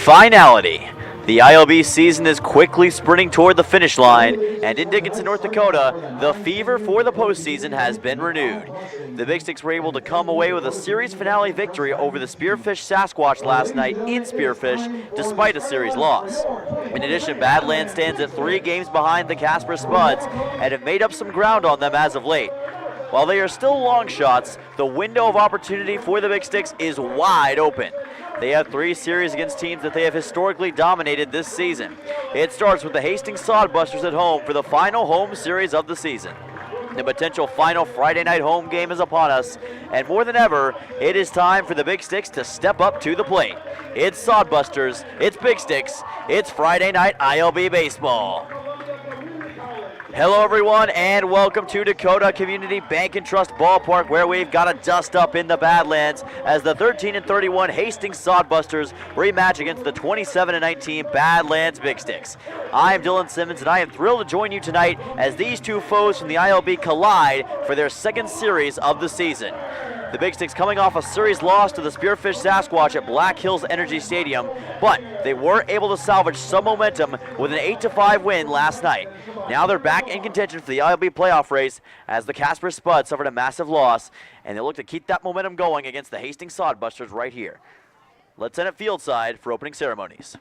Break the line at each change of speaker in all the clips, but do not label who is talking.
Finality. The ILB season is quickly sprinting toward the finish line, and in Dickinson, North Dakota, the fever for the postseason has been renewed. The Big Sticks were able to come away with a series finale victory over the Spearfish Sasquatch last night in Spearfish, despite a series loss. In addition, Badlands stands at 3 games behind the Casper Spuds and have made up some ground on them as of late. While they are still long shots, the window of opportunity for the Big Sticks is wide open. They have 3 series against teams that they have historically dominated this season. It starts with the Hastings Sodbusters at home for the final home series of the season. The potential final Friday night home game is upon us, and more than ever, it is time for the Big Sticks to step up to the plate. It's Sodbusters, it's Big Sticks, it's Friday night ILB baseball. Hello everyone, and welcome to Dakota Community Bank and Trust Ballpark, where we've got a dust up in the Badlands as the 13-31 Hastings Sodbusters rematch against the 27-19 Badlands Big Sticks. I'm Dylan Simmons, and I am thrilled to join you tonight as these two foes from the ILB collide for their second series of the season. The Big Sticks coming off a series loss to the Spearfish Sasquatch at Black Hills Energy Stadium, but they were able to salvage some momentum with an 8-5 win last night. Now they're back in contention for the ILB playoff race as the Casper Spuds suffered a massive loss, and they look to keep that momentum going against the Hastings Sodbusters right here. Let's send it fieldside for opening ceremonies.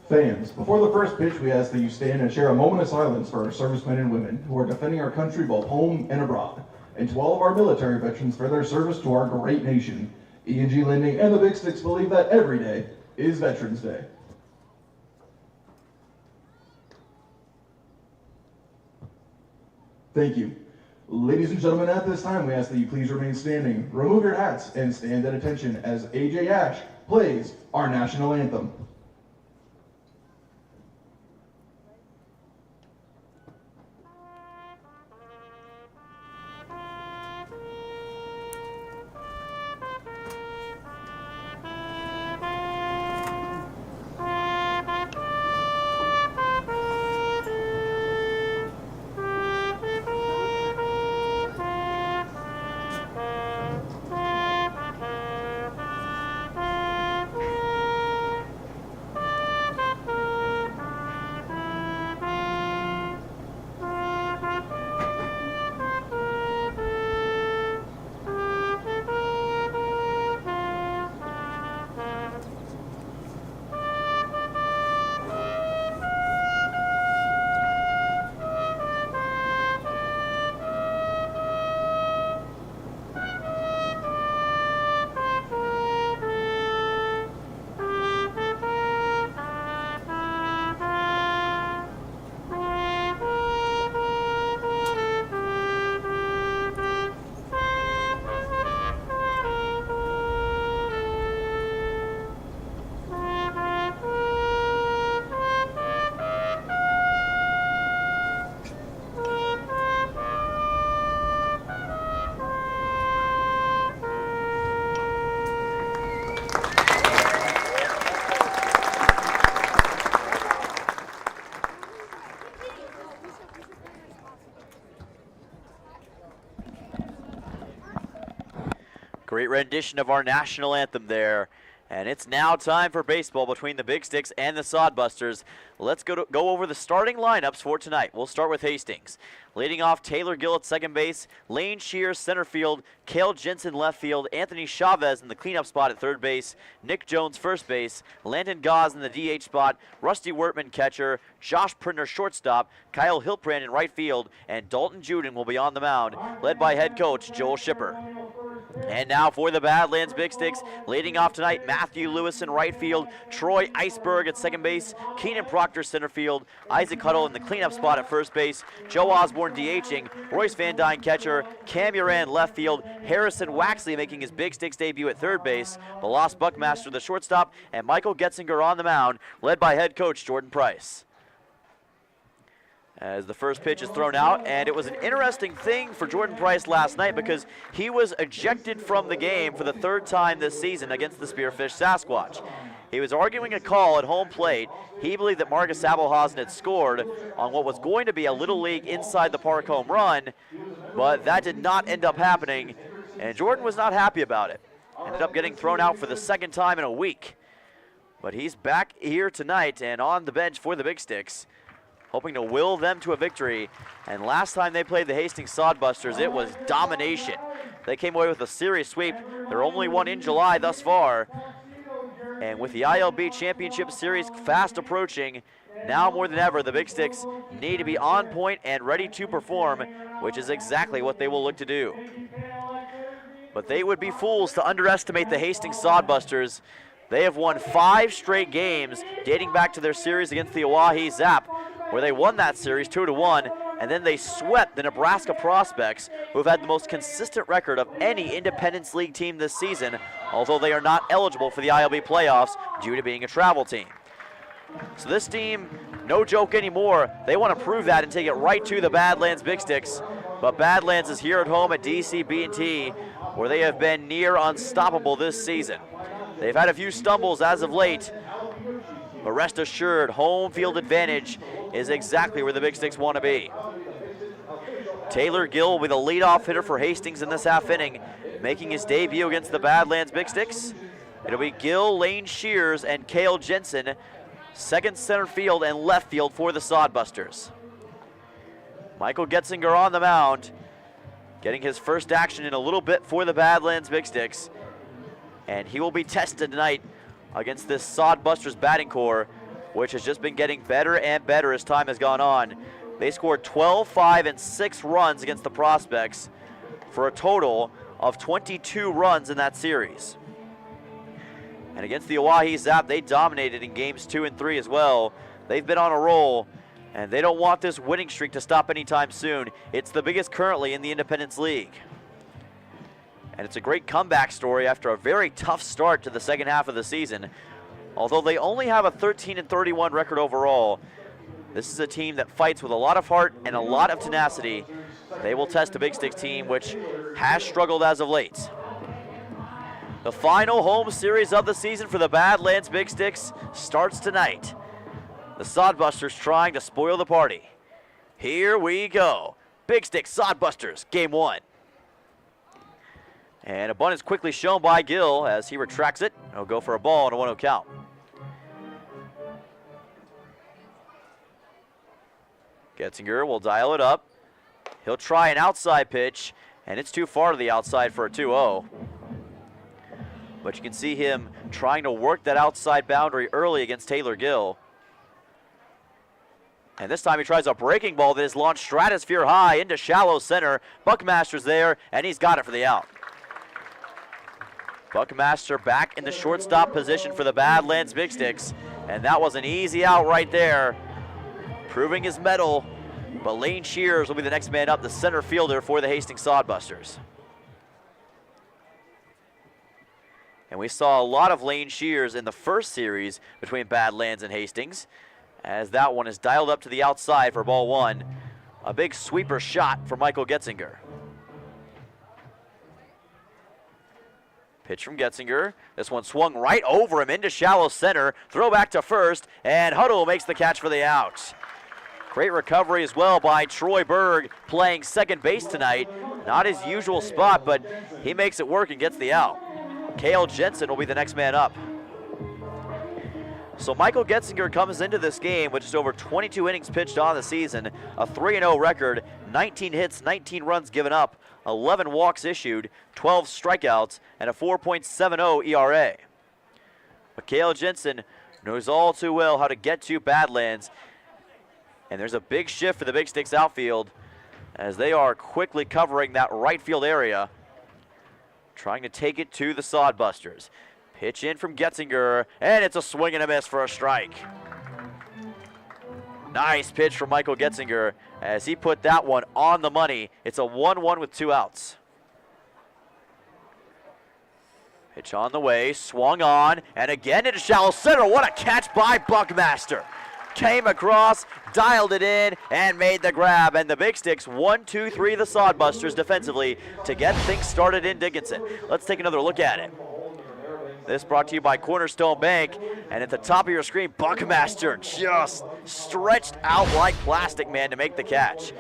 Fans, before the first pitch, we ask that you stand and share a moment of silence for our servicemen and women who are defending our country both home and abroad, and to all of our military veterans for their service to our great nation. E&G Lending and the Big Sticks believe that every day is Veterans Day. Thank you. Ladies and gentlemen, at this time, we ask that you please remain standing, remove your hats, and stand at attention as AJ Ash plays our national anthem.
Great rendition of our national anthem there. And it's now time for baseball between the Big Sticks and the Sodbusters. Let's go over the starting lineups for tonight. We'll start with Hastings. Leading off, Taylor Gill at second base, Lane Shears center field, Cale Jensen left field, Anthony Chavez in the cleanup spot at third base, Nick Jones first base, Landon Gause in the DH spot, Rusty Wertman catcher, Josh Printer shortstop, Kyle Hiltbrand in right field, and Dalton Juden will be on the mound, led by head coach Joel Schipper. And now for the Badlands Big Sticks, leading off tonight, Matthew Lewis in right field, Troy Iceberg at second base, Keenan Proctor center field, Isaac Huddle in the cleanup spot at first base, Joe Osborne DHing, Royce Van Dyne catcher, Cam Uran left field, Harrison Waxley making his Big Sticks debut at third base, Balas Buckmaster the shortstop, and Michael Getzinger on the mound, led by head coach Jordan Price. As the first pitch is thrown out, and it was an interesting thing for Jordan Price last night because he was ejected from the game for the third time this season against the Spearfish Sasquatch. He was arguing a call at home plate. He believed that Marcus Abelhausen had scored on what was going to be a Little League inside the park home run, but that did not end up happening, and Jordan was not happy about it. Ended up getting thrown out for the second time in a week. But he's back here tonight and on the bench for the Big Sticks, hoping to will them to a victory. And last time they played the Hastings Sodbusters, it was domination. They came away with a series sweep. They're only won in July thus far. And with the ILB Championship Series fast approaching, now more than ever, the Big Sticks need to be on point and ready to perform, which is exactly what they will look to do. But they would be fools to underestimate the Hastings Sodbusters. They have won 5 straight games dating back to their series against the Oahe Zap, where they won that series 2-1, and then they swept the Nebraska Prospects, who have had the most consistent record of any Independence League team this season, although they are not eligible for the ILB playoffs due to being a travel team. So this team, no joke anymore. They want to prove that and take it right to the Badlands Big Sticks. But Badlands is here at home at DC&T, where they have been near unstoppable this season. They've had a few stumbles as of late, but rest assured, home field advantage is exactly where the Big Sticks want to be. Taylor Gill will be the leadoff hitter for Hastings in this half inning, making his debut against the Badlands Big Sticks. It'll be Gill, Lane Shears, and Cale Jensen, second center field and left field for the Sodbusters. Michael Getzinger on the mound, getting his first action in a little bit for the Badlands Big Sticks. And he will be tested tonight against this Sodbusters batting core, which has just been getting better and better as time has gone on. They scored 12, 5, and 6 runs against the Prospects for a total of 22 runs in that series. And against the Oahe Zap, they dominated in games 2 and 3 as well. They've been on a roll, and they don't want this winning streak to stop anytime soon. It's the biggest currently in the Independence League. And it's a great comeback story after a very tough start to the second half of the season. Although they only have a 13-31 record overall, this is a team that fights with a lot of heart and a lot of tenacity. They will test a Big Sticks team which has struggled as of late. The final home series of the season for the Badlands Big Sticks starts tonight. The Sodbusters trying to spoil the party. Here we go. Big Sticks Sodbusters, game 1. And a bunt is quickly shown by Gill as he retracts it. He'll go for a ball and a 1-0 count. Getzinger will dial it up. He'll try an outside pitch, and it's too far to the outside for a 2-0. But you can see him trying to work that outside boundary early against Taylor Gill. And this time he tries a breaking ball that is launched stratosphere high into shallow center. Buckmaster's there, and he's got it for the out. Buckmaster back in the shortstop position for the Badlands Big Sticks, and that was an easy out right there, proving his mettle. But Lane Shears will be the next man up, the center fielder for the Hastings Sodbusters. And we saw a lot of Lane Shears in the first series between Badlands and Hastings, as that one is dialed up to the outside for ball 1. A big sweeper shot for Michael Getzinger. Pitch from Getzinger. This one swung right over him into shallow center. Throw back to first, and Huddle makes the catch for the out. Great recovery as well by Troy Berg, playing second base tonight. Not his usual spot, but he makes it work and gets the out. Cale Jensen will be the next man up. So Michael Getzinger comes into this game with just over 22 innings pitched on the season, a 3-0 record, 19 hits, 19 runs given up, 11 walks issued, 12 strikeouts, and a 4.70 ERA. But Cale Jensen knows all too well how to get to Badlands, and there's a big shift for the Big Sticks outfield as they are quickly covering that right field area, trying to take it to the Sodbusters. Pitch in from Getzinger, and it's a swing and a miss for a strike. Nice pitch from Michael Getzinger as he put that one on the money. It's a 1-1 with 2 outs. Pitch on the way, swung on, and again into shallow center. What a catch by Buckmaster. Came across, dialed it in, and made the grab. And the Big Sticks 1-2-3 the Sodbusters defensively to get things started in Dickinson. Let's take another look at it. This brought to you by Cornerstone Bank. And at the top of your screen, Buckmaster just stretched out like plastic, man, to make the catch.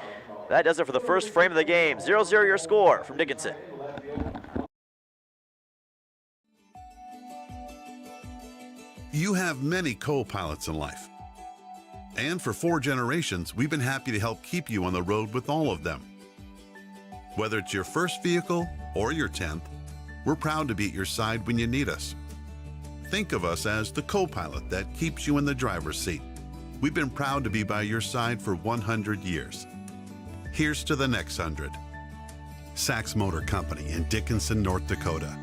That does it for the first frame of the game. 0-0 your score from Dickinson.
You have many co-pilots in life. And for 4 generations, we've been happy to help keep you on the road with all of them. Whether it's your first vehicle or your 10th, we're proud to be at your side when you need us. Think of us as the co-pilot that keeps you in the driver's seat. We've been proud to be by your side for 100 years. Here's to the next 100. Sachs Motor Company in Dickinson, North Dakota.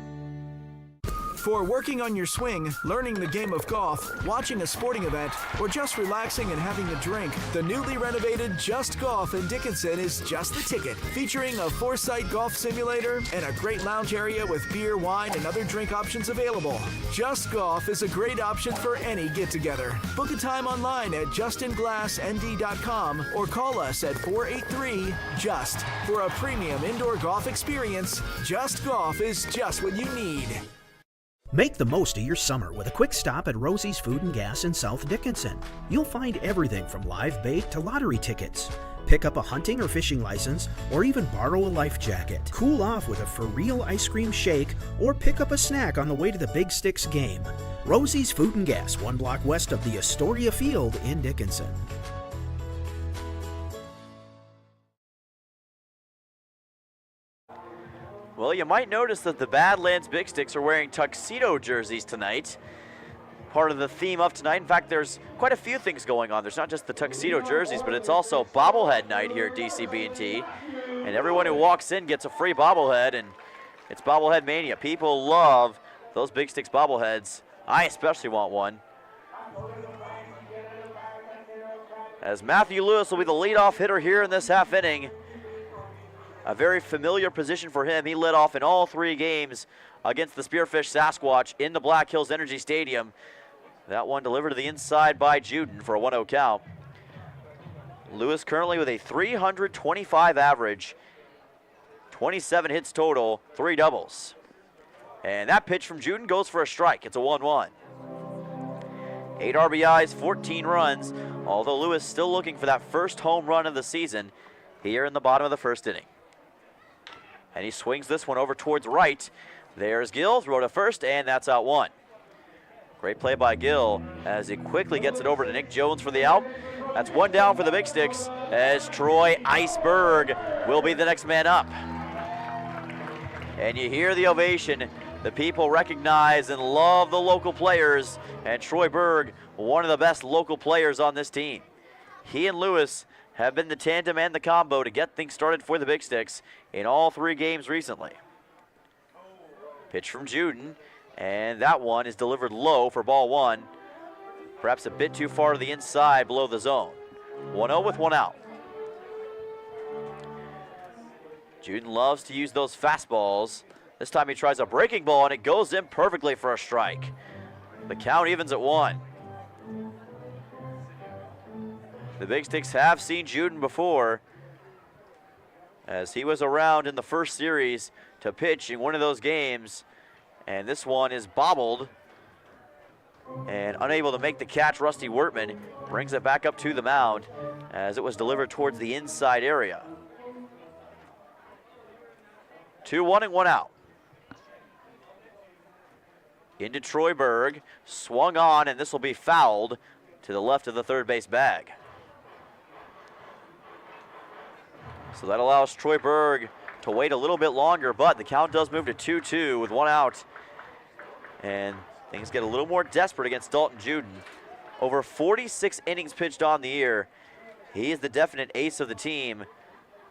For working on your swing, learning the game of golf, watching a sporting event, or just relaxing and having a drink, the newly renovated Just Golf in Dickinson is just the ticket. Featuring a 4-site golf simulator and a great lounge area with beer, wine, and other drink options available. Just Golf is a great option for any get-together. Book a time online at justinglassnd.com or call us at 483-JUST. For a premium indoor golf experience, Just Golf is just what you need.
Make the most of your summer with a quick stop at Rosie's Food and Gas in South Dickinson. You'll find everything from live bait to lottery tickets. Pick up a hunting or fishing license, or even borrow a life jacket. Cool off with a for real ice cream shake, or pick up a snack on the way to the Big Sticks game. Rosie's Food and Gas, 1 block west of the Astoria Field in Dickinson.
Well, you might notice that the Badlands Big Sticks are wearing tuxedo jerseys tonight. Part of the theme of tonight. In fact, there's quite a few things going on. There's not just the tuxedo jerseys, but it's also bobblehead night here at DCB&T. And everyone who walks in gets a free bobblehead, and it's bobblehead mania. People love those Big Sticks bobbleheads. I especially want one. As Matthew Lewis will be the leadoff hitter here in this half inning. A very familiar position for him. He led off in all 3 games against the Spearfish Sasquatch in the Black Hills Energy Stadium. That one delivered to the inside by Juden for a 1-0 count. Lewis currently with a 325 average, 27 hits total, 3 doubles. And that pitch from Juden goes for a strike. It's a 1-1. 8 RBIs, 14 runs, although Lewis still looking for that first home run of the season here in the bottom of the first inning. And he swings this one over towards right. There's Gill, throw to first, and that's out 1. Great play by Gill as he quickly gets it over to Nick Jones for the out. That's 1 down for the Big Sticks as Troy Iceberg will be the next man up. And you hear the ovation. The people recognize and love the local players, and Troy Berg, one of the best local players on this team. He and Lewis have been the tandem and the combo to get things started for the Big Sticks in all 3 games recently. Pitch from Juden, and that one is delivered low for ball 1. Perhaps a bit too far to the inside below the zone. 1-0 with 1 out. Juden loves to use those fastballs. This time he tries a breaking ball, and it goes in perfectly for a strike. The count evens at 1. The Big Sticks have seen Juden before, as he was around in the first series to pitch in one of those games, and this one is bobbled and unable to make the catch. Rusty Wertman brings it back up to the mound as it was delivered towards the inside area. 2-1 and 1 out. Into Troy Berg, swung on, and this will be fouled to the left of the third base bag. So that allows Troy Berg to wait a little bit longer, but the count does move to 2-2 with 1 out. And things get a little more desperate against Dalton Juden. Over 46 innings pitched on the year. He is the definite ace of the team.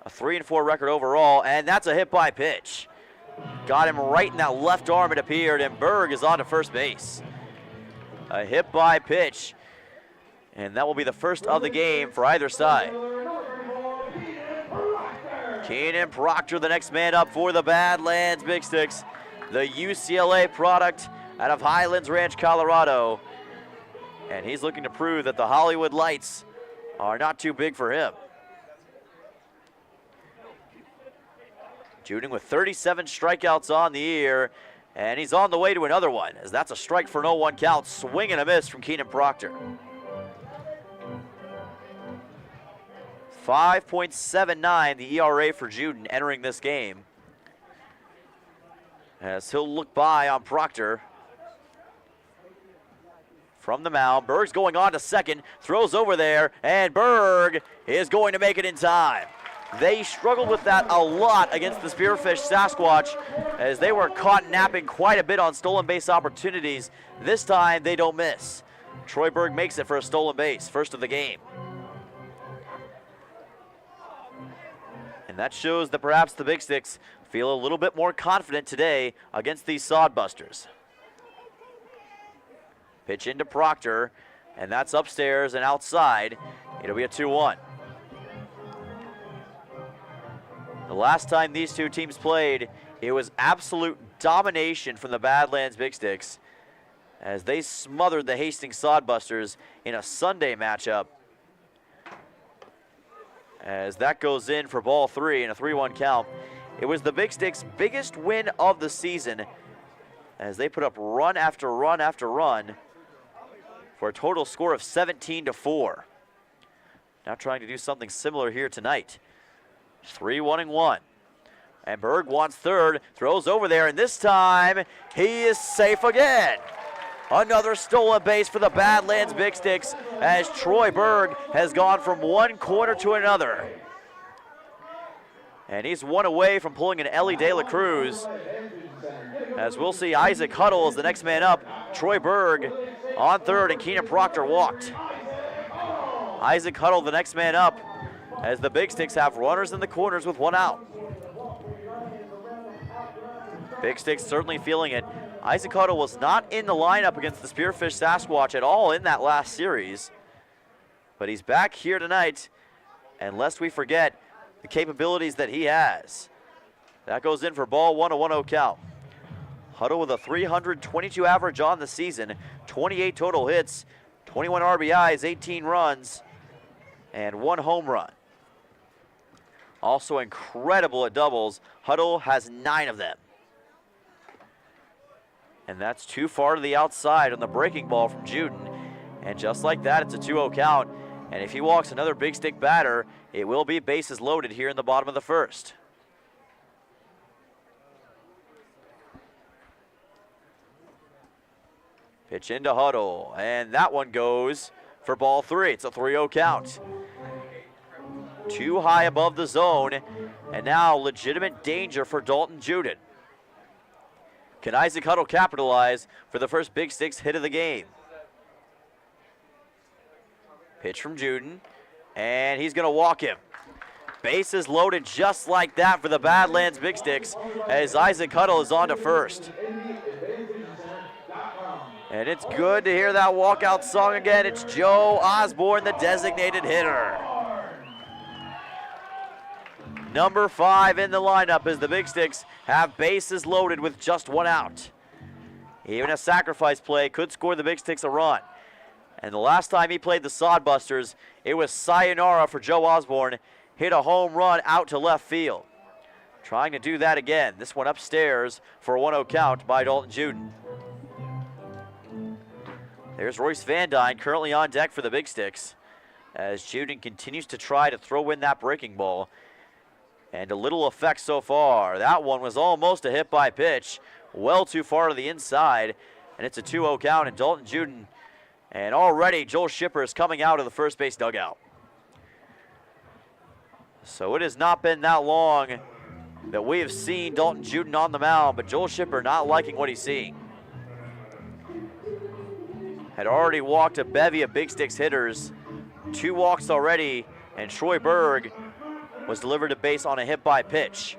A 3-4 record overall, and that's a hit by pitch. Got him right in that left arm, it appeared, and Berg is on to first base. A hit by pitch, and that will be the first of the game for either side. Keenan Proctor, the next man up for the Badlands Big Sticks, the UCLA product out of Highlands Ranch, Colorado. And he's looking to prove that the Hollywood Lights are not too big for him. Juden with 37 strikeouts on the year, And he's on the way to another one, as that's a strike for an 0-1 count. Swing and a miss from Keenan Proctor. 5.79 the ERA for Juden entering this game, as he'll look by on Proctor. From the mound, Berg's going on to second, throws over there, and Berg is going to make it in time. They struggled with that a lot against the Spearfish Sasquatch, as they were caught napping quite a bit on stolen base opportunities. This time, they don't miss. Troy Berg makes it for a stolen base, first of the game. And that shows that perhaps the Big Sticks feel a little bit more confident today against these Sodbusters. Pitch into Proctor, and that's upstairs and outside. It'll be a 2-1. The last time these two teams played, it was absolute domination from the Badlands Big Sticks, as they smothered the Hastings Sodbusters in a Sunday matchup. As that goes in for ball 3 in a 3-1 count. It was the Big Sticks' biggest win of the season, as they put up run after run after run for a total score of 17-4. Now trying to do something similar here tonight. 3-1-1. And Berg wants third, throws over there, and this time he is safe again. Another stolen base for the Badlands Big Sticks, as Troy Berg has gone from one corner to another. And he's one away from pulling an Ellie De La Cruz. As we'll see, Isaac Huddle is the next man up. Troy Berg on third, and Keenan Proctor walked. Isaac Huddle the next man up, as the Big Sticks have runners in the corners with one out. Big Sticks certainly feeling it. Isaac Huddle was not in the lineup against the Spearfish Sasquatch at all in that last series, but he's back here tonight, and lest we forget the capabilities that he has. That goes in for ball 1, a 1-0 count. Huddle with a 322 average on the season, 28 total hits, 21 RBIs, 18 runs, and 1 home run. Also incredible at doubles. Huddle has 9 of them. And that's too far to the outside on the breaking ball from Juden. And just like that, it's a 2-0 count. And if he walks another Big Stick batter, it will be bases loaded here in the bottom of the first. Pitch into Huddle, and that one goes for ball 3. It's a 3-0 count. Too high above the zone, and now legitimate danger for Dalton Juden. Can Isaac Huddle capitalize for the first Big Sticks hit of the game? Pitch from Juden, and he's going to walk him. Bases loaded just like that for the Badlands Big Sticks, as Isaac Huddle is on to first. And it's good to hear that walkout song again. It's Joe Osborne, the designated hitter. Number 5 in the lineup, as the Big Sticks have bases loaded with just 1 out. Even a sacrifice play could score the Big Sticks a run. And the last time he played the Sodbusters, it was sayonara for Joe Osborne. Hit a home run out to left field. Trying to do that again. This one upstairs for a 1-0 count by Dalton Juden. There's Royce Van Dyne currently on deck for the Big Sticks, as Juden continues to try to throw in that breaking ball. And a little effect so far. That one was almost a hit by pitch. Well too far to the inside. And it's a 2-0 count, and Dalton Juden. And already Joel Schipper is coming out of the first base dugout. So it has not been that long that we have seen Dalton Juden on the mound, but Joel Schipper not liking what he's seeing. Had already walked a bevy of Big Sticks hitters. 2 walks already, and Troy Berg was delivered to base on a hit by pitch.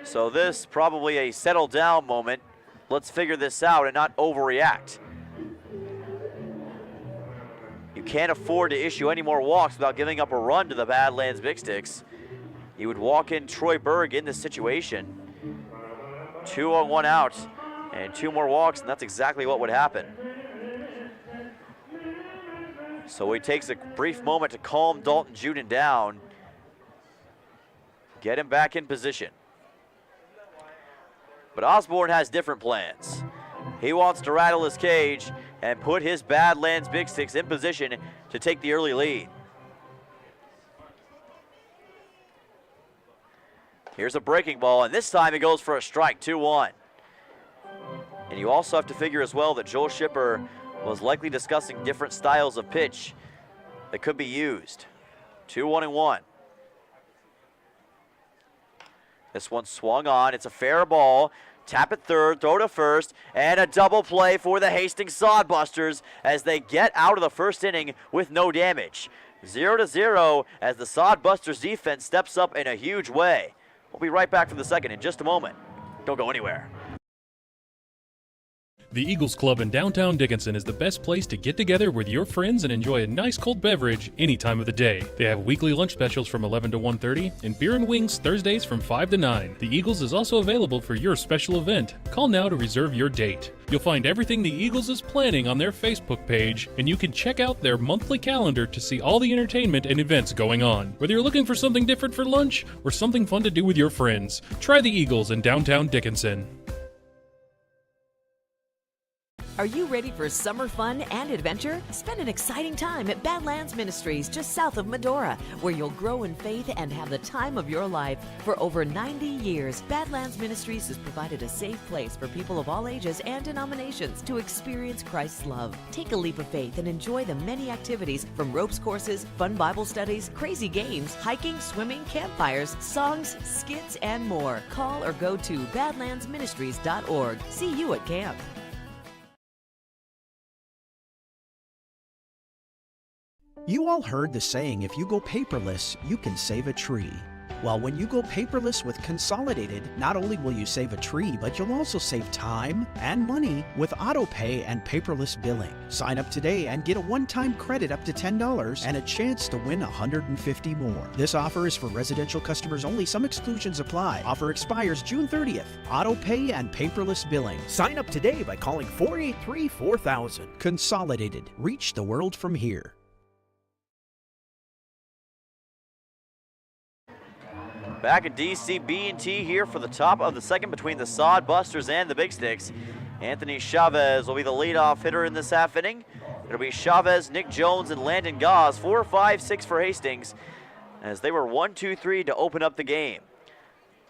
So this probably a settle down moment. Let's figure this out and not overreact. You can't afford to issue any more walks without giving up a run to the Badlands Big Sticks. You would walk in Troy Berg in this situation. 2 on 1 out and 2 more walks, and that's exactly what would happen. So he takes a brief moment to calm Dalton Juden down, get him back in position. But Osborne has different plans. He wants to rattle his cage and put his Badlands Big Sticks in position to take the early lead. Here's a breaking ball, and this time it goes for a strike, 2-1. And you also have to figure as well that Joel Shipper was likely discussing different styles of pitch that could be used. 2-1-1. This one swung on. It's a fair ball. Tap it third, throw to first, and a double play for the Hastings Sodbusters as they get out of the first inning with no damage. 0-0 as the Sodbusters defense steps up in a huge way. We'll be right back for the second in just a moment. Don't go anywhere.
The Eagles Club in downtown Dickinson is the best place to get together with your friends and enjoy a nice cold beverage any time of the day. They have weekly lunch specials from 11 to 1:30 and beer and wings Thursdays from 5 to 9. The Eagles is also available for your special event. Call now to reserve your date. You'll find everything the Eagles is planning on their Facebook page, and you can check out their monthly calendar to see all the entertainment and events going on. Whether you're looking for something different for lunch or something fun to do with your friends, try the Eagles in downtown Dickinson.
Are you ready for summer fun and adventure? Spend an exciting time at Badlands Ministries just south of Medora, where you'll grow in faith and have the time of your life. For over 90 years, Badlands Ministries has provided a safe place for people of all ages and denominations to experience Christ's love. Take a leap of faith and enjoy the many activities from ropes courses, fun Bible studies, crazy games, hiking, swimming, campfires, songs, skits, and more. Call or go to badlandsministries.org. See you at camp.
You all heard the saying, if you go paperless, you can save a tree. Well, when you go paperless with Consolidated, not only will you save a tree, but you'll also save time and money with auto pay and paperless billing. Sign up today and get a one-time credit up to $10 and a chance to win $150 more. This offer is for residential customers only. Some exclusions apply. Offer expires June 30th. Auto pay and paperless billing. Sign up today by calling 483-4000. Consolidated. Reach the world from here.
Back at DC B&T here for the top of the second between the Sodbusters and the Big Sticks. Anthony Chavez will be the leadoff hitter in this half inning. It'll be Chavez, Nick Jones, and Landon Goss. 4, 5, 6 for Hastings as they were 1-2-3 to open up the game.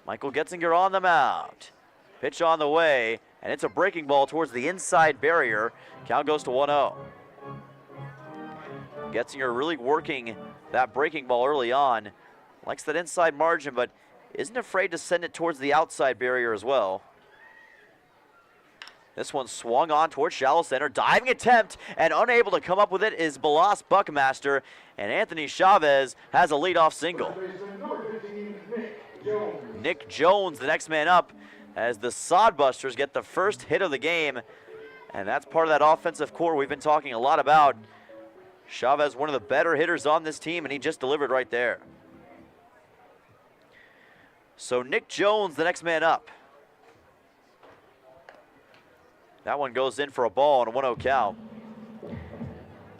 Michael Getzinger on the mound. Pitch on the way, and it's a breaking ball towards the inside barrier. Count goes to 1-0. Getzinger really working that breaking ball early on. Likes that inside margin, but isn't afraid to send it towards the outside barrier as well. This one swung on towards shallow center. Diving attempt, and unable to come up with it is Balas Buckmaster, and Anthony Chavez has a leadoff single. Nick Jones, the next man up, as the Sodbusters get the first hit of the game, and that's part of that offensive core we've been talking a lot about. Chavez, one of the better hitters on this team, and he just delivered right there. So Nick Jones, the next man up. That one goes in for a ball on a 1-0 count.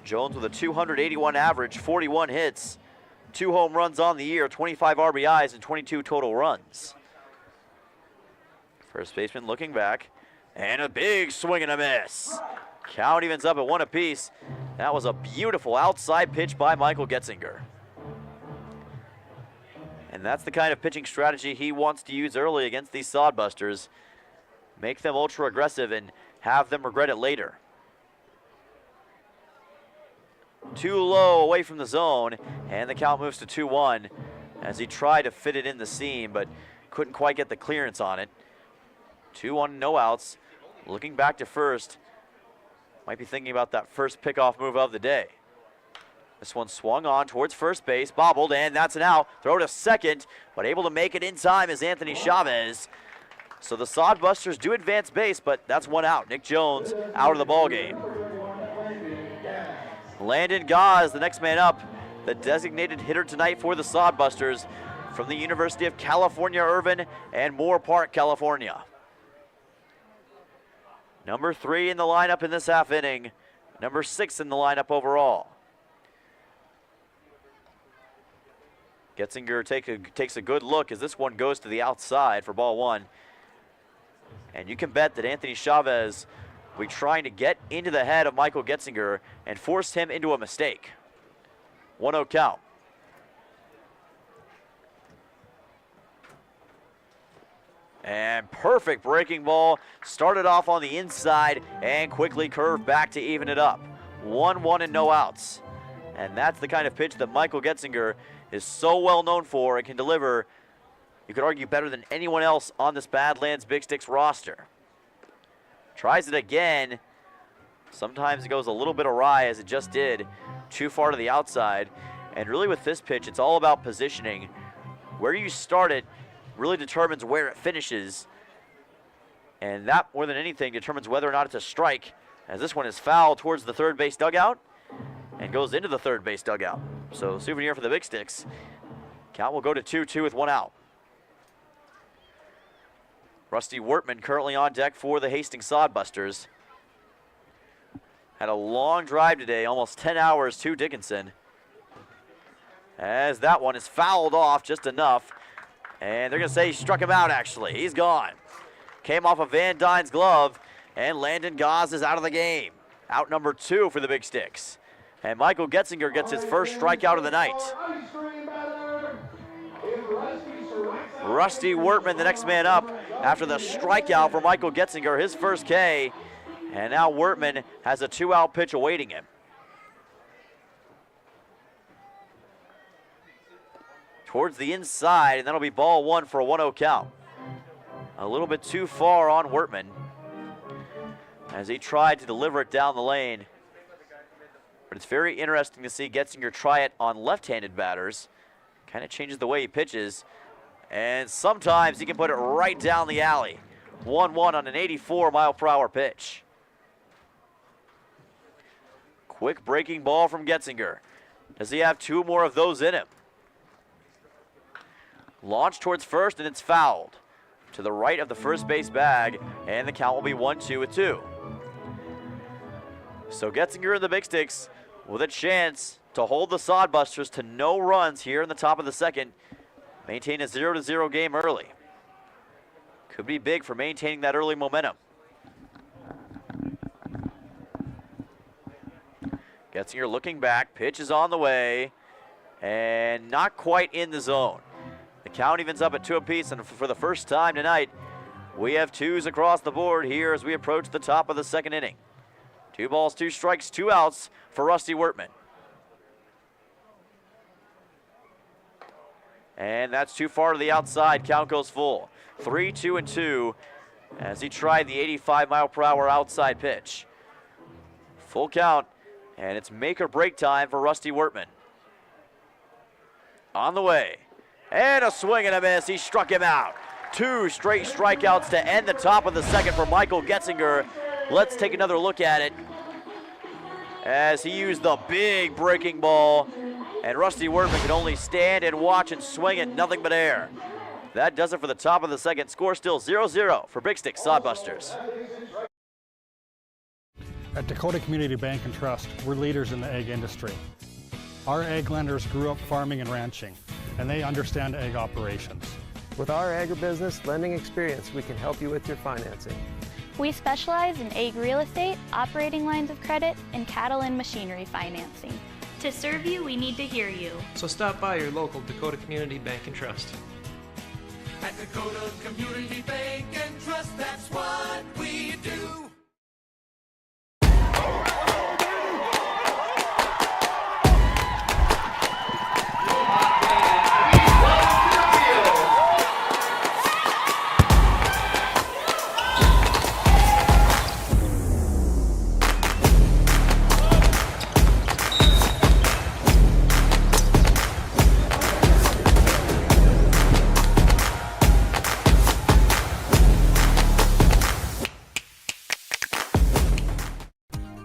Jones with a 281 average, 41 hits, 2 home runs on the year, 25 RBIs, and 22 total runs. First baseman looking back, and a big swing and a miss. Count evens up at 1 apiece. That was a beautiful outside pitch by Michael Getzinger. And that's the kind of pitching strategy he wants to use early against these Sodbusters. Make them ultra aggressive and have them regret it later. Too low away from the zone, and the count moves to 2-1 as he tried to fit it in the seam, but couldn't quite get the clearance on it. 2-1, no outs. Looking back to first. Might be thinking about that first pickoff move of the day. This one swung on towards first base, bobbled, and that's an out. Throw to second, but able to make it in time is Anthony Chavez. So the Sodbusters do advance base, but that's 1 out. Nick Jones out of the ball game. Landon Goss, the next man up, the designated hitter tonight for the Sodbusters from the University of California, Irvine and Moore Park, California. Number 3 in the lineup in this half inning, number 6 in the lineup overall. Getzinger takes a good look as this one goes to the outside for ball 1. And you can bet that Anthony Chavez will be trying to get into the head of Michael Getzinger and force him into a mistake. 1-0 count. And perfect breaking ball. Started off on the inside and quickly curved back to even it up. 1-1 and no outs. And that's the kind of pitch that Michael Getzinger is so well known for and can deliver, you could argue, better than anyone else on this Badlands Big Sticks roster. Tries it again. Sometimes it goes a little bit awry, as it just did. Too far to the outside. And really with this pitch, it's all about positioning. Where you start it really determines where it finishes. And that, more than anything, determines whether or not it's a strike, as this one is foul towards the third base dugout and goes into the third base dugout. So souvenir for the Big Sticks. Count will go to 2-2 with one out. Rusty Wortman currently on deck for the Hastings Sodbusters. Had a long drive today, almost 10 hours to Dickinson, as that one is fouled off just enough. And they're going to say he struck him out, actually. He's gone. Came off of Van Dyne's glove, and Landon Goss is out of the game. Out number 2 for the Big Sticks. And Michael Getzinger gets his first strikeout of the night. Rusty Wortman, the next man up after the strikeout for Michael Getzinger, his first K. And now Wortman has a 2-out pitch awaiting him. Towards the inside, and that'll be ball 1 for a 1-0 count. A little bit too far on Wortman as he tried to deliver it down the lane. But it's very interesting to see Getzinger try it on left-handed batters. Kind of changes the way he pitches. And sometimes he can put it right down the alley. 1-1 on an 84-mile-per-hour pitch. Quick breaking ball from Getzinger. Does he have 2 more of those in him? Launch towards first, and it's fouled to the right of the first base bag, and the count will be 1-2 with 2. So Getzinger and the Big Sticks with a chance to hold the Sodbusters to no runs here in the top of the second. Maintain a 0-0 game early. Could be big for maintaining that early momentum. Getzinger looking back, pitch is on the way, and not quite in the zone. The count evens up at 2 apiece, and for the first time tonight, we have 2s across the board here as we approach the top of the second inning. 2 balls, 2 strikes, 2 outs for Rusty Wortman. And that's too far to the outside. Count goes full. 3-2-2 as he tried the 85-mile-per-hour outside pitch. Full count, and it's make or break time for Rusty Wortman. On the way, and a swing and a miss. He struck him out. 2 straight strikeouts to end the top of the second for Michael Getzinger. Let's take another look at it as he used the big breaking ball, and Rusty Wortman can only stand and watch and swing at nothing but air. That does it for the top of the second. Score still 0-0 for Big Sticks Sodbusters.
At Dakota Community Bank and Trust, we're leaders in the egg industry. Our egg lenders grew up farming and ranching, and they understand egg operations.
With our agribusiness lending experience, we can help you with your financing.
We specialize in egg real estate, operating lines of credit, and cattle and machinery financing.
To serve you, we need to hear you.
So stop by your local Dakota Community Bank and Trust.
At Dakota Community Bank and Trust, that's what we do.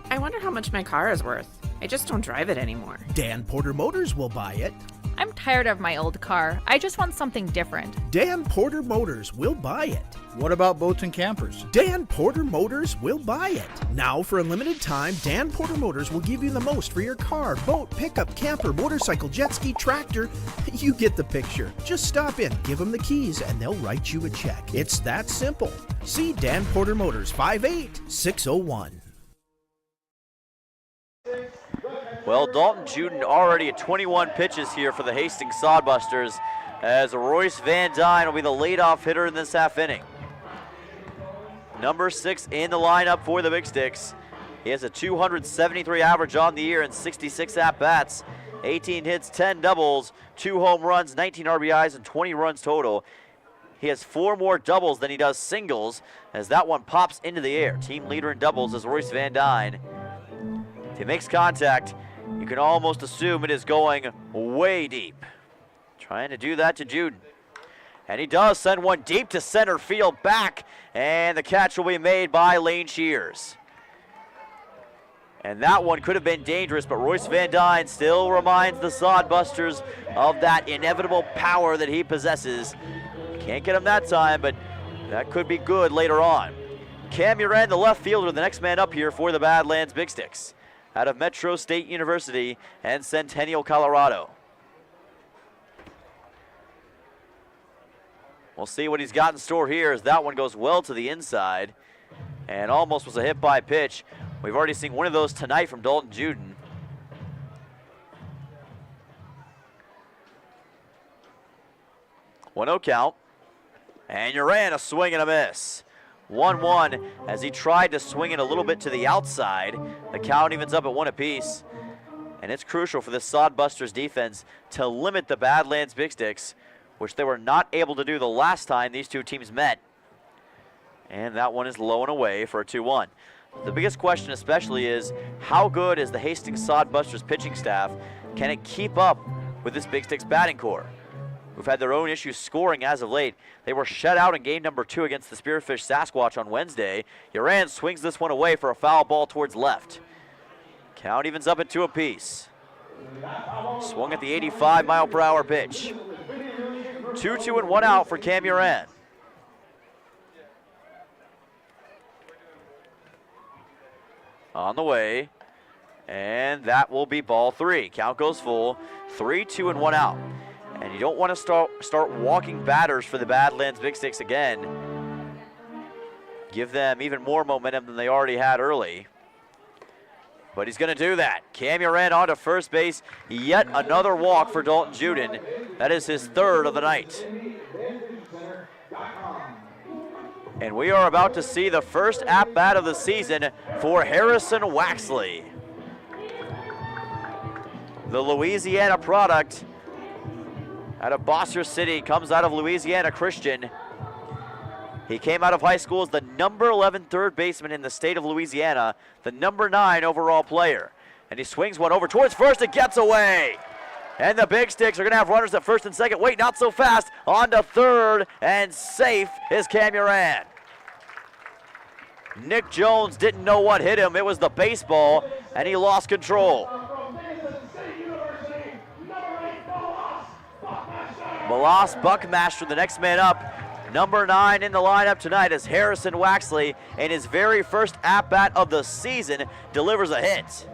I wonder how much my car is worth. I just don't drive it anymore.
Dan Porter Motors will buy it.
I'm tired of my old car. I just want something different.
Dan Porter Motors will buy it.
What about boats and campers?
Dan Porter Motors will buy it. Now, for a limited time, Dan Porter Motors will give you the most for your car, boat, pickup, camper, motorcycle, jet ski, tractor. You get the picture. Just stop in, give them the keys, and they'll write you a check. It's that simple. See Dan Porter Motors, 58601.
Well, Dalton Juden already at 21 pitches here for the Hastings Sodbusters, as Royce Van Dyne will be the leadoff hitter in this half inning. Number 6 in the lineup for the Big Sticks. He has a 273 average on the year and 66 at-bats, 18 hits, 10 doubles, 2 home runs, 19 RBIs, and 20 runs total. He has 4 more doubles than he does singles, as that one pops into the air. Team leader in doubles is Royce Van Dyne. If he makes contact, you can almost assume it is going way deep. Trying to do that to Juden. And he does send one deep to center field back, and the catch will be made by Lane Shears. And that one could have been dangerous, but Royce Van Dyne still reminds the Sodbusters of that inevitable power that he possesses. Can't get him that time, but that could be good later on. Cam Uran, the left fielder, the next man up here for the Badlands Big Sticks, out of Metro State University and Centennial, Colorado. We'll see what he's got in store here, as that one goes well to the inside and almost was a hit by pitch. We've already seen one of those tonight from Dalton Juden. One 0 count, and Uran a swing and a miss. 1-1 as he tried to swing it a little bit to the outside. The count evens up at 1 apiece, and it's crucial for the Sodbusters defense to limit the Badlands Big Sticks, which they were not able to do the last time these two teams met. And that one is low and away for a 2-1. The biggest question especially is, how good is the Hastings Sodbusters pitching staff? Can it keep up with this Big Sticks batting core, who've had their own issues scoring as of late? They were shut out in game number 2 against the Spearfish Sasquatch on Wednesday. Uran swings this one away for a foul ball towards left. Count evens up at 2 apiece. Swung at the 85-mile-per-hour pitch. 2-2 and 1 out for Cam Uran. On the way, and that will be ball 3. Count goes full, 3-2 and 1 out. And you don't want to start walking batters for the Badlands Big Sticks again. Give them even more momentum than they already had early. But he's going to do that. Cam Uran onto first base. Yet another walk for Dalton Juden. That is his 3rd of the night. And we are about to see the first at-bat of the season for Harrison Waxley. The Louisiana product out of Bossier City, comes out of Louisiana Christian. He came out of high school as the number 11 third baseman in the state of Louisiana, the number 9 overall player. And he swings one over towards first, it gets away. And the Big Sticks are gonna have runners at first and second. Wait, not so fast, on to third, and safe is Cam Uran. Nick Jones didn't know what hit him. It was the baseball, and he lost control. Melas Buckmaster, the next man up. Number 9 in the lineup tonight is Harrison Waxley, and his very first at-bat of the season delivers a hit.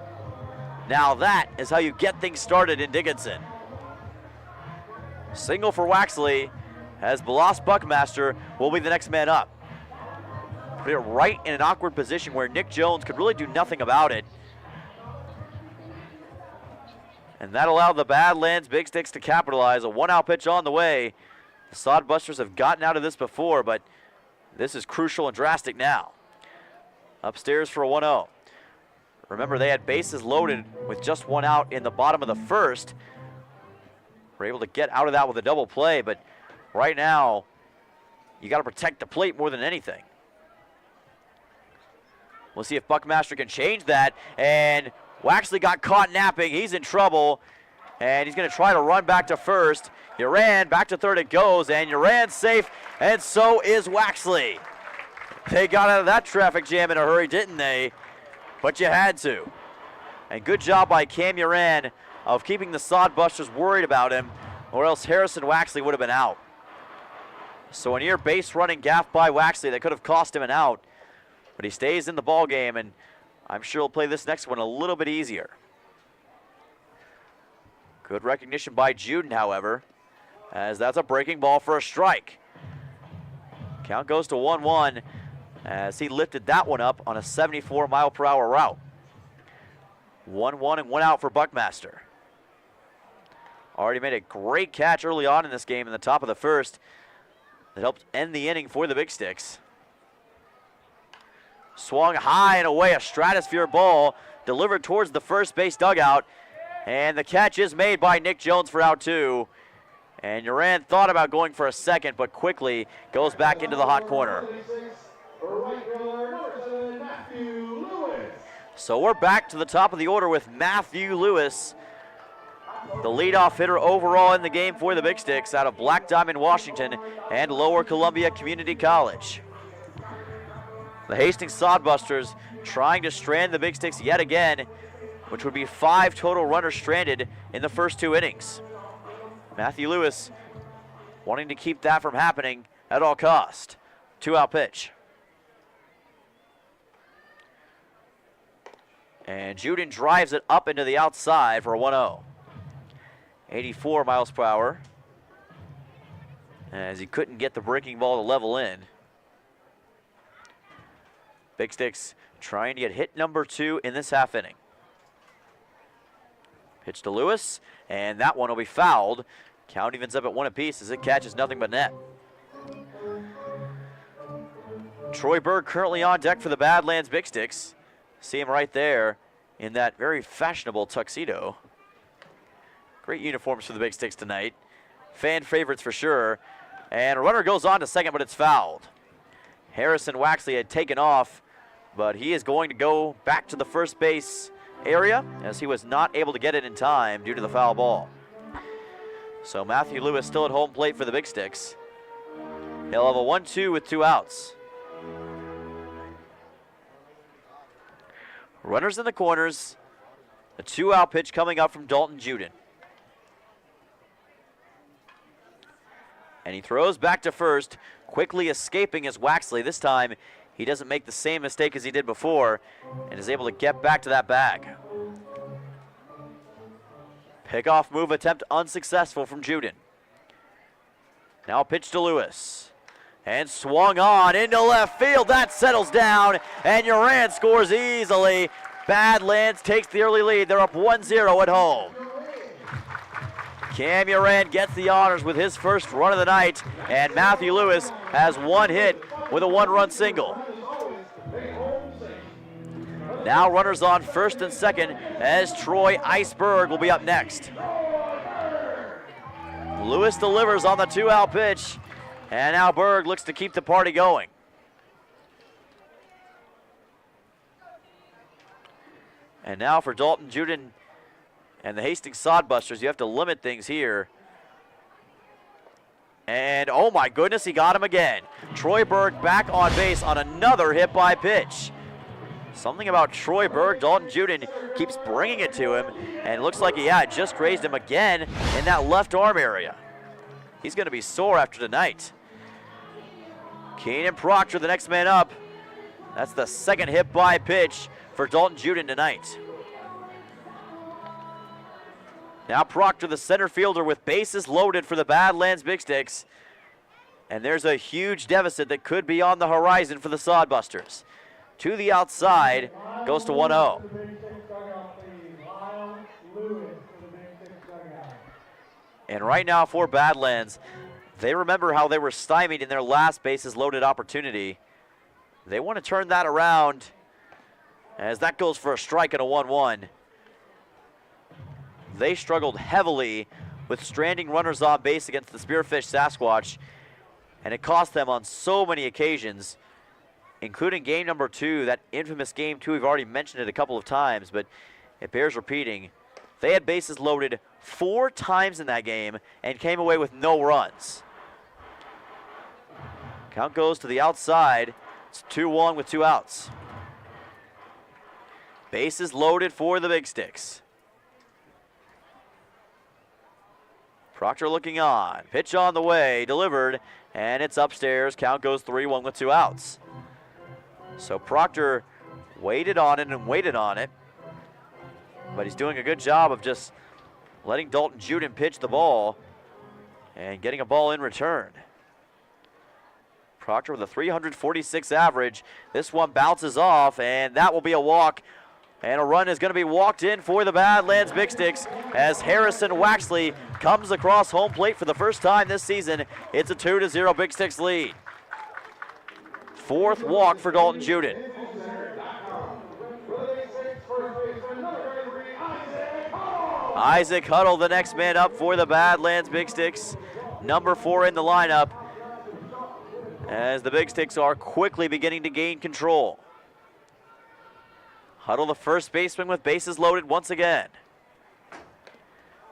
Now that is how you get things started in Dickinson. Single for Waxley, as Melas Buckmaster will be the next man up. Put it right in an awkward position where Nick Jones could really do nothing about it. And that allowed the Badlands Big Sticks to capitalize. A 1-out pitch on the way. The Sodbusters have gotten out of this before, but this is crucial and drastic now. Upstairs for a 1-0. Remember, they had bases loaded with just 1 out in the bottom of the first. Were able to get out of that with a double play, but right now, you got to protect the plate more than anything. We'll see if Buckmaster can change that, and Waxley got caught napping. He's in trouble, and he's going to try to run back to first. Uran back to third it goes, and Uran's safe, and so is Waxley. They got out of that traffic jam in a hurry, didn't they? But you had to. And good job by Cam Uran of keeping the Sodbusters worried about him, or else Harrison Waxley would have been out. So a near base running gaff by Waxley that could have cost him an out, but he stays in the ball game, and I'm sure he'll play this next one a little bit easier. Good recognition by Juden, however, as that's a breaking ball for a strike. Count goes to 1-1 as he lifted that one up on a 74-mile-per-hour route. 1-1 and 1 out for Buckmaster. Already made a great catch early on in this game in the top of the first that helped end the inning for the Big Sticks. Swung high and away, a stratosphere ball delivered towards the first base dugout, and the catch is made by Nick Jones for out 2. And Uran thought about going for a second, but quickly goes back into the hot corner. So we're back to the top of the order with Matthew Lewis, the leadoff hitter overall in the game for the Big Sticks out of Black Diamond, Washington, and Lower Columbia Community College. The Hastings Sodbusters trying to strand the Big Sticks yet again, which would be 5 total runners stranded in the first 2 innings. Matthew Lewis wanting to keep that from happening at all cost. 2-out pitch. And Juden drives it up into the outside for a 1-0. 84 miles per hour. As he couldn't get the breaking ball to level in. Big Sticks trying to get hit number 2 in this half inning. Pitch to Lewis, and that one will be fouled. Count evens up at 1 apiece as it catches nothing but net. Troy Berg currently on deck for the Badlands Big Sticks. See him right there in that very fashionable tuxedo. Great uniforms for the Big Sticks tonight. Fan favorites for sure. And a runner goes on to second, but it's fouled. Harrison Waxley had taken off, but he is going to go back to the first base area as he was not able to get it in time due to the foul ball. So Matthew Lewis still at home plate for the Big Sticks. He'll have a 1-2 with 2 outs. Runners in the corners. A 2-out pitch coming up from Dalton Juden. And he throws back to first, quickly escaping as Waxley. This time, he doesn't make the same mistake as he did before and is able to get back to that bag. Pickoff move attempt unsuccessful from Juden. Now pitch to Lewis. And swung on into left field. That settles down, and Uran scores easily. Badlands takes the early lead. They're up 1-0 at home. Cam Uran gets the honors with his first run of the night, and Matthew Lewis has 1 hit with a 1-run single. Now runners on first and second as Troy Iceberg will be up next. Lewis delivers on the 2-out pitch, and now Berg looks to keep the party going. And now for Dalton Juden and the Hastings Sodbusters, you have to limit things here. And oh my goodness, he got him again. Troy Berg back on base on another hit by pitch. Something about Troy Berg, Dalton Juden keeps bringing it to him, and it looks like he just grazed him again in that left arm area. He's going to be sore after tonight. Keenan Proctor, the next man up. That's the second hit by pitch for Dalton Juden tonight. Now Proctor, the center fielder, with bases loaded for the Badlands Big Sticks. And there's a huge deficit that could be on the horizon for the Sodbusters. To the outside, goes to 1-0. And right now for Badlands, they remember how they were stymied in their last bases loaded opportunity. They want to turn that around as that goes for a strike and a 1-1. They struggled heavily with stranding runners on base against the Spearfish Sasquatch, and it cost them on so many occasions, including game number 2, that infamous game 2. We've already mentioned it a couple of times, but it bears repeating. They had bases loaded 4 times in that game and came away with no runs. Count goes to the outside. It's 2-1 with 2 outs. Bases loaded for the Big Sticks. Proctor looking on. Pitch on the way, delivered, and it's upstairs. Count goes 3-1 with 2 outs. So Proctor waited on it and waited on it, but he's doing a good job of just letting Dalton Juden pitch the ball and getting a ball in return. Proctor with a 346 average. This one bounces off, and that will be a walk. And a run is going to be walked in for the Badlands Big Sticks as Harrison Waxley comes across home plate for the first time this season. It's a 2-0 Big Sticks lead. 4th walk for Dalton Juden. Isaac Huddle, the next man up for the Badlands Big Sticks. Number 4 in the lineup as the Big Sticks are quickly beginning to gain control. Huddle, the first baseman, with bases loaded once again.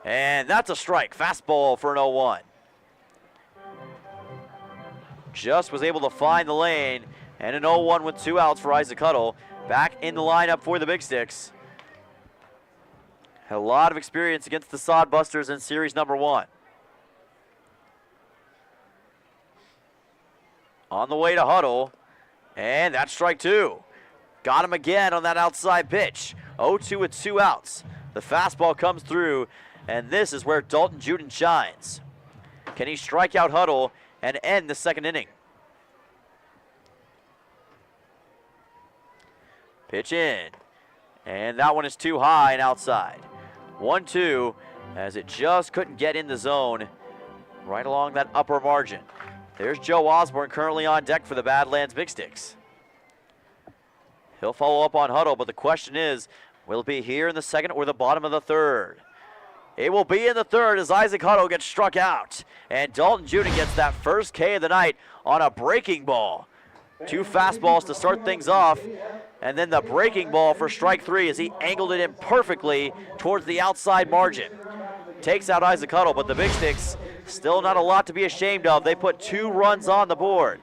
And that's a strike. Fastball for an 0-1. Just was able to find the lane, and an 0-1 with 2 outs for Isaac Huddle. Back in the lineup for the Big Sticks. Had a lot of experience against the Sodbusters in series number 1. On the way to Huddle, and that's strike 2. Got him again on that outside pitch. 0-2 with 2 outs. The fastball comes through, and this is where Dalton Juden shines. Can he strike out Huddle and end the 2nd inning? Pitch in, and that one is too high and outside. 1-2, as it just couldn't get in the zone right along that upper margin. There's Joe Osborne currently on deck for the Badlands Big Sticks. He'll follow up on Huddle, but the question is, will it be here in the 2nd or the bottom of the 3rd? It will be in the 3rd as Isaac Huddle gets struck out. And Dalton Juden gets that first K of the night on a breaking ball. 2 fastballs to start things off, and then the breaking ball for strike 3 as he angled it in perfectly towards the outside margin. Takes out Isaac Huddle, but the Big Sticks still not a lot to be ashamed of. They put 2 runs on the board.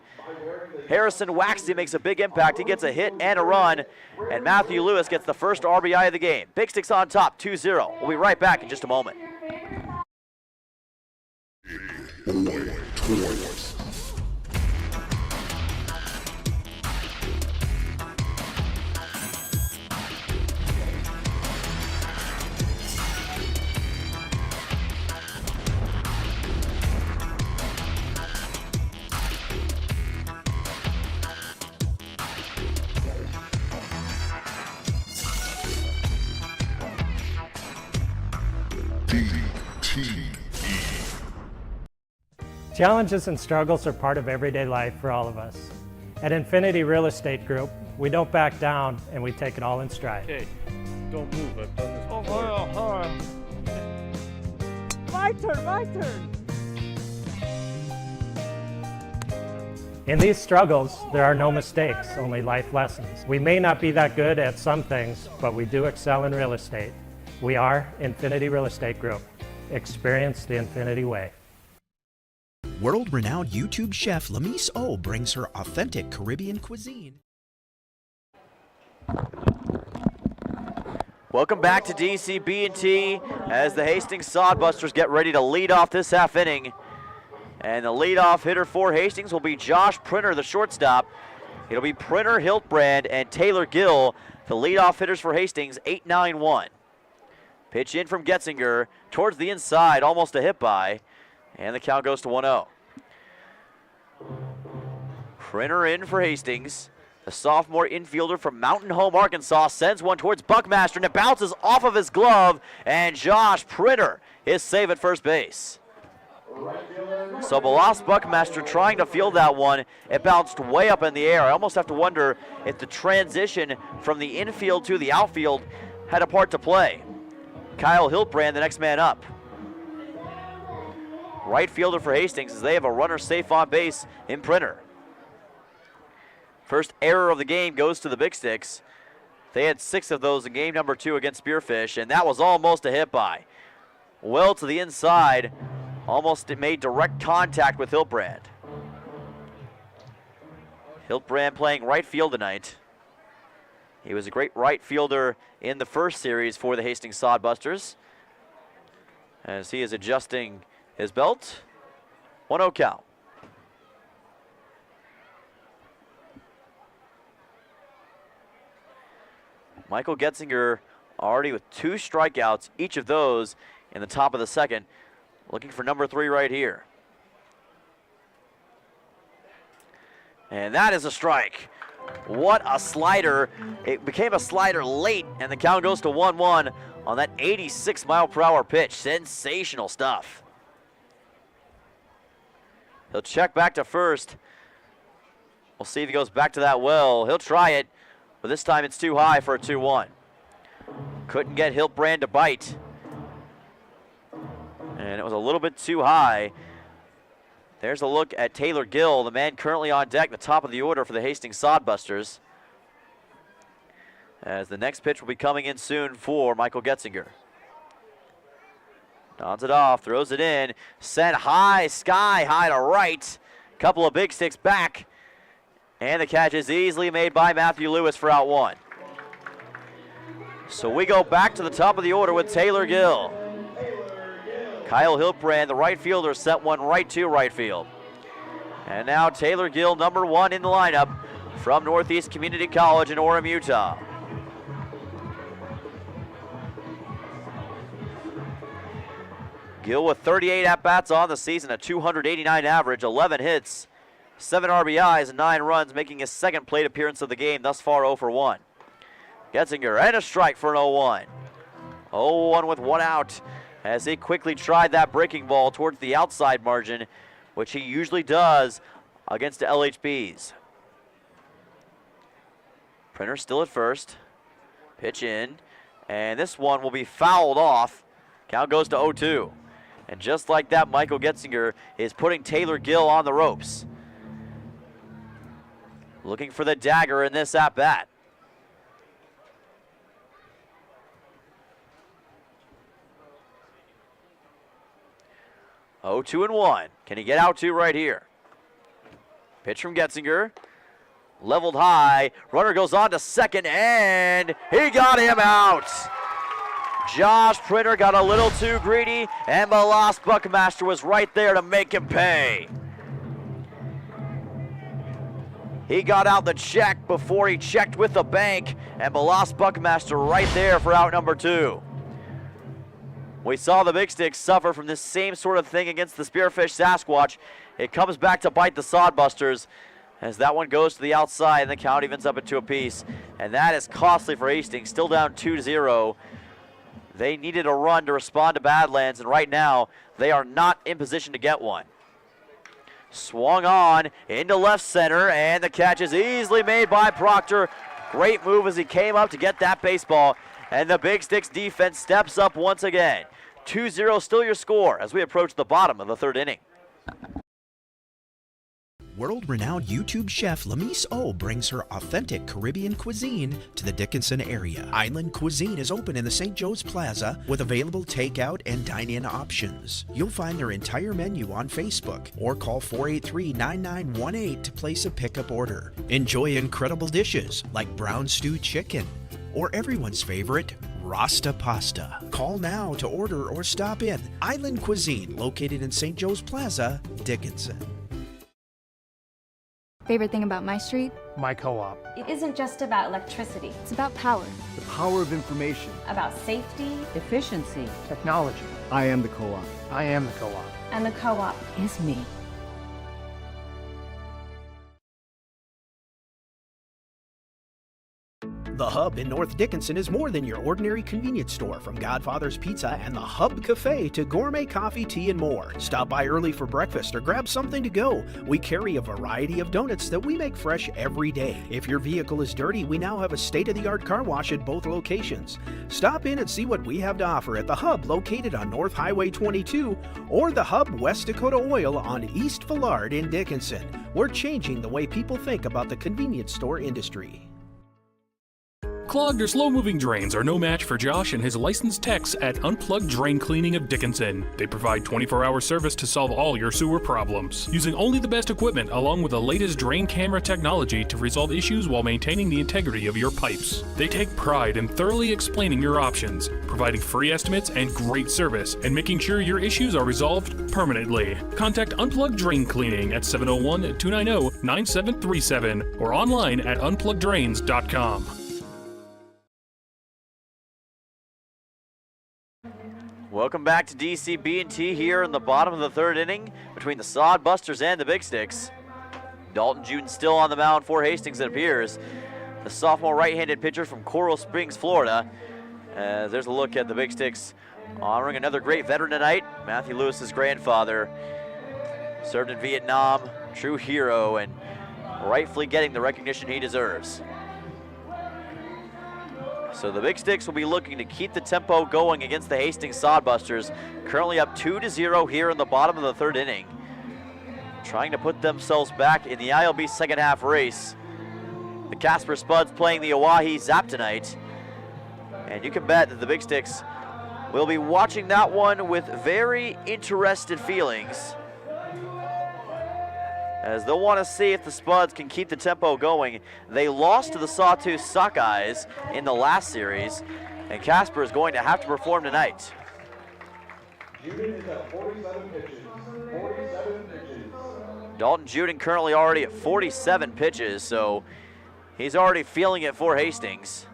Harrison Waxley makes a big impact. He gets a hit and a run, and Matthew Lewis gets the first RBI of the game. Big Sticks on top, 2-0. We'll be right back in just a moment.
Challenges and struggles are part of everyday life for all of us. At Infinity Real Estate Group, we don't back down and we take it all in stride.
Okay, don't move. I've done this before.
My turn. In these struggles, there are no mistakes, only life lessons. We may not be that good at some things, but we do excel in real estate. We are Infinity Real Estate Group. Experience the Infinity way.
World-renowned YouTube chef Lamise O brings her authentic Caribbean cuisine.
Welcome back to DCB&T as the Hastings Sodbusters get ready to lead off this half inning. And the leadoff hitter for Hastings will be Josh Printer, the shortstop. It'll be Printer, Hiltbrand, and Taylor Gill, the leadoff hitters for Hastings, 8-9-1. Pitch in from Getzinger towards the inside, almost a hit by. And the count goes to 1-0. Printer in for Hastings. The sophomore infielder from Mountain Home, Arkansas, sends one towards Buckmaster, and it bounces off of his glove. And Josh Printer is safe at first base. So Balas Buckmaster trying to field that one. It bounced way up in the air. I almost have to wonder if the transition from the infield to the outfield had a part to play. Kyle Hiltbrand, the next man up. Right fielder for Hastings as they have a runner safe on base in Printer. First error of the game goes to the Big Sticks. They had 6 of those in game number 2 against Spearfish, and that was almost a hit by. Well to the inside, almost it made direct contact with Hiltbrand. Hiltbrand playing right field tonight. He was a great right fielder in the first series for the Hastings Sodbusters, as he is adjusting his belt. 1-0 count. Michael Getzinger already with 2 strikeouts, each of those in the top of the second. Looking for number 3 right here. And that is a strike. What a slider. It became a slider late, and the count goes to 1-1 on that 86-mile-per-hour pitch. Sensational stuff. He'll check back to first. We'll see if he goes back to that well. He'll try it, but this time it's too high for a 2-1. Couldn't get Hiltbrand to bite. And it was a little bit too high. There's a look at Taylor Gill, the man currently on deck, the top of the order for the Hastings Sodbusters. As the next pitch will be coming in soon for Michael Getzinger. Dons it off, throws it in, sent high, sky high to right. Couple of big sticks back. And the catch is easily made by Matthew Lewis for out 1. So we go back to the top of the order with Taylor Gill. Kyle Hiltbrand, the right fielder, sent one right to right field. And now Taylor Gill, number 1 in the lineup from Northeast Community College in Orem, Utah. Gill with 38 at-bats on the season, a 289 average, 11 hits, 7 RBIs, and 9 runs, making his second plate appearance of the game, thus far 0 for 1. Getzinger, and a strike for an 0-1. 0-1 with 1 out, as he quickly tried that breaking ball towards the outside margin, which he usually does against the LHBs. Printer still at first. Pitch in, and this one will be fouled off. Count goes to 0-2. And just like that, Michael Getzinger is putting Taylor Gill on the ropes. Looking for the dagger in this at-bat. Oh, 2-1. Can he get out 2 right here? Pitch from Getzinger. Leveled high. Runner goes on to second, and he got him out. Josh Printer got a little too greedy, and Melas Buckmaster was right there to make him pay. He got out the check before he checked with the bank, and Melas Buckmaster right there for out number 2. We saw the Big Sticks suffer from this same sort of thing against the Spearfish Sasquatch. It comes back to bite the Sodbusters as that one goes to the outside, and the count evens up at 2 apiece. And that is costly for Hastings, still down 2-0. They needed a run to respond to Badlands, and right now they are not in position to get one. Swung on into left center, and the catch is easily made by Proctor. Great move as he came up to get that baseball, and the Big Sticks defense steps up once again. 2-0 still your score as we approach the bottom of the 3rd inning.
World-renowned YouTube chef Lamise O brings her authentic Caribbean cuisine to the Dickinson area. Island Cuisine is open in the St. Joe's Plaza with available takeout and dine-in options. You'll find their entire menu on Facebook or call 483-9918 to place a pickup order. Enjoy incredible dishes like brown stewed chicken or everyone's favorite, Rasta Pasta. Call now to order or stop in. Island Cuisine, located in St. Joe's Plaza, Dickinson.
Favorite thing about my street?
My co-op.
It isn't just about electricity.
It's about power.
The power of information.
About safety, efficiency,
Technology.
I am the co-op.
I am the co-op.
and the co-op is me.
The Hub in North Dickinson is more than your ordinary convenience store. From Godfather's Pizza and the Hub Cafe to gourmet coffee, tea, and more. Stop by early for breakfast or grab something to go. We carry a variety of donuts that we make fresh every day. If your vehicle is dirty, we now have a state-of-the-art car wash at both locations. Stop in and see what we have to offer at the Hub located on North Highway 22 or the Hub West Dakota Oil on East Villard in Dickinson. We're changing the way people think about the convenience store industry.
Clogged or slow-moving drains are no match for Josh and his licensed techs at Unplugged Drain Cleaning of Dickinson. They provide 24-hour service to solve all your sewer problems, using only the best equipment along with the latest drain camera technology to resolve issues while maintaining the integrity of your pipes. They take pride in thoroughly explaining your options, providing free estimates and great service, and making sure your issues are resolved permanently. Contact Unplugged Drain Cleaning at 701-290-9737 or online at unpluggeddrains.com.
Welcome back to DCB&T here in the bottom of the third inning between the Sodbusters and the Big Sticks. Dalton Juden still on the mound for Hastings, it appears. The sophomore right-handed pitcher from Coral Springs, Florida. There's a look at the Big Sticks honoring another great veteran tonight, Matthew Lewis's grandfather. Served in Vietnam, true hero, and rightfully getting the recognition he deserves. So the Big Sticks will be looking to keep the tempo going against the Hastings Sodbusters, currently up 2-0 here in the bottom of the third inning. Trying to put themselves back in the ILB second half race. The Casper Spuds playing the Oahe Zap tonight. And you can bet that the Big Sticks will be watching that one with very interested feelings, as they'll want to see if the Spuds can keep the tempo going. They lost to the Sawtooth Sockeyes in the last series, and Casper is going to have to perform tonight.
Juden is at 47 pitches. 47 pitches.
Dalton Juden currently already at 47 pitches, so he's already feeling it for Hastings.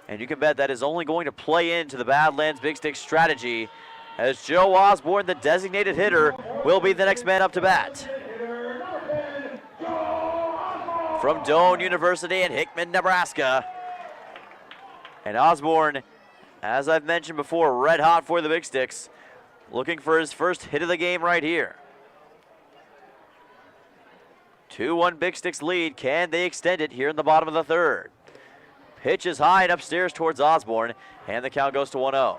And you can bet that is only going to play into the Badlands Big Stick strategy, as Joe Osborne, the designated hitter, will be the next man up to bat. From Doane University in Hickman, Nebraska. And Osborne, as I've mentioned before, red hot for the Big Sticks, looking for his first hit of the game right here. 2-1 Big Sticks lead. Can they extend it here in the bottom of the third? Pitch is high and upstairs towards Osborne, and the count goes to 1-0.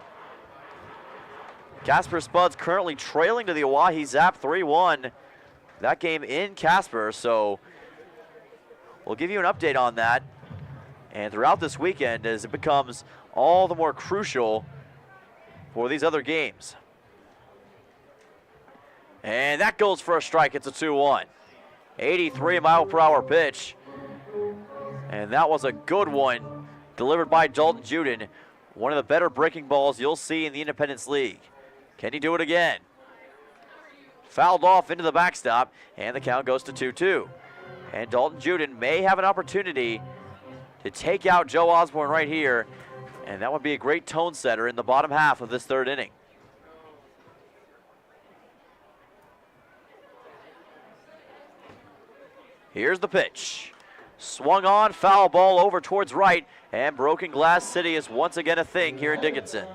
Casper Spuds currently trailing to the Oahe Zap 3-1. That game in Casper, so we'll give you an update on that. And throughout this weekend, as it becomes all the more crucial for these other games. And that goes for a strike. It's a 2-1. 83-mile-per-hour pitch. And that was a good one delivered by Dalton Juden. One of the better breaking balls you'll see in the Independence League. Can he do it again? Fouled off into the backstop, and the count goes to 2-2. And Dalton Juden may have an opportunity to take out Joe Osborne right here, and that would be a great tone setter in the bottom half of this third inning. Here's the pitch. Swung on, foul ball over towards right, and broken glass city is once again a thing here in Dickinson.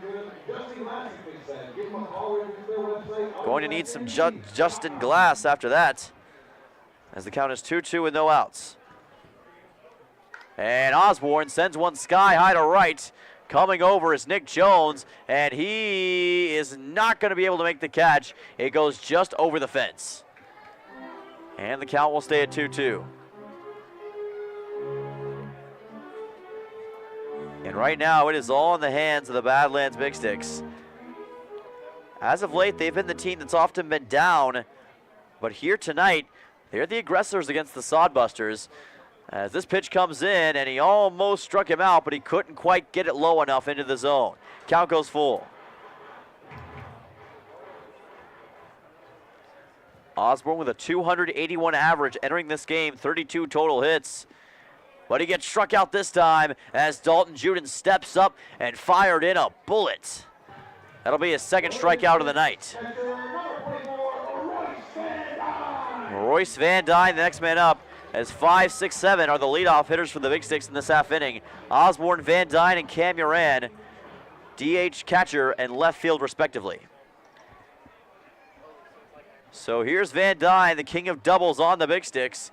Going to need some Justin Glass after that, as the count is 2-2 with no outs. And Osborne sends one sky high to right. Coming over is Nick Jones, and he is not going to be able to make the catch. It goes just over the fence. And the count will stay at 2-2. And right now, it is all in the hands of the Badlands Big Sticks. As of late, they've been the team that's often been down, but here tonight, they're the aggressors against the Sodbusters. As this pitch comes in, and he almost struck him out, but he couldn't quite get it low enough into the zone. Count goes full. Osborne with a 281 average entering this game, 32 total hits. But he gets struck out this time as Dalton Juden steps up and fired in a bullet. That'll be his second strikeout of the night. Royce Van Dyne, the next man up, as 5, 6, 7 are the leadoff hitters for the Big Sticks in this half inning. Osborne, Van Dyne, and Cam Uran, DH, catcher, and left field respectively. So here's Van Dyne, the king of doubles on the Big Sticks,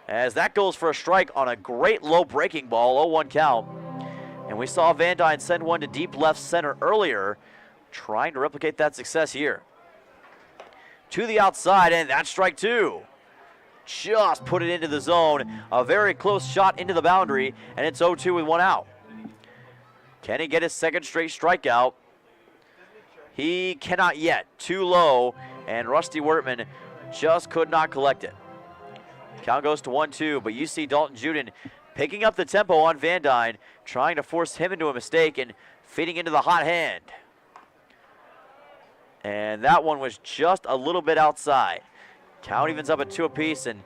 as that goes for a strike on a great low breaking ball, 0-1 count. And we saw Van Dyne send one to deep left center earlier, trying to replicate that success here. To the outside, and that's strike two. just put it into the zone. A very close shot into the boundary, and it's 0-2 with one out. Can he get his second straight strikeout? He cannot yet. Too low, and Rusty Wertman just could not collect it. Count goes to 1-2, but you see Dalton Juden picking up the tempo on Van Dyne, trying to force him into a mistake and feeding into the hot hand. And that one was just a little bit outside. Count evens up at 2 apiece, and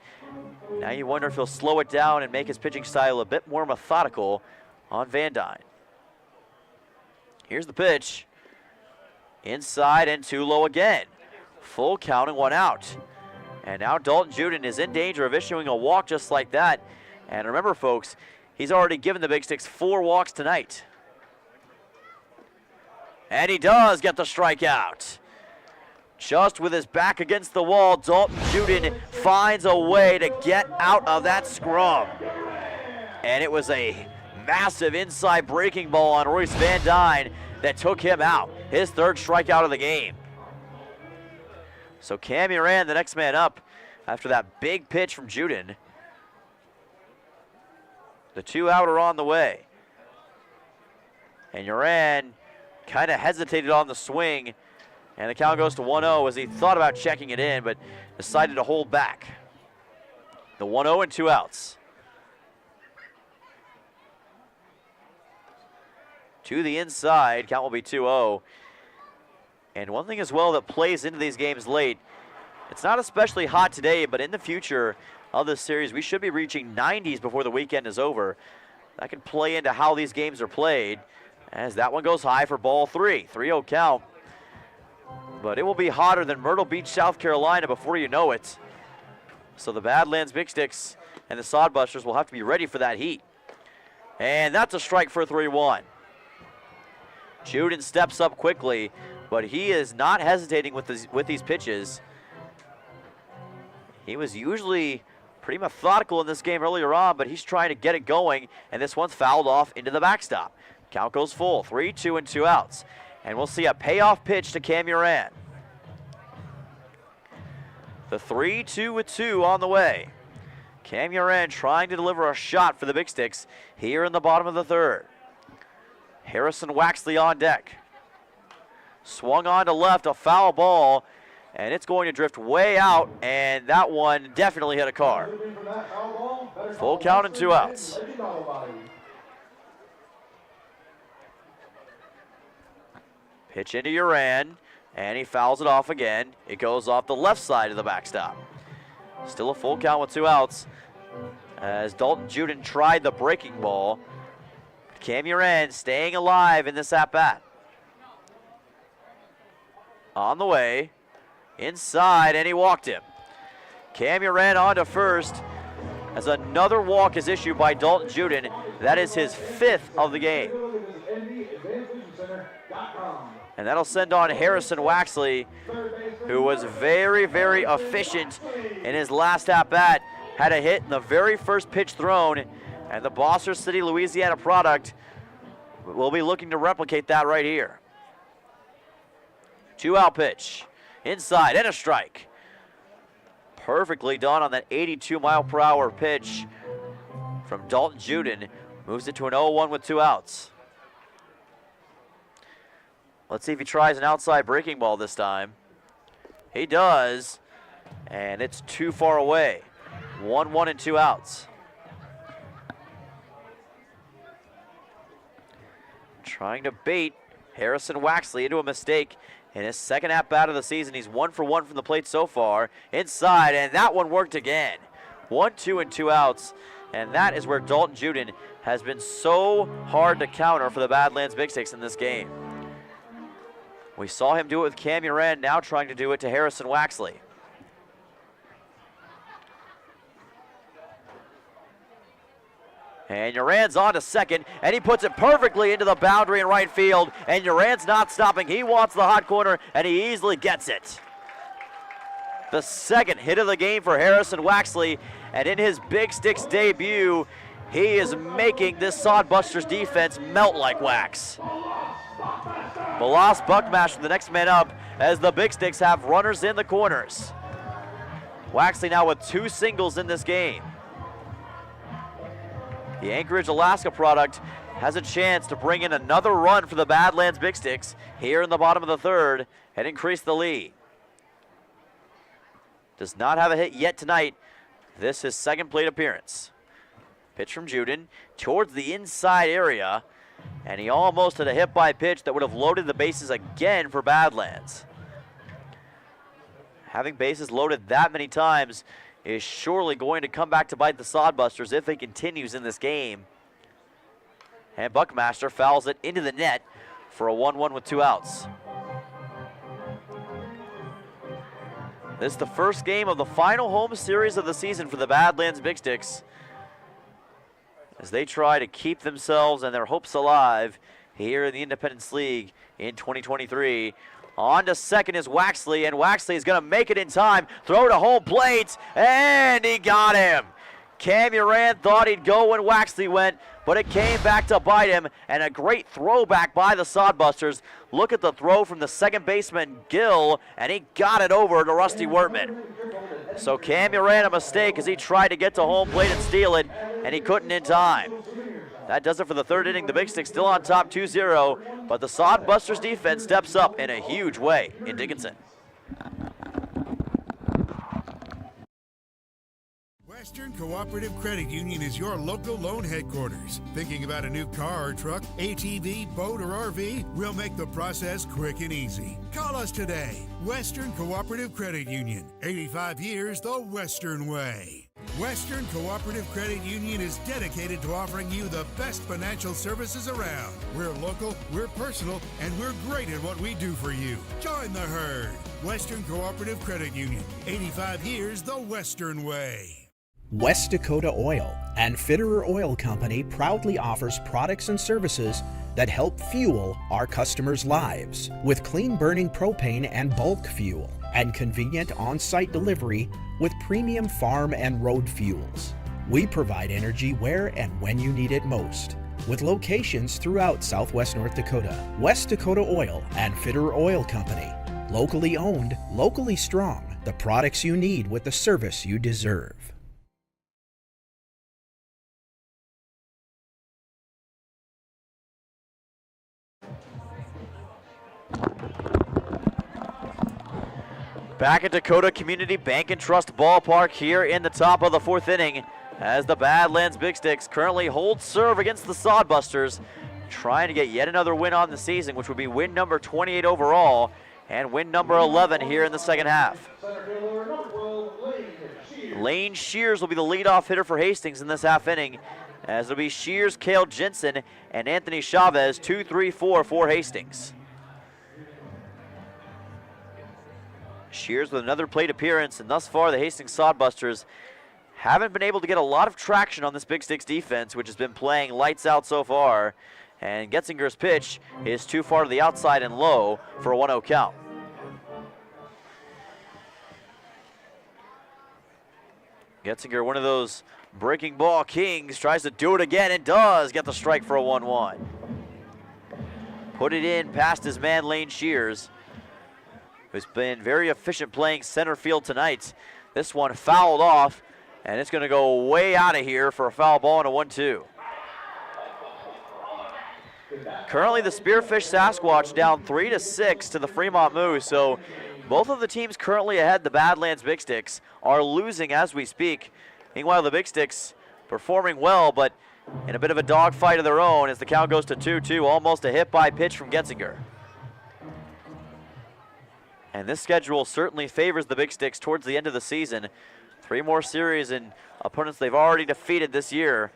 now you wonder if he'll slow it down and make his pitching style a bit more methodical on Van Dyne. Here's the pitch. Inside and too low again. Full count and one out. And now Dalton Juden is in danger of issuing a walk just like that. And remember, folks, he's already given the Big Sticks 4 walks tonight. And he does get the strikeout. Just with his back against the wall, Dalton Juden finds a way to get out of that scrum. And it was a massive inside breaking ball on Royce Van Dyne that took him out. His 3rd strikeout of the game. So Cam Uran, the next man up after that big pitch from Juden. The 2 out are on the way. And Uran kind of hesitated on the swing, and the count goes to 1-0 as he thought about checking it in, but decided to hold back. The 1-0 and 2 outs. To the inside, count will be 2-0. And one thing as well that plays into these games late, it's not especially hot today, but in the future of this series, we should be reaching 90s before the weekend is over. That can play into how these games are played, as that one goes high for ball 3. 3-0 count. But it will be hotter than Myrtle Beach, South Carolina before you know it. So the Badlands Big Sticks and the Sodbusters will have to be ready for that heat. And that's a strike for 3-1. Juden steps up quickly, but he is not hesitating with these pitches. He was usually pretty methodical in this game earlier on, but he's trying to get it going, and this one's fouled off into the backstop. Count goes full, 3-2 and 2 outs. And we'll see a payoff pitch to Cam Uran. The 3-2 with 2 on the way. Cam Uran trying to deliver a shot for the Big Sticks here in the bottom of the 3rd. Harrison Waxley on deck. Swung on to left, a foul ball, and it's going to drift way out, and that one definitely hit a car. Full count and 2 outs. Pitch into Uran, and he fouls it off again. It goes off the left side of the backstop. Still a full count with 2 outs as Dalton Juden tried the breaking ball. Cam Uran staying alive in this at-bat. On the way, inside, and he walked him. Cam Uran on to first as another walk is issued by Dalton Juden. That is his 5th of the game. And that'll send on Harrison Waxley, who was very, very efficient in his last at-bat. Had a hit in the very first pitch thrown, and the Bossier City, Louisiana product will be looking to replicate that right here. 2-out pitch, inside, and a strike. Perfectly done on that 82-mile-per-hour pitch from Dalton Juden. Moves it to an 0-1 with 2 outs. Let's see if he tries an outside breaking ball this time. He does, and it's too far away. 1-1 and 2 outs. Trying to bait Harrison Waxley into a mistake in his 2nd at-bat of the season. He's 1 for 1 from the plate so far. Inside, and that one worked again. 1-2 and 2 outs, and that is where Dalton Juden has been so hard to counter for the Badlands Big Sticks in this game. We saw him do it with Cam Uran, now trying to do it to Harrison Waxley. And Uran's on to second, and he puts it perfectly into the boundary in right field, and Uran's not stopping. He wants the hot corner, and he easily gets it. The 2nd hit of the game for Harrison Waxley, and in his Big Sticks debut, he is making this Sodbusters defense melt like wax. Balas Buckmaster, the next man up, as the Big Sticks have runners in the corners. Waxley now with 2 singles in this game. The Anchorage, Alaska product has a chance to bring in another run for the Badlands Big Sticks here in the bottom of the 3rd and increase the lead. Does not have a hit yet tonight. This is 2nd plate appearance. Pitch from Juden towards the inside area, and he almost had a hit by pitch that would have loaded the bases again for Badlands. Having bases loaded that many times is surely going to come back to bite the Sodbusters if it continues in this game. And Buckmaster fouls it into the net for a 1-1 with 2 outs. This is the first game of the final home series of the season for the Badlands Big Sticks, as they try to keep themselves and their hopes alive here in the Independence League in 2023. On to second is Waxley, and Waxley is going to make it in time. Throw to home plate, and he got him. Cam Uran thought he'd go when Waxley went, but it came back to bite him, and a great throwback by the Sodbusters. Look at the throw from the second baseman, Gill, and he got it over to Rusty Wertman. So Cam Uran a mistake as he tried to get to home plate and steal it, and he couldn't in time. That does it for the 3rd inning. The Big Sticks still on top 2-0, but the Sodbusters defense steps up in a huge way in Dickinson.
Western Cooperative Credit Union is your local loan headquarters. Thinking about a new car or truck, ATV, boat, or RV? We'll make the process quick and easy. Call us today. Western Cooperative Credit Union. 85 years the Western way. Western Cooperative Credit Union is dedicated to offering you the best financial services around. We're local, we're personal, and we're great at what we do for you. Join the herd. Western Cooperative Credit Union. 85 years the Western way.
West Dakota Oil and Fitterer Oil Company proudly offers products and services that help fuel our customers' lives with clean burning propane and bulk fuel and convenient on-site delivery with premium farm and road fuels. We provide energy where and when you need it most, with locations throughout Southwest North Dakota. West Dakota Oil and Fitterer Oil Company, locally owned, locally strong, the products you need with the service you deserve.
Back at Dakota Community Bank and Trust Ballpark here in the top of the 4th inning, as the Badlands Big Sticks currently hold serve against the Sodbusters, trying to get yet another win on the season, which would be win number 28 overall and win number 11 here in the 2nd half. Lane Shears will be the leadoff hitter for Hastings in this half inning, as it'll be Shears, Cale Jensen, and Anthony Chavez, 2-3-4 for Hastings. Shears with another plate appearance, and thus far the Hastings Sodbusters haven't been able to get a lot of traction on this Big Sticks defense, which has been playing lights out so far. And Getzinger's pitch is too far to the outside and low for a 1-0 count. Getzinger, one of those breaking ball kings, tries to do it again and does get the strike for a 1-1. Put it in past his man Lane Shears, who's been very efficient playing center field tonight. This one fouled off, and it's going to go way out of here for a foul ball and a 1-2. Currently the Spearfish Sasquatch down 3-6 to the Fremont Moose, so both of the teams currently ahead, the Badlands Big Sticks, are losing as we speak. Meanwhile, the Big Sticks performing well, but in a bit of a dogfight of their own as the count goes to 2-2, almost a hit by pitch from Getzinger. And this schedule certainly favors the Big Sticks towards the end of the season. 3 more series and opponents they've already defeated this year.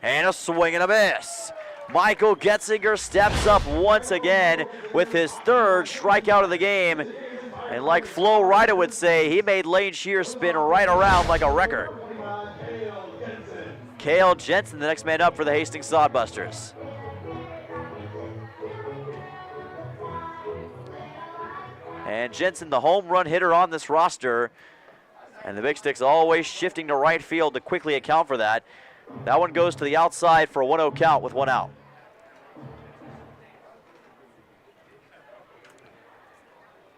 And a swing and a miss. Michael Getzinger steps up once again with his 3rd strikeout of the game. And like Flo Rida would say, he made Lane Shears spin right around like a record. Cale Jensen, the next man up for the Hastings Sodbusters. And Jensen, the home run hitter on this roster. And the Big Sticks always shifting to right field to quickly account for that. That one goes to the outside for a 1-0 count with 1 out.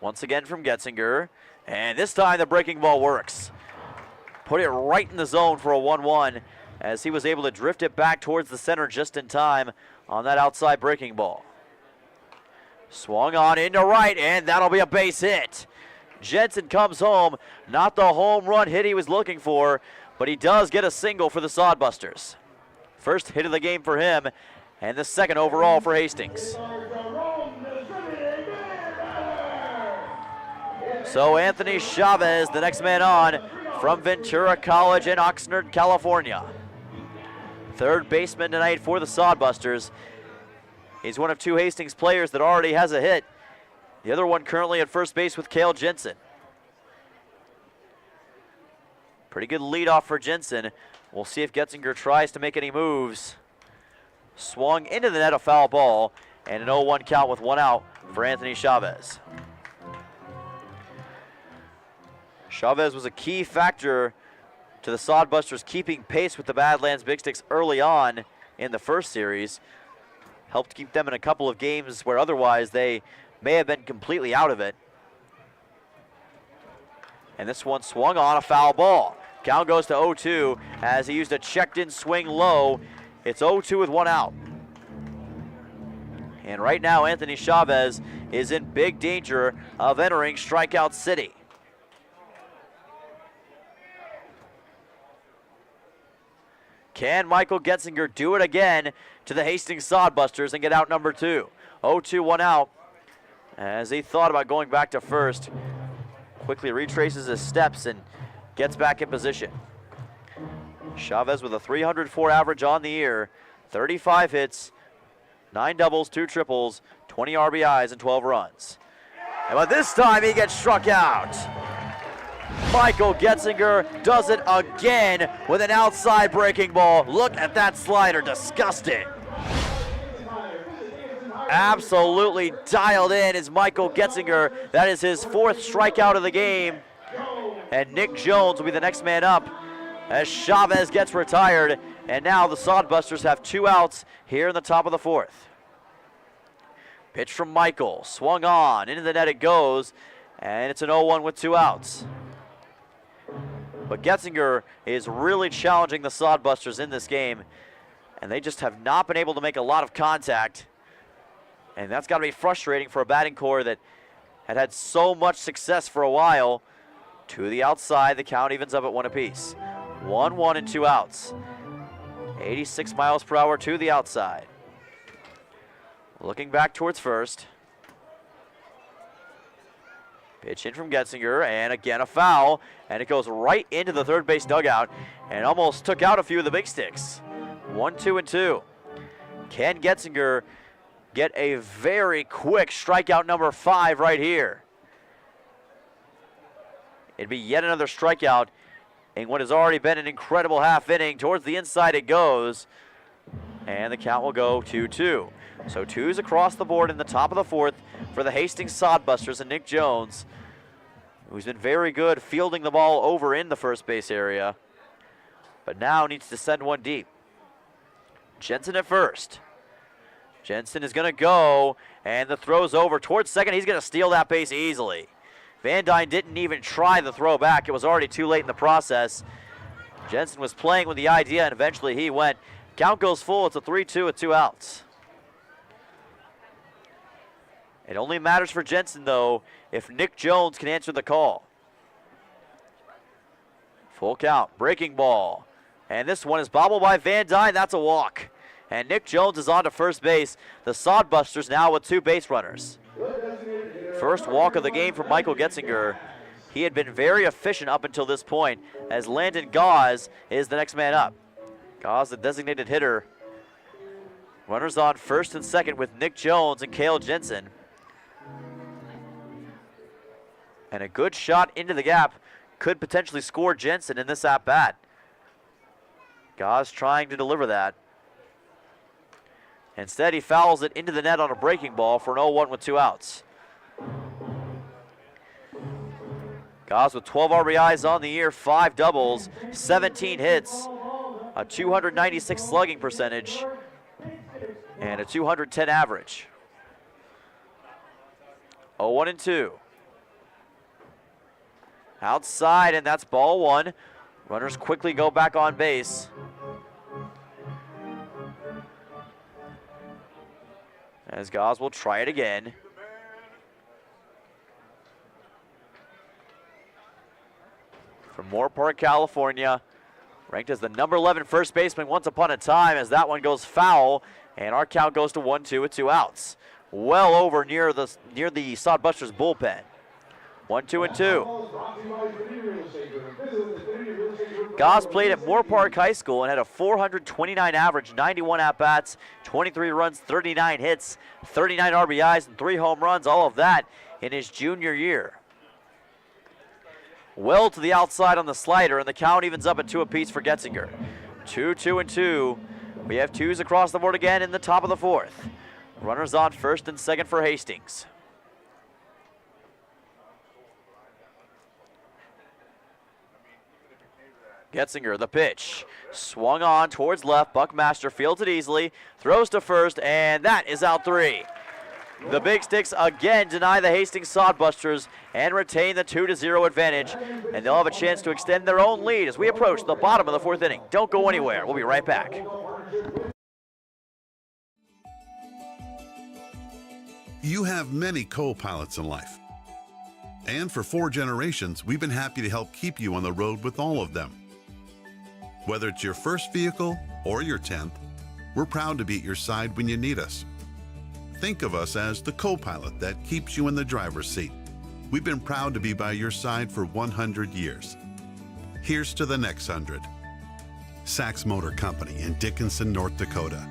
Once again from Getzinger. And this time the breaking ball works. put it right in the zone for a 1-1 as he was able to drift it back towards the center just in time on that outside breaking ball. Swung on into right, and that'll be a base hit. Jensen comes home, not the home run hit he was looking for, but he does get a single for the Sodbusters. First hit of the game for him, and the second overall for Hastings. So Anthony Chavez, the next man on, from Ventura College in Oxnard, California. Third baseman tonight for the Sodbusters. He's one of two Hastings players that already has a hit. The other one currently at first base with Cale Jensen. Pretty good leadoff for Jensen. We'll see if Getzinger tries to make any moves. Swung into the net, a foul ball, and an 0-1 count with one out for Anthony Chavez. Chavez was a key factor to the Sodbusters keeping pace with the Badlands Big Sticks early on in the first series. Helped keep them in a couple of games where otherwise they may have been completely out of it. And this one swung on, a foul ball. Count goes to 0-2 as he used a checked-in swing low. It's 0-2 with one out. And right now, Anthony Chavez is in big danger of entering strikeout city. Can Michael Getzinger do it again to the Hastings Sodbusters and get out number 2? 0-2, one out. As he thought about going back to first, quickly retraces his steps and gets back in position. Chavez with a 304 average on the year, 35 hits, 9 doubles, 2 triples, 20 RBIs, and 12 runs. And but this time he gets struck out. Michael Getzinger does it again with an outside breaking ball. Look at that slider, disgusting. Absolutely dialed in is Michael Getzinger. That is his 4th strikeout of the game. And Nick Jones will be the next man up as Chavez gets retired. And now the Sodbusters have 2 outs here in the top of the 4th. Pitch from Michael, swung on, into the net it goes, and it's an 0-1 with 2 outs. But Getzinger is really challenging the Sodbusters in this game, and they just have not been able to make a lot of contact. And that's got to be frustrating for a batting core that had had so much success for a while. To the outside, the count evens up at 1 apiece. 1-1 and 2 outs. 86 miles per hour to the outside. Looking back towards first. Pitch in from Getzinger, and again a foul, and it goes right into the third base dugout and almost took out a few of the big sticks. 1-2 and 2. Can Getzinger get a very quick strikeout number 5 right here? It'd be yet another strikeout in what has already been an incredible half inning. Towards the inside it goes, and the count will go 2-2. So 2s across the board in the top of the 4th for the Hastings Sodbusters and Nick Jones, who's been very good fielding the ball over in the first base area, but now needs to send one deep. Jensen at first. Jensen is going to go, and the throw's over towards second. He's going to steal that base easily. Van Dyne didn't even try the throw back. It was already too late in the process. Jensen was playing with the idea, and eventually he went. Count goes full. It's a 3-2 with 2 outs. It only matters for Jensen, though, if Nick Jones can answer the call. Full count, breaking ball. And this one is bobbled by Van Dyne. That's a walk. And Nick Jones is on to first base. The Sodbusters now with 2 base runners. First walk of the game for Michael Getzinger. He had been very efficient up until this point, as Landon Gause is the next man up. Gause, the designated hitter. Runners on first and second with Nick Jones and Cale Jensen. And a good shot into the gap could potentially score Jensen in this at-bat. Gause trying to deliver that. Instead, he fouls it into the net on a breaking ball for an 0-1 with 2 outs. Gause with 12 RBIs on the year, 5 doubles, 17 hits, a 296 slugging percentage, and a 210 average. 0-1 and 2. Outside, and that's ball 1. Runners quickly go back on base. As Goss will try it again. From Moore Park, California, ranked as the number 11 first baseman once upon a time, as that one goes foul, and our count goes to 1-2 with 2 outs. Well over near the Sodbusters bullpen. 1-2-2. Goss played at Moore Park High School and had a 429 average, 91 at-bats, 23 runs, 39 hits, 39 RBIs, and 3 home runs, all of that in his junior year. Well to the outside on the slider, and the count evens up at 2 apiece for Getzinger. 2-2-2. We have 2s across the board again in the top of the 4th. Runners on first and second for Hastings. Getzinger, the pitch. Swung on towards left. Buckmaster fields it easily. Throws to first, and that is out 3. The Big Sticks again deny the Hastings Sodbusters and retain the 2-0 advantage. And they'll have a chance to extend their own lead as we approach the bottom of the 4th inning. Don't go anywhere. We'll be right back.
You have many co-pilots in life. And for 4 generations, we've been happy to help keep you on the road with all of them. Whether it's your first vehicle or your 10th, we're proud to be at your side when you need us. Think of us as the co-pilot that keeps you in the driver's seat. We've been proud to be by your side for 100 years. Here's to the next 100. Sachs Motor Company in Dickinson, North Dakota.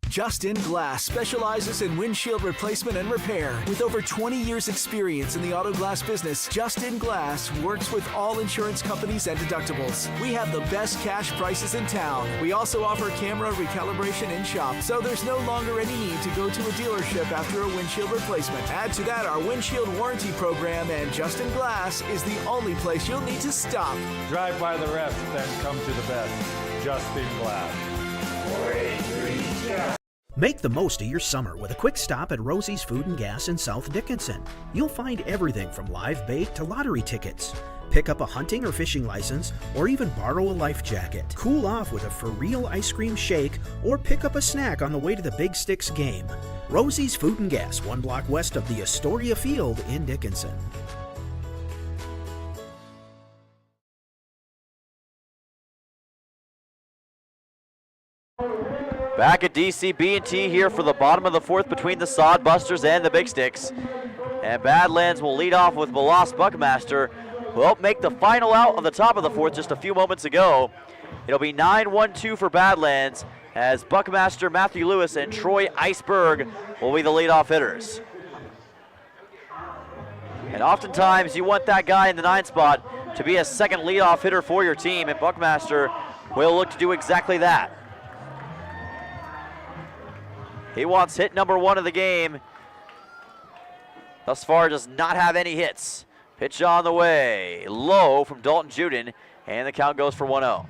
Just-In Glass specializes in windshield replacement and repair. With over 20 years experience in the auto glass business, Just-In Glass works with all insurance companies and deductibles. We have the best cash prices in town. We also offer camera recalibration in shop, so there's no longer any need to go to a dealership after a windshield replacement. Add to that our windshield warranty program, and Just-In Glass is the only place you'll need to stop.
Drive by the rest, then come to the best. Just-In Glass. 483.
Make the most of your summer with a quick stop at Rosie's Food and Gas in South Dickinson. You'll find everything from live bait to lottery tickets. Pick up a hunting or fishing license, or even borrow a life jacket. Cool off with a for real ice cream shake, or pick up a snack on the way to the Big Sticks game. Rosie's Food and Gas, 1 block west of the Astoria Field in Dickinson.
Back at DCB&T here for the bottom of the 4th between the Sodbusters and the Big Sticks. And Badlands will lead off with Balas Buckmaster, who helped make the final out of the top of the 4th just a few moments ago. It'll be 9-1-2 for Badlands as Buckmaster, Matthew Lewis, and Troy Iceberg will be the leadoff hitters. And oftentimes you want that guy in the 9 spot to be a second leadoff hitter for your team, and Buckmaster will look to do exactly that. He wants hit number 1 of the game. Thus far does not have any hits. Pitch on the way. Low from Dalton Juden, and the count goes for 1-0.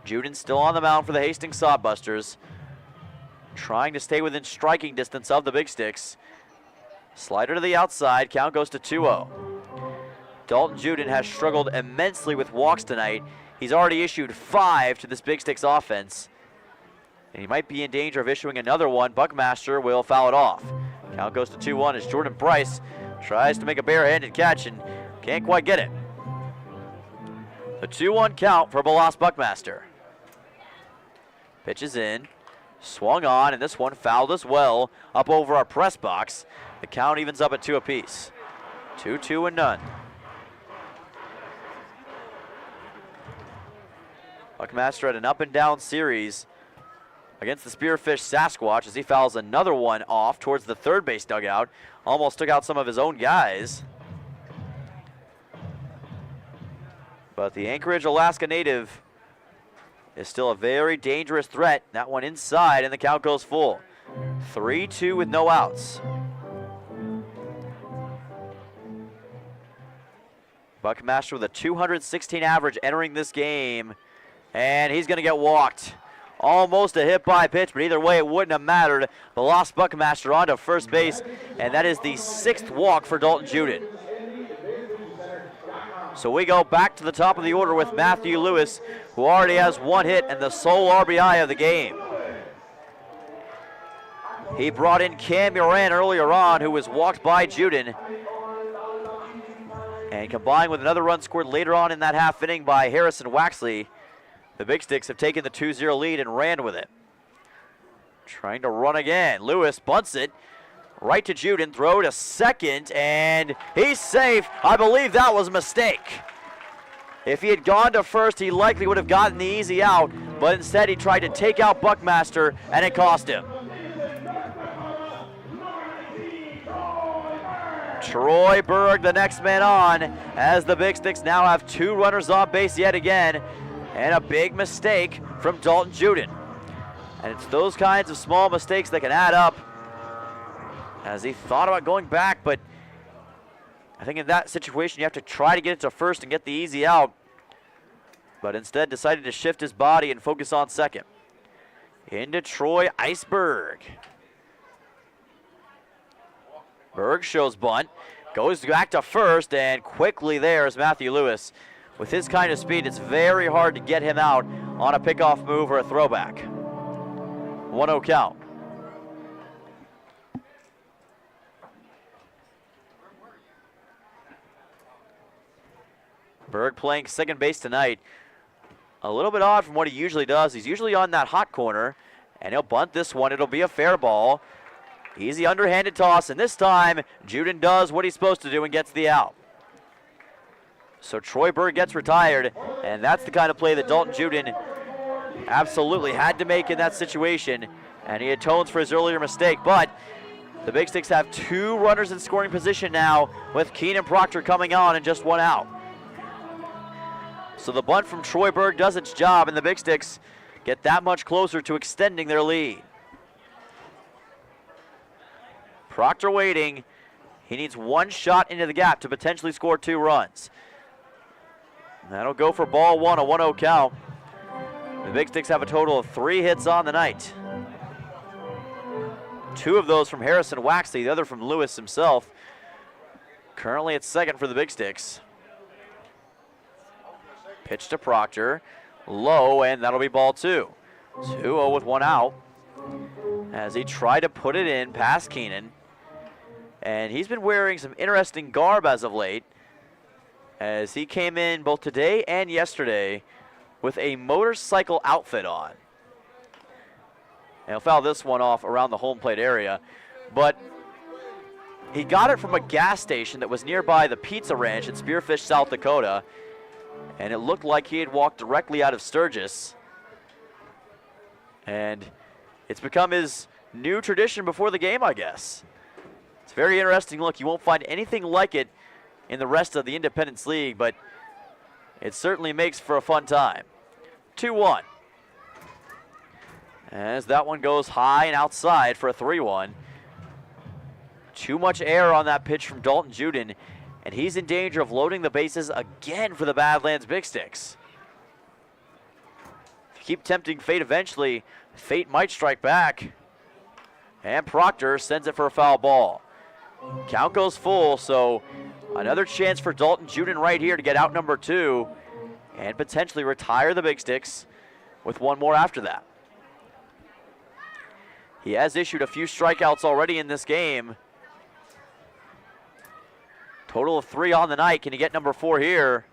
Juden still on the mound for the Hastings Sodbusters, trying to stay within striking distance of the Big Sticks. Slider to the outside, count goes to 2-0. Dalton Juden has struggled immensely with walks tonight. He's already issued 5 to this Big Sticks offense, and he might be in danger of issuing another one. Buckmaster will foul it off. Count goes to 2-1 as Jordan Price tries to make a barehanded catch and can't quite get it. The 2-1 count for Balas Buckmaster. Pitch is in, swung on, and this one fouled as well up over our press box. The count evens up at 2 apiece. 2-2 and none. Buckmaster had an up and down series against the Spearfish Sasquatch as he fouls another one off towards the third base dugout. Almost took out some of his own guys. But the Anchorage, Alaska native is still a very dangerous threat. That one inside, and the count goes full. 3-2 with no outs. Buckmaster with a 216 average entering this game, and he's going to get walked. Almost a hit by pitch, but either way it wouldn't have mattered. The lost Buckmaster onto first base, and that is the 6th walk for Dalton Juden. So we go back to the top of the order with Matthew Lewis, who already has 1 hit and the sole RBI of the game. He brought in Cam Moran earlier on, who was walked by Juden. And combined with another run scored later on in that half inning by Harrison Waxley, the Big Sticks have taken the 2-0 lead and ran with it. Trying to run again. Lewis bunts it right to Juden, throw to second, and he's safe. I believe that was a mistake. If he had gone to first, he likely would have gotten the easy out, but instead he tried to take out Buckmaster, and it cost him. Troy Berg, the next man on, as the Big Sticks now have 2 runners on base yet again, and a big mistake from Dalton Juden. And it's those kinds of small mistakes that can add up, as he thought about going back, but I think in that situation you have to try to get it to first and get the easy out, but instead decided to shift his body and focus on second. Into Troy Iceberg. Berg shows bunt, goes back to first, and quickly there is Matthew Lewis. With his kind of speed, it's very hard to get him out on a pickoff move or a throwback. 1-0 count. Berg playing second base tonight. A little bit odd from what he usually does. He's usually on that hot corner, and he'll bunt this one. It'll be a fair ball. Easy underhanded toss, and this time Juden does what he's supposed to do and gets the out. So Troy Berg gets retired, and that's the kind of play that Dalton Juden absolutely had to make in that situation, and he atones for his earlier mistake. But the Big Sticks have 2 runners in scoring position now, with Keenan Proctor coming on and just 1 out. So the bunt from Troy Berg does its job, and the Big Sticks get that much closer to extending their lead. Proctor waiting. He needs 1 shot into the gap to potentially score 2 runs. That'll go for ball 1, a 1-0 count. The Big Sticks have a total of 3 hits on the night. 2 of those from Harrison Waxley, the other from Lewis himself. Currently at second for the Big Sticks. Pitch to Proctor, low, and that'll be ball 2. 2-0 with 1 out, as he tried to put it in past Keenan. And he's been wearing some interesting garb as of late, as he came in both today and yesterday with a motorcycle outfit on. And he'll foul this one off around the home plate area, but he got it from a gas station that was nearby the Pizza Ranch in Spearfish, South Dakota, and it looked like he had walked directly out of Sturgis. And it's become his new tradition before the game, I guess. It's a very interesting look. You won't find anything like it in the rest of the Independence League, but it certainly makes for a fun time. 2-1. As that one goes high and outside for a 3-1. Too much air on that pitch from Dalton Juden, and he's in danger of loading the bases again for the Badlands Big Sticks. If you keep tempting fate eventually, fate might strike back. And Proctor sends it for a foul ball. Count goes full, so another chance for Dalton Juden right here to get out number 2 and potentially retire the Big Sticks with 1 more after that. He has issued a few strikeouts already in this game. Total of 3 on the night. Can he get number 4 here?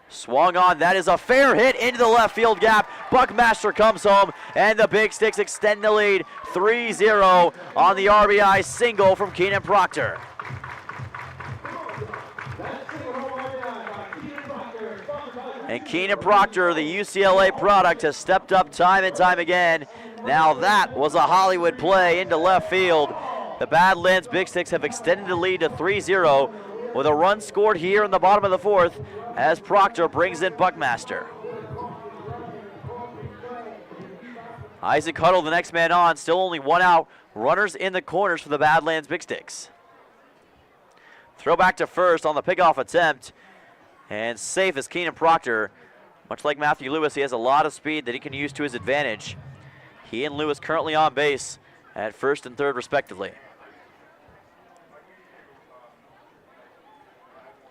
Swung on. That is a fair hit into the left field gap. Buckmaster comes home, and the Big Sticks extend the lead 3-0 on the RBI single from Keenan Proctor. And Keenan Proctor, the UCLA product, has stepped up time and time again. Now that was a Hollywood play into left field. The Badlands Big Sticks have extended the lead to 3-0 with a run scored here in the bottom of the 4th as Proctor brings in Buckmaster. Isaac Huddle, the next man on, still only 1 out. Runners in the corners for the Badlands Big Sticks. Throw back to first on the pickoff attempt, and safe as Keenan Proctor. Much like Matthew Lewis, he has a lot of speed that he can use to his advantage. He and Lewis currently on base at first and third respectively.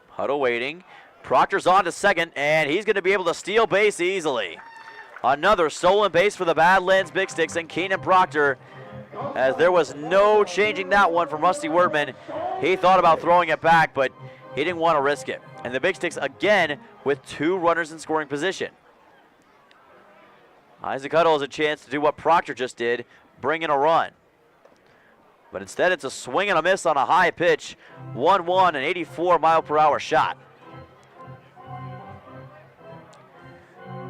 Huddle waiting, Proctor's on to second, and he's going to be able to steal base easily. Another stolen base for the Badlands Big Sticks and Keenan Proctor, as there was no changing that one from Rusty Wertman. He thought about throwing it back, but he didn't want to risk it. And the Big Sticks again with 2 runners in scoring position. Isaac Huddle has a chance to do what Proctor just did, bring in a run. But instead it's a swing and a miss on a high pitch, 1-1, an 84-mile-per-hour shot.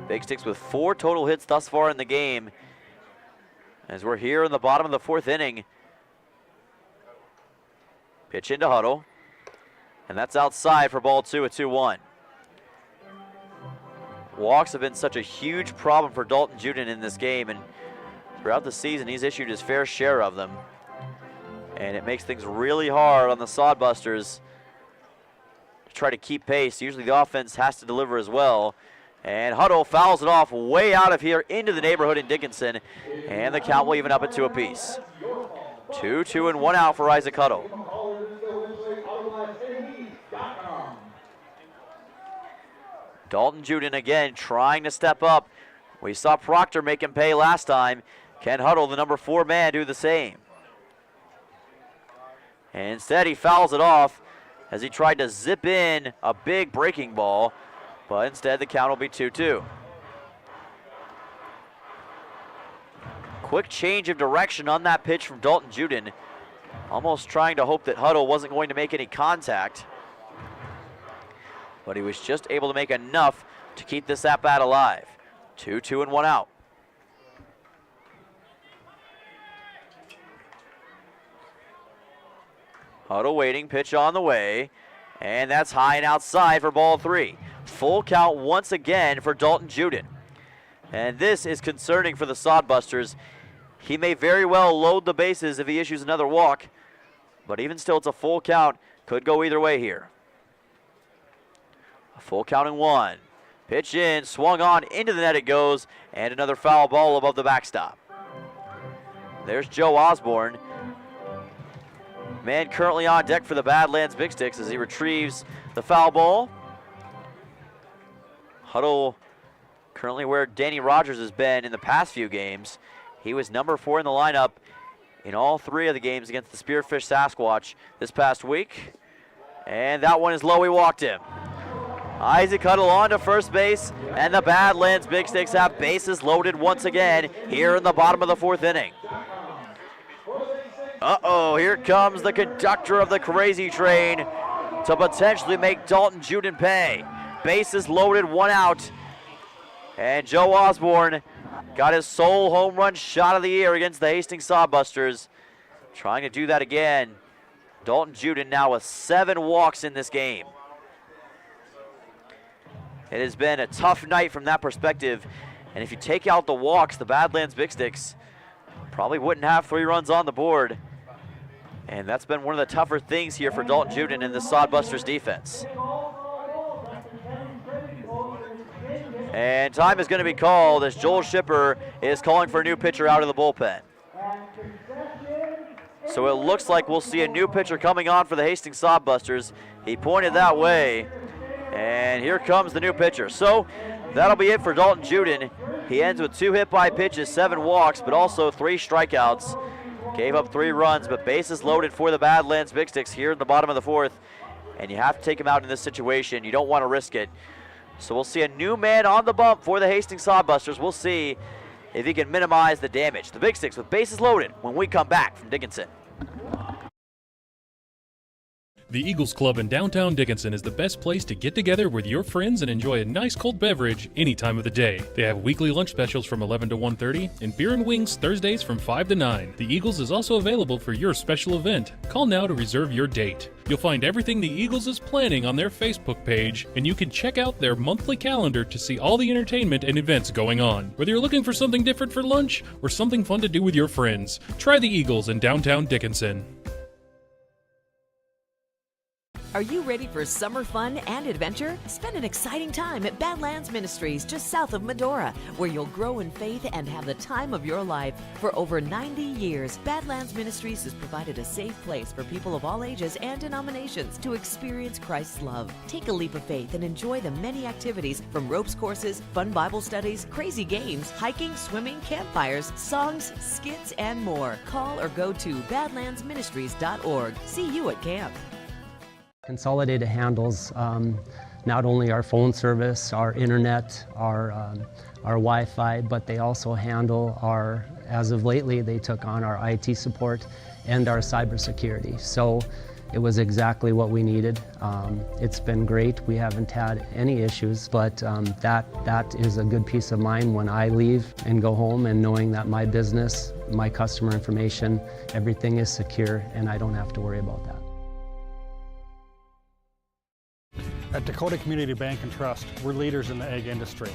Big Sticks with 4 total hits thus far in the game, as we're here in the bottom of the 4th inning. Pitch into Huddle, and that's outside for ball 2 at 2-1. Walks have been such a huge problem for Dalton Juden in this game, and throughout the season he's issued his fair share of them. And it makes things really hard on the Sodbusters to try to keep pace. Usually the offense has to deliver as well. And Huddle fouls it off way out of here into the neighborhood in Dickinson, and the count will even up at 2 apiece. 2-2 and 1 out for Isaac Huddle. Dalton Juden again trying to step up. We saw Proctor make him pay last time. Can Huddle, the number 4 man, do the same? And instead he fouls it off as he tried to zip in a big breaking ball, but instead the count will be 2-2. Quick change of direction on that pitch from Dalton Juden, almost trying to hope that Huddle wasn't going to make any contact. But he was just able to make enough to keep this at-bat alive. 2-2 and 1 out. Huddle waiting, pitch on the way, and that's high and outside for ball 3. Full count once again for Dalton Juden. And this is concerning for the Sodbusters. He may very well load the bases if he issues another walk, but even still it's a full count. Could go either way here. A full count and 1. Pitch in, swung on, into the net it goes, and another foul ball above the backstop. There's Joe Osborne. Man currently on deck for the Badlands Big Sticks as he retrieves the foul ball. Huddle currently where Danny Rogers has been in the past few games. He was number 4 in the lineup in all 3 of the games against the Spearfish Sasquatch this past week. And that one is low, he walked him. Isaac Huddle on to first base, and the Badlands Big Sticks have bases loaded once again here in the bottom of the 4th inning. Uh-oh, here comes the conductor of the crazy train to potentially make Dalton Juden pay. Bases loaded, 1 out. And Joe Osborne got his sole home run shot of the year against the Hastings Sodbusters. Trying to do that again. Dalton Juden now with 7 walks in this game. It has been a tough night from that perspective. And if you take out the walks, the Badlands Big Sticks probably wouldn't have 3 runs on the board. And that's been one of the tougher things here for Dalton Juden in the Sodbusters defense. And time is going to be called as Joel Shipper is calling for a new pitcher out of the bullpen. So it looks like we'll see a new pitcher coming on for the Hastings Sodbusters. He pointed that way, and here comes the new pitcher. So that'll be it for Dalton Juden. He ends with 2 hit by pitches, 7 walks, but also 3 strikeouts. Gave up 3 runs, but bases loaded for the Badlands Big Sticks here in the bottom of the 4th. And you have to take him out in this situation. You don't want to risk it. So we'll see a new man on the bump for the Hastings Sodbusters. We'll see if he can minimize the damage. The Big Sticks with bases loaded when we come back from Dickinson.
The Eagles Club in downtown Dickinson is the best place to get together with your friends and enjoy a nice cold beverage any time of the day. They have weekly lunch specials from 11 to 1:30 and beer and wings Thursdays from 5 to 9. The Eagles is also available for your special event. Call now to reserve your date. You'll find everything the Eagles is planning on their Facebook page, and you can check out their monthly calendar to see all the entertainment and events going on. Whether you're looking for something different for lunch or something fun to do with your friends, try the Eagles in downtown Dickinson.
Are you ready for summer fun and adventure? Spend an exciting time at Badlands Ministries just south of Medora, where you'll grow in faith and have the time of your life. For over 90 years, Badlands Ministries has provided a safe place for people of all ages and denominations to experience Christ's love. Take a leap of faith and enjoy the many activities from ropes courses, fun Bible studies, crazy games, hiking, swimming, campfires, songs, skits, and more. Call or go to badlandsministries.org. See you at camp.
Consolidated handles not only our phone service, our internet, our Wi-Fi, but they also handle our, as of lately, they took on our IT support and our cybersecurity. So it was exactly what we needed. It's been great. We haven't had any issues, but that is a good peace of mind when I leave and go home and knowing that my business, my customer information, everything is secure and I don't have to worry about that.
At Dakota Community Bank and Trust, we're leaders in the egg industry.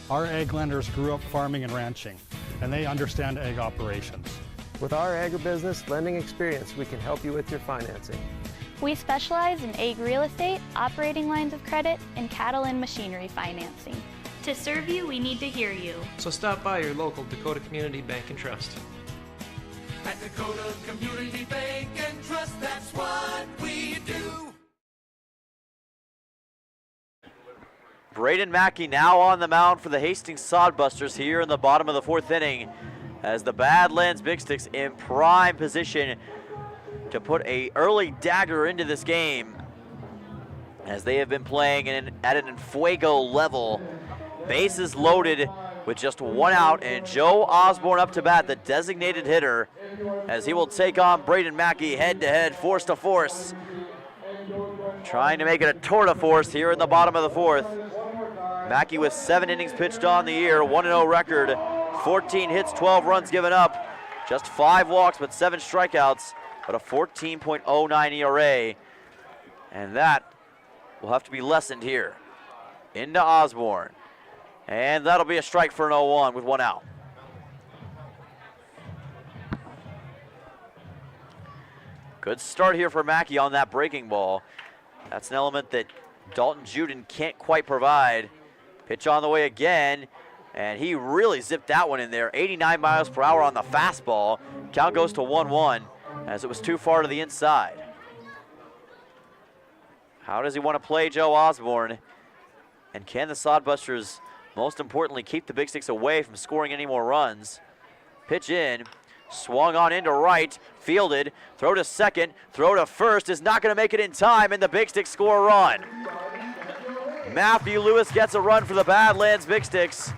Our egg lenders grew up farming and ranching, and they understand egg operations.
With our agribusiness lending experience, we can help you with your financing.
We specialize in egg real estate, operating lines of credit, and cattle and machinery financing.
To serve you, we need to hear you.
So stop by your local Dakota Community Bank and Trust.
At Dakota Community Bank and Trust, that's what we do.
Braden Mackey now on the mound for the Hastings Sodbusters here in the bottom of the fourth inning, as the Badlands Big Sticks in prime position to put an early dagger into this game, as they have been playing at an Fuego level. Bases loaded with just one out, and Joe Osborne up to bat, the designated hitter, as he will take on Braden Mackey head-to-head, force-to-force, trying to make it a tour de force here in the bottom of the fourth. Mackey with 7 innings pitched on the year, 1-0 record, 14 hits, 12 runs given up, just 5 walks but 7 strikeouts, but a 14.09 ERA. And that will have to be lessened here. Into Osborne. And that'll be a strike for an 0-1 with 1 out. Good start here for Mackey on that breaking ball. That's an element that Dalton Juden can't quite provide. Pitch on the way again, and he really zipped that one in there. 89 miles per hour on the fastball. Count goes to 1-1 as it was too far to the inside. How does he want to play Joe Osborne? And can the Sodbusters, most importantly, keep the Big Sticks away from scoring any more runs? Pitch in, swung on into right, fielded, throw to second, throw to first, is not going to make it in time, and the Big Sticks score a run. Matthew Lewis gets a run for the Badlands Big Sticks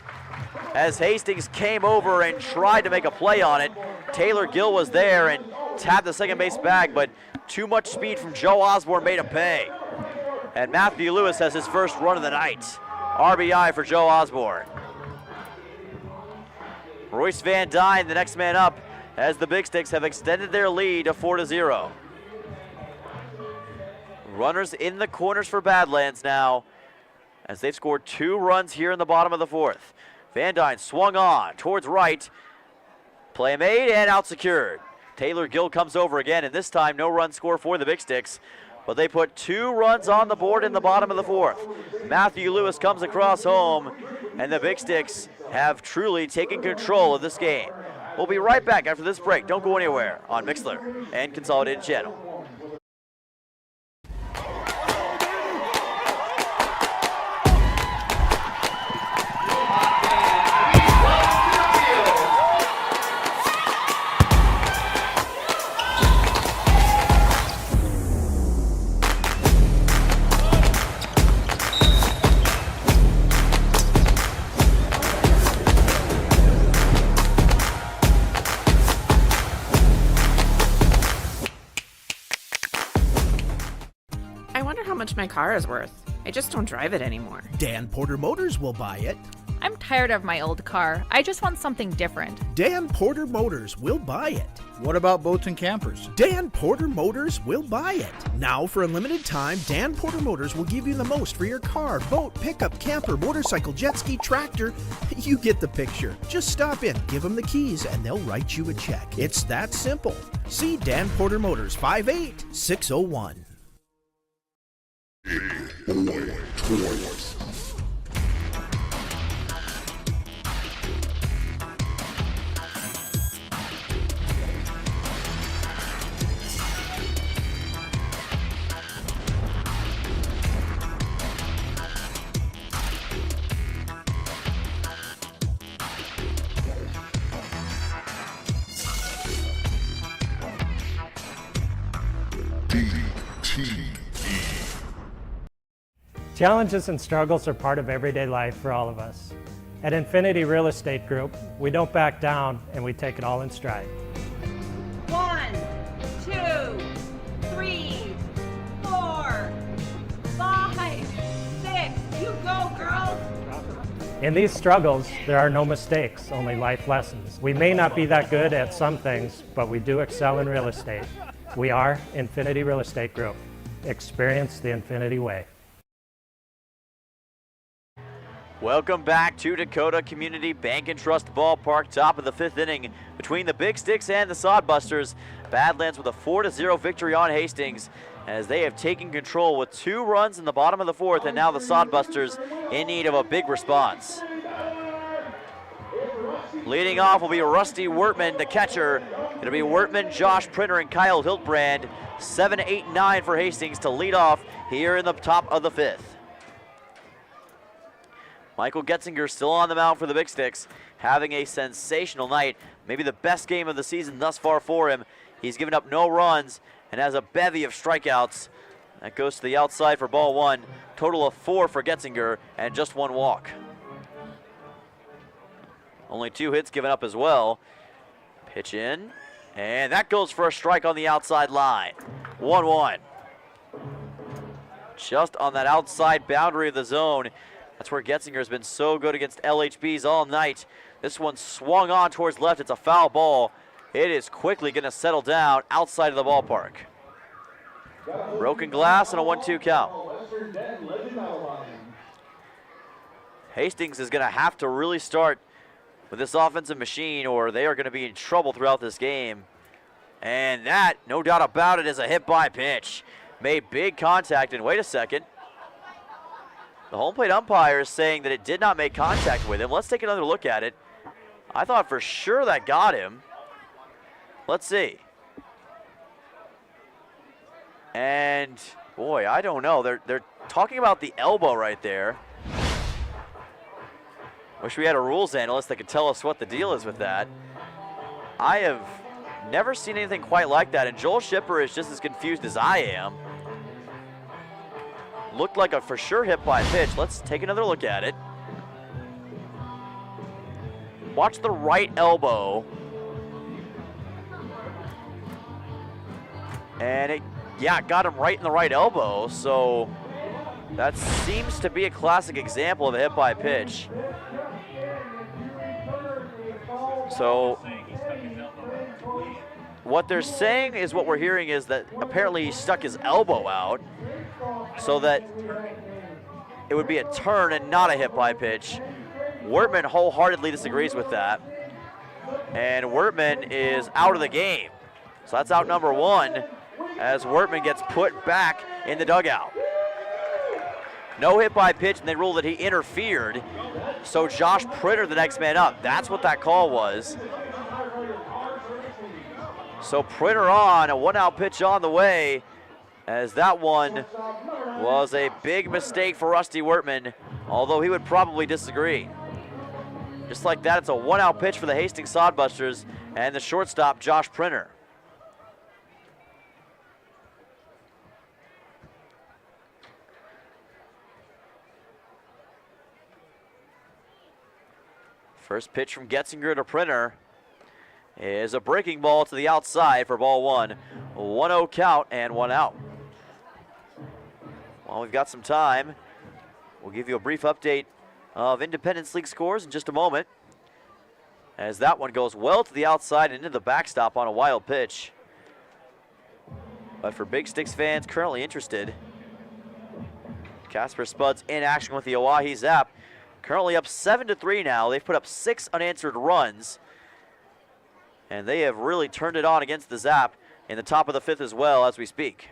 as Hastings came over and tried to make a play on it. Taylor Gill was there and tapped the second base bag, but too much speed from Joe Osborne made him pay. And Matthew Lewis has his first run of the night. RBI for Joe Osborne. Royce Van Dyne, the next man up, as the Big Sticks have extended their lead to 4-0. Runners in the corners for Badlands now, as they've scored 2 runs here in the bottom of the fourth. Van Dyne swung on towards right. Play made and out secured. Taylor Gill comes over again, and this time no run score for the Big Sticks, but they put 2 runs on the board in the bottom of the fourth. Matthew Lewis comes across home, and the Big Sticks have truly taken control of this game. We'll be right back after this break. Don't go anywhere on Mixlr and Consolidated Channel.
My car is worth. I just don't drive it anymore.
Dan Porter Motors will buy it.
I'm tired of my old car. I just want something different.
Dan Porter Motors will buy it.
What about boats and campers?
Dan Porter Motors will buy it. Now, for a limited time, Dan Porter Motors will give you the most for your car, boat, pickup, camper, motorcycle, jet ski, tractor. You get the picture. Just stop in, give them the keys, and they'll write you a check. It's that simple. See Dan Porter Motors, 58601.
Sports.
Challenges and struggles are part of everyday life for all of us. At Infinity Real Estate Group, we don't back down and we take it all in stride.
1, 2, 3, 4, 5, 6. You go, girls!
In these struggles, there are no mistakes, only life lessons. We may not be that good at some things, but we do excel in real estate. We are Infinity Real Estate Group. Experience the Infinity way.
Welcome back to Dakota Community Bank and Trust Ballpark, top of the 5th inning between the Big Sticks and the Sodbusters. Badlands with a 4-0 victory on Hastings as they have taken control with 2 runs in the bottom of the 4th, and now the Sodbusters in need of a big response. Leading off will be Rusty Wertman, the catcher. It'll be Wertman, Josh Printer, and Kyle Hiltbrand. 7, 8, 9 for Hastings to lead off here in the top of the 5th. Michael Getzinger still on the mound for the Big Sticks, having a sensational night, maybe the best game of the season thus far for him. He's given up no runs and has a bevy of strikeouts. That goes to the outside for ball 1. Total of 4 for Getzinger and just 1 walk. Only 2 hits given up as well. Pitch in, and that goes for a strike on the outside line. 1-1. Just on that outside boundary of the zone. That's where Getzinger has been so good against LHBs all night. This one swung on towards left. It's a foul ball. It is quickly going to settle down outside of the ballpark. Broken glass and a 1-2 count. Hastings is going to have to really start with this offensive machine, or they are going to be in trouble throughout this game. And that, no doubt about it, is a hit by pitch. Made big contact, and wait a second. The home plate umpire is saying that it did not make contact with him. Let's take another look at it. I thought for sure that got him. Let's see. And boy, I don't know. They're talking about the elbow right there. Wish we had a rules analyst that could tell us what the deal is with that. I have never seen anything quite like that, and Joel Shipper is just as confused as I am. Looked like a for sure hit by pitch. Let's take another look at it. Watch the right elbow. And it, yeah, got him right in the right elbow. So that seems to be a classic example of a hit by pitch. So what they're saying is, what we're hearing is that apparently he stuck his elbow out so that it would be a turn and not a hit by pitch. Wertman wholeheartedly disagrees with that. And Wertman is out of the game. So that's out number 1 as Wertman gets put back in the dugout. No hit by pitch, and they rule that he interfered. So Josh Printer, the next man up. That's what that call was. So Printer on, a 1-out pitch on the way, as that one was a big mistake for Rusty Wertman, although he would probably disagree. Just like that, it's a 1-out pitch for the Hastings Sodbusters and the shortstop, Josh Printer. First pitch from Getzinger to Printer is a breaking ball to the outside for ball 1. 1-0 count and 1 out. Well, we've got some time. We'll give you a brief update of Independence League scores in just a moment, as that one goes well to the outside and into the backstop on a wild pitch. But for Big Sticks fans currently interested, Casper Spuds in action with the Oahe Zap. Currently up 7-3 now. They've put up 6 unanswered runs, and they have really turned it on against the Zap in the top of the 5th as well as we speak.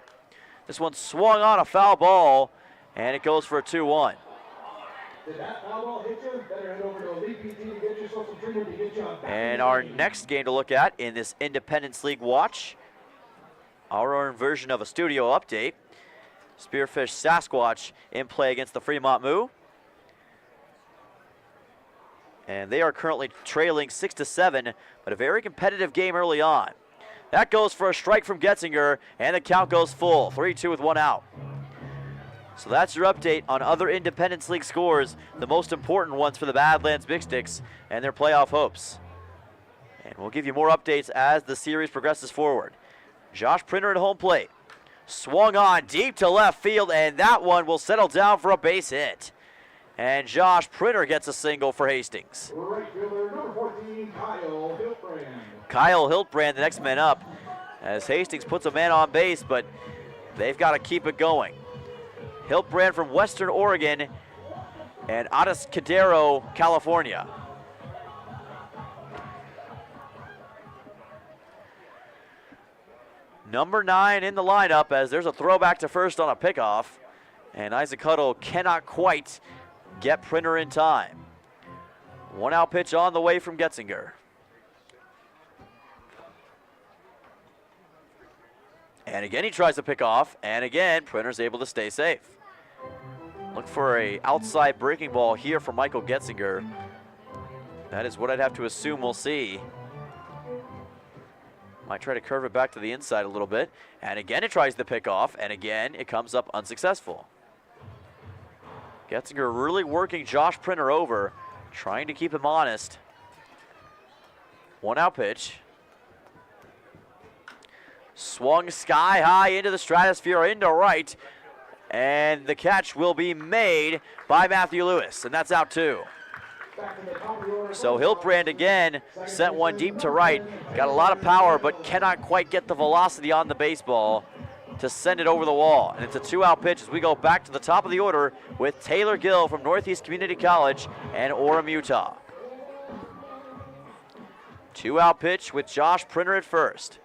This one swung on, a foul ball, and it goes for a 2-1. And our next game to look at in this Independence League watch, our own version of a studio update, Spearfish Sasquatch in play against the Fremont Moo. And they are currently trailing 6-7, but a very competitive game early on. That goes for a strike from Getzinger, and the count goes full, 3-2 with 1 out. So that's your update on other Independence League scores, the most important ones for the Badlands Big Sticks and their playoff hopes. And we'll give you more updates as the series progresses forward. Josh Printer at home plate. Swung on deep to left field, and that one will settle down for a base hit. And Josh Printer gets a single for Hastings. Kyle Hiltbrand, the next man up, as Hastings puts a man on base, but they've got to keep it going. Hiltbrand from Western Oregon and Atascadero, California. Number 9 in the lineup as there's a throwback to first on a pickoff, and Isaac Huddle cannot quite get Printer in time. 1 out pitch on the way from Getzinger. And again he tries to pick off, and again Printer's able to stay safe. Look for a outside breaking ball here from Michael Getzinger. That is what I'd have to assume we'll see. Might try to curve it back to the inside a little bit. And again it tries to pick off, and again it comes up unsuccessful. Getzinger really working Josh Printer over, trying to keep him honest. 1 out pitch. Swung sky high into the stratosphere, into right. And the catch will be made by Matthew Lewis, and that's out 2. So Hiltbrand again sent one deep to right. Got a lot of power, but cannot quite get the velocity on the baseball to send it over the wall. And it's a 2-out pitch as we go back to the top of the order with Taylor Gill from Northeast Community College and Orem, Utah. 2-out pitch with Josh Printer at first.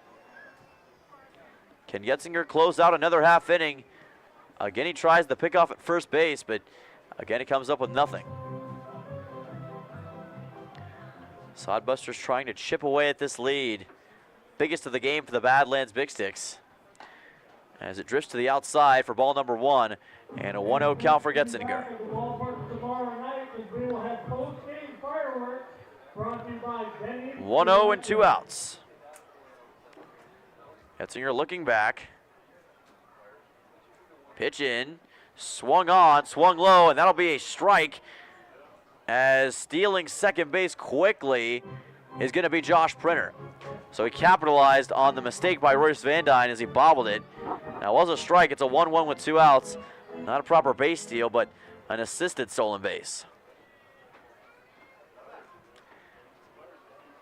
Can Getzinger close out another half inning? Again, he tries the pickoff at first base, but again, he comes up with nothing. Sodbusters trying to chip away at this lead. Biggest of the game for the Badlands Big Sticks. As it drifts to the outside for ball number 1, and a 1-0 count for Getzinger. 1-0 and 2 outs. Getzinger looking back. Pitch in, swung on, swung low, and that'll be a strike as stealing second base quickly is going to be Josh Printer. So he capitalized on the mistake by Royce Van Dyne as he bobbled it. Now it was a strike. It's a 1-1 with 2 outs. Not a proper base steal, but an assisted stolen base.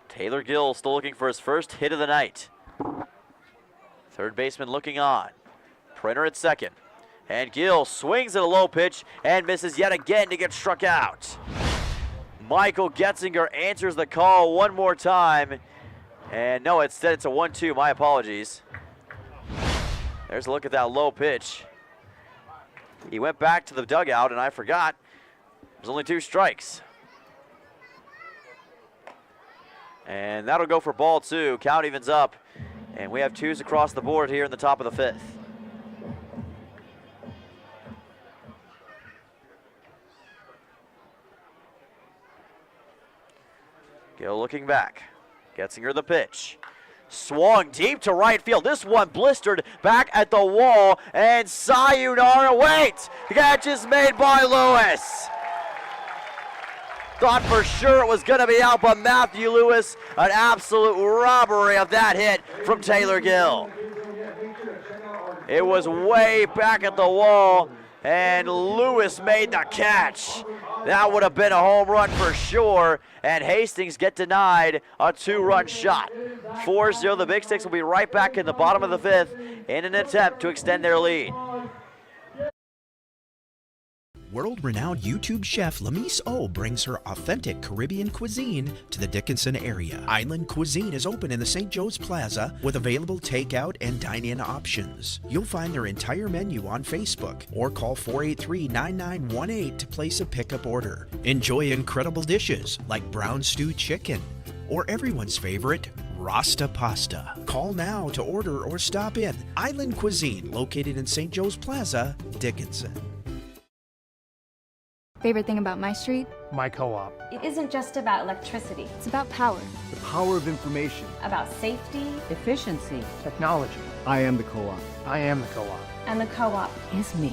Taylor Gill still looking for his first hit of the night. Third baseman looking on. Printer at second. And Gill swings at a low pitch and misses yet again to get struck out. Michael Getzinger answers the call one more time. And no, instead it's a 1-2. My apologies. There's a look at that low pitch. He went back to the dugout, and I forgot there's only 2 strikes. And that'll go for ball 2. Count evens up. And we have 2s across the board here in the top of the 5th. Gill looking back. Getzinger the pitch. Swung deep to right field. This one blistered back at the wall. And sayonara. Wait! The catch is made by Lewis. Thought for sure it was going to be out, but Matthew Lewis, an absolute robbery of that hit from Taylor Gill. It was way back at the wall, and Lewis made the catch. That would have been a home run for sure, and Hastings get denied a 2-run shot. 4-0, the Big Sticks will be right back in the bottom of the 5th in an attempt to extend their lead.
World-renowned YouTube chef Lamise O brings her authentic Caribbean cuisine to the Dickinson area. Island Cuisine is open in the St. Joe's Plaza with available takeout and dine-in options. You'll find their entire menu on Facebook or call 483-9918 to place a pickup order. Enjoy incredible dishes like brown stewed chicken or everyone's favorite, Rasta pasta. Call now to order or stop in. Island Cuisine, located in St. Joe's Plaza, Dickinson.
Favorite thing about my street?
My co-op.
It isn't just about electricity.
It's about power.
The power of information.
About safety,
Efficiency. Technology.
I am the co-op.
I am the co-op.
and the co-op is me.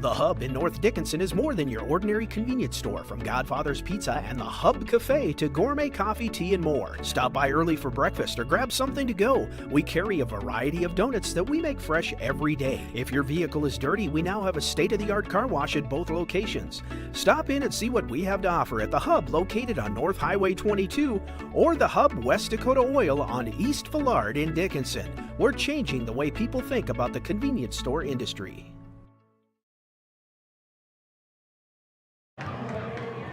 The Hub in North Dickinson is more than your ordinary convenience store. From Godfather's Pizza and the Hub Cafe to gourmet coffee, tea, and more. Stop by early for breakfast or grab something to go. We carry a variety of donuts that we make fresh every day. If your vehicle is dirty, we now have a state-of-the-art car wash at both locations. Stop in and see what we have to offer at the Hub located on North Highway 22 or the Hub West Dakota Oil on East Villard in Dickinson. We're changing the way people think about the convenience store industry.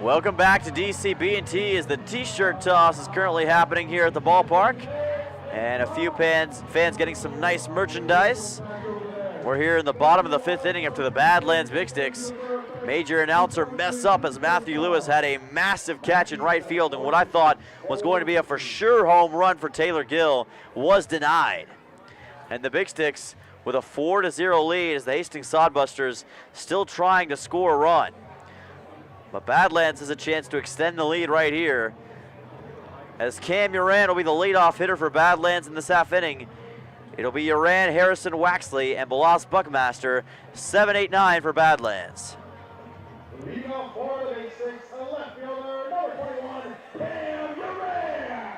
Welcome back to DCB&T as the t-shirt toss is currently happening here at the ballpark. And a few fans getting some nice merchandise. We're here in the bottom of the fifth inning after the Badlands Big Sticks. Major announcer mess up as Matthew Lewis had a massive catch in right field, and what I thought was going to be a for sure home run for Taylor Gill was denied. And the Big Sticks with a 4-0 lead as the Hastings Sodbusters still trying to score a run. But Badlands has a chance to extend the lead right here, as Cam Uran will be the leadoff hitter for Badlands in this half inning. It'll be Uran, Harrison, Waxley, and Balas Buckmaster. 7-8-9 for Badlands.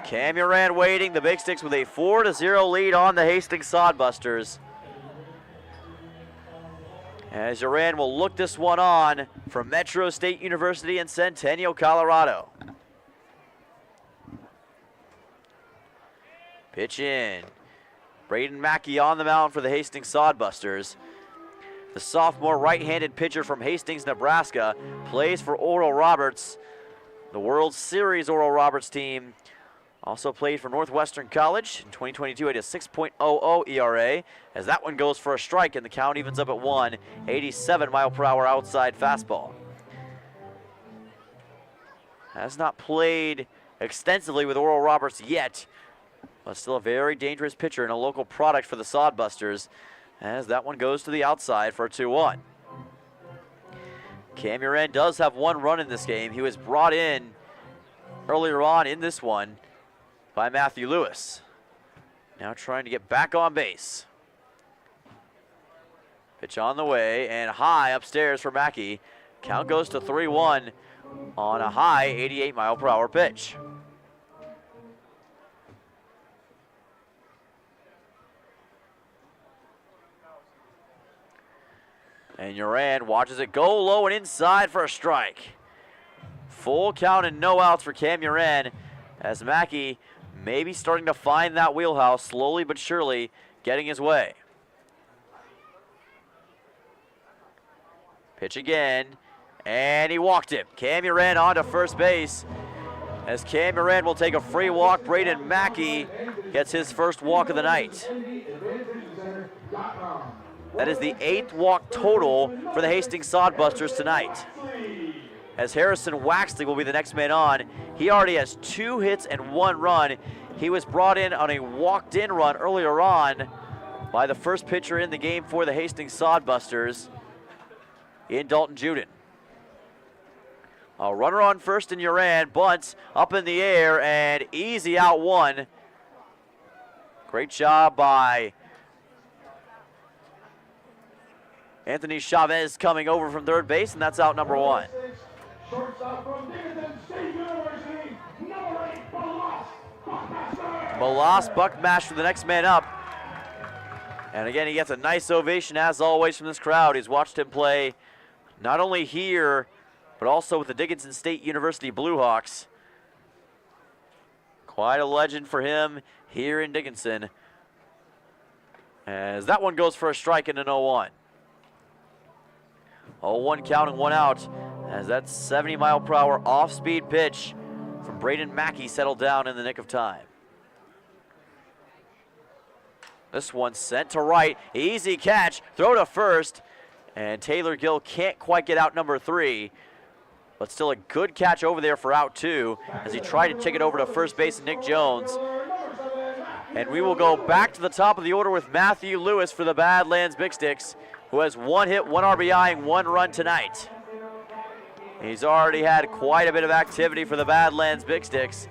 Cam Uran waiting. The Big Sticks with a 4-0 lead on the Hastings Sodbusters. As Uran will look this one on from Metro State University in Centennial, Colorado. Pitch in. Braden Mackey on the mound for the Hastings Sodbusters. The sophomore right-handed pitcher from Hastings, Nebraska, plays for Oral Roberts, the World Series Oral Roberts team. Also played for Northwestern College. In 2022, had a 6.00 ERA. As that one goes for a strike, and the count evens up at 1. 87 mile per hour outside fastball. Has not played extensively with Oral Roberts yet, but still a very dangerous pitcher and a local product for the Sodbusters. As that one goes to the outside for a 2-1. Cam Uran does have one run in this game. He was brought in earlier on in this one by Matthew Lewis. Now trying to get back on base. Pitch on the way and high upstairs for Mackey. Count goes to 3-1 on a high 88 mile per hour pitch. And Uran watches it go low and inside for a strike. Full count and no outs for Cam Uran, as Mackey maybe starting to find that wheelhouse, slowly but surely getting his way. Pitch again, and he walked him. Cam Uran on to first base, as Cam Uran will take a free walk. Braden Mackey gets his first walk of the night. That is the 8th walk total for the Hastings Sodbusters tonight. As Harrison Waxley will be the next man on. He already has 2 hits and 1 run. He was brought in on a walked-in run earlier on by the first pitcher in the game for the Hastings Sodbusters in Dalton Juden. A runner on first in Uran, bunts up in the air and easy out 1. Great job by Anthony Chavez coming over from third base, and that's out number 1.
Shortstop from Dickinson State University, number 8,
Balas Buckmaster, the next man up. And again, he gets a nice ovation as always from this crowd. He's watched him play not only here, but also with the Dickinson State University Bluehawks. Quite a legend for him here in Dickinson. as that one goes for a strike and an 0-1. 0-1 count and 1 out as that 70-mile-per-hour off-speed pitch from Braden Mackey settled down in the nick of time. This one sent to right, easy catch, throw to first, and Taylor Gill can't quite get out number 3, but still a good catch over there for out 2 as he tried to kick it over to first base and Nick Jones. And we will go back to the top of the order with Matthew Lewis for the Badlands Big Sticks, who has 1 hit, 1 RBI, and 1 run tonight. He's already had quite a bit of activity for the Badlands Big Sticks,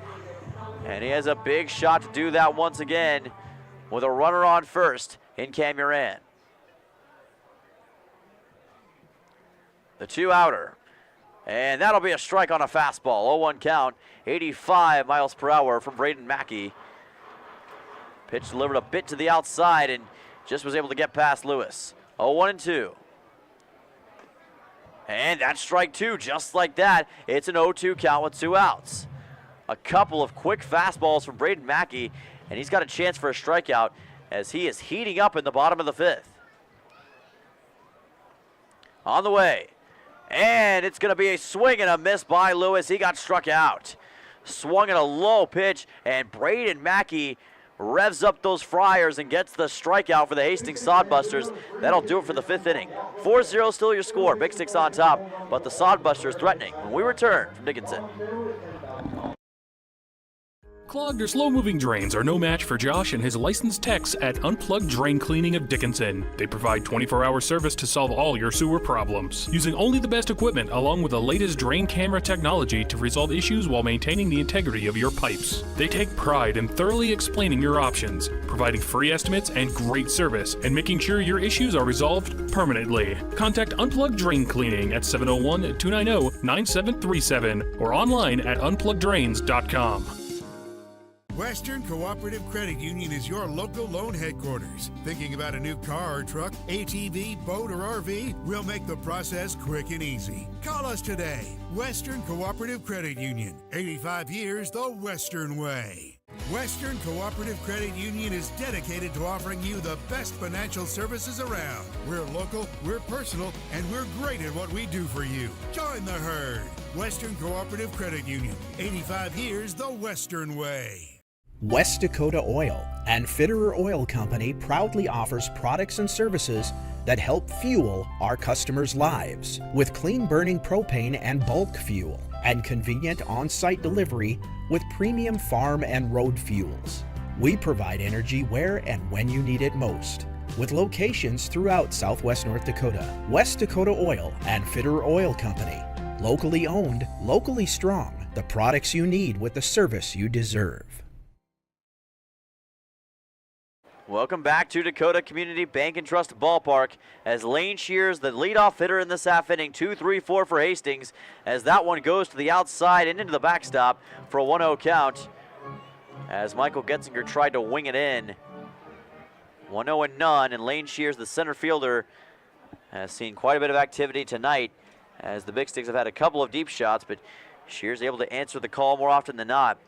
and he has a big shot to do that once again with a runner on first in Cam Uran. The 2-outer, and that'll be a strike on a fastball. 0-1 count, 85 miles per hour from Braden Mackey. Pitch delivered a bit to the outside and just was able to get past Lewis. 0-1-2. And that's strike 2, just like that. It's an 0-2 count with 2 outs. A couple of quick fastballs from Braden Mackey, and he's got a chance for a strikeout as he is heating up in the bottom of the 5th. On the way, and it's going to be a swing and a miss by Lewis. He got struck out. Swung at a low pitch, and Braden Mackey revs up those Friars and gets the strikeout for the Hastings Sodbusters. That'll do it for the 5th inning. 4-0 still your score. Big Sticks on top, but the Sodbusters threatening when we return from Dickinson.
Clogged or slow-moving drains are no match for Josh and his licensed techs at Unplugged Drain Cleaning of Dickinson. They provide 24-hour service to solve all your sewer problems, using only the best equipment along with the latest drain camera technology to resolve issues while maintaining the integrity of your pipes. They take pride in thoroughly explaining your options, providing free estimates and great service, and making sure your issues are resolved permanently. Contact Unplugged Drain Cleaning at 701-290-9737 or online at unpluggeddrains.com.
Western Cooperative Credit Union is your local loan headquarters. Thinking about a new car or truck, ATV, boat, or RV? We'll make the process quick and easy. Call us today. Western Cooperative Credit Union. 85 years the Western way. Western Cooperative Credit Union is dedicated to offering you the best financial services around. We're local, we're personal, and we're great at what we do for you. Join the herd. Western Cooperative Credit Union. 85 years the Western way.
West Dakota Oil and Fitterer Oil Company proudly offers products and services that help fuel our customers' lives with clean burning propane and bulk fuel and convenient on-site delivery with premium farm and road fuels. We provide energy where and when you need it most with locations throughout Southwest North Dakota. West Dakota Oil and Fitterer Oil Company. Locally owned, locally strong. The products you need with the service you deserve.
Welcome back to Dakota Community Bank and Trust Ballpark as Lane Shears, the leadoff hitter in this half inning, 2-3-4 for Hastings as that one goes to the outside and into the backstop for a 1-0 count as Michael Getzinger tried to wing it in. 1-0 and none, and Lane Shears, the center fielder, has seen quite a bit of activity tonight as the Big Sticks have had a couple of deep shots, but Shears able to answer the call more often than not.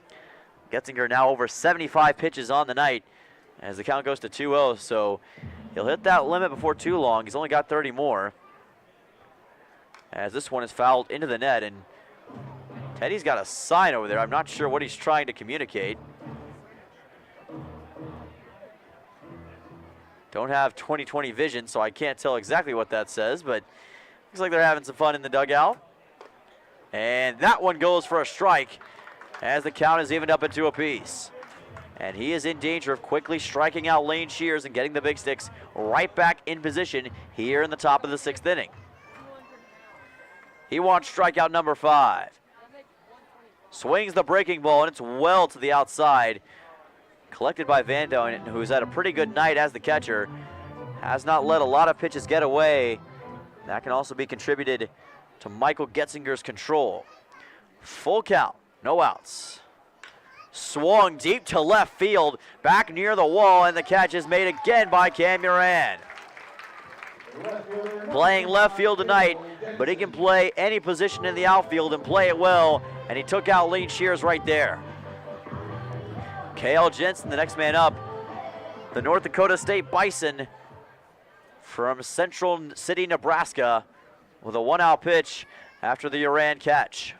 Getzinger now over 75 pitches on the night as the count goes to 2-0, so he'll hit that limit before too long. He's only got 30 more. As this one is fouled into the net, and Teddy's got a sign over there. I'm not sure what he's trying to communicate. Don't have 20/20 vision, so I can't tell exactly what that says, but looks like they're having some fun in the dugout. And that one goes for a strike as the count is evened up at 2 apiece. And he is in danger of quickly striking out Lane Shears and getting the Big Sticks right back in position here in the top of the 6th inning. He wants strikeout number 5. Swings the breaking ball, and it's well to the outside. Collected by Van Donen, who's had a pretty good night as the catcher. Has not let a lot of pitches get away. That can also be contributed to Michael Getzinger's control. Full count, no outs. Swung deep to left field, back near the wall, and the catch is made again by Cam Uran. Playing left field tonight, but he can play any position in the outfield and play it well, and he took out Lane Shears right there. Kale Jensen, the next man up, the North Dakota State Bison from Central City, Nebraska, with a 1-out pitch after the Uran catch.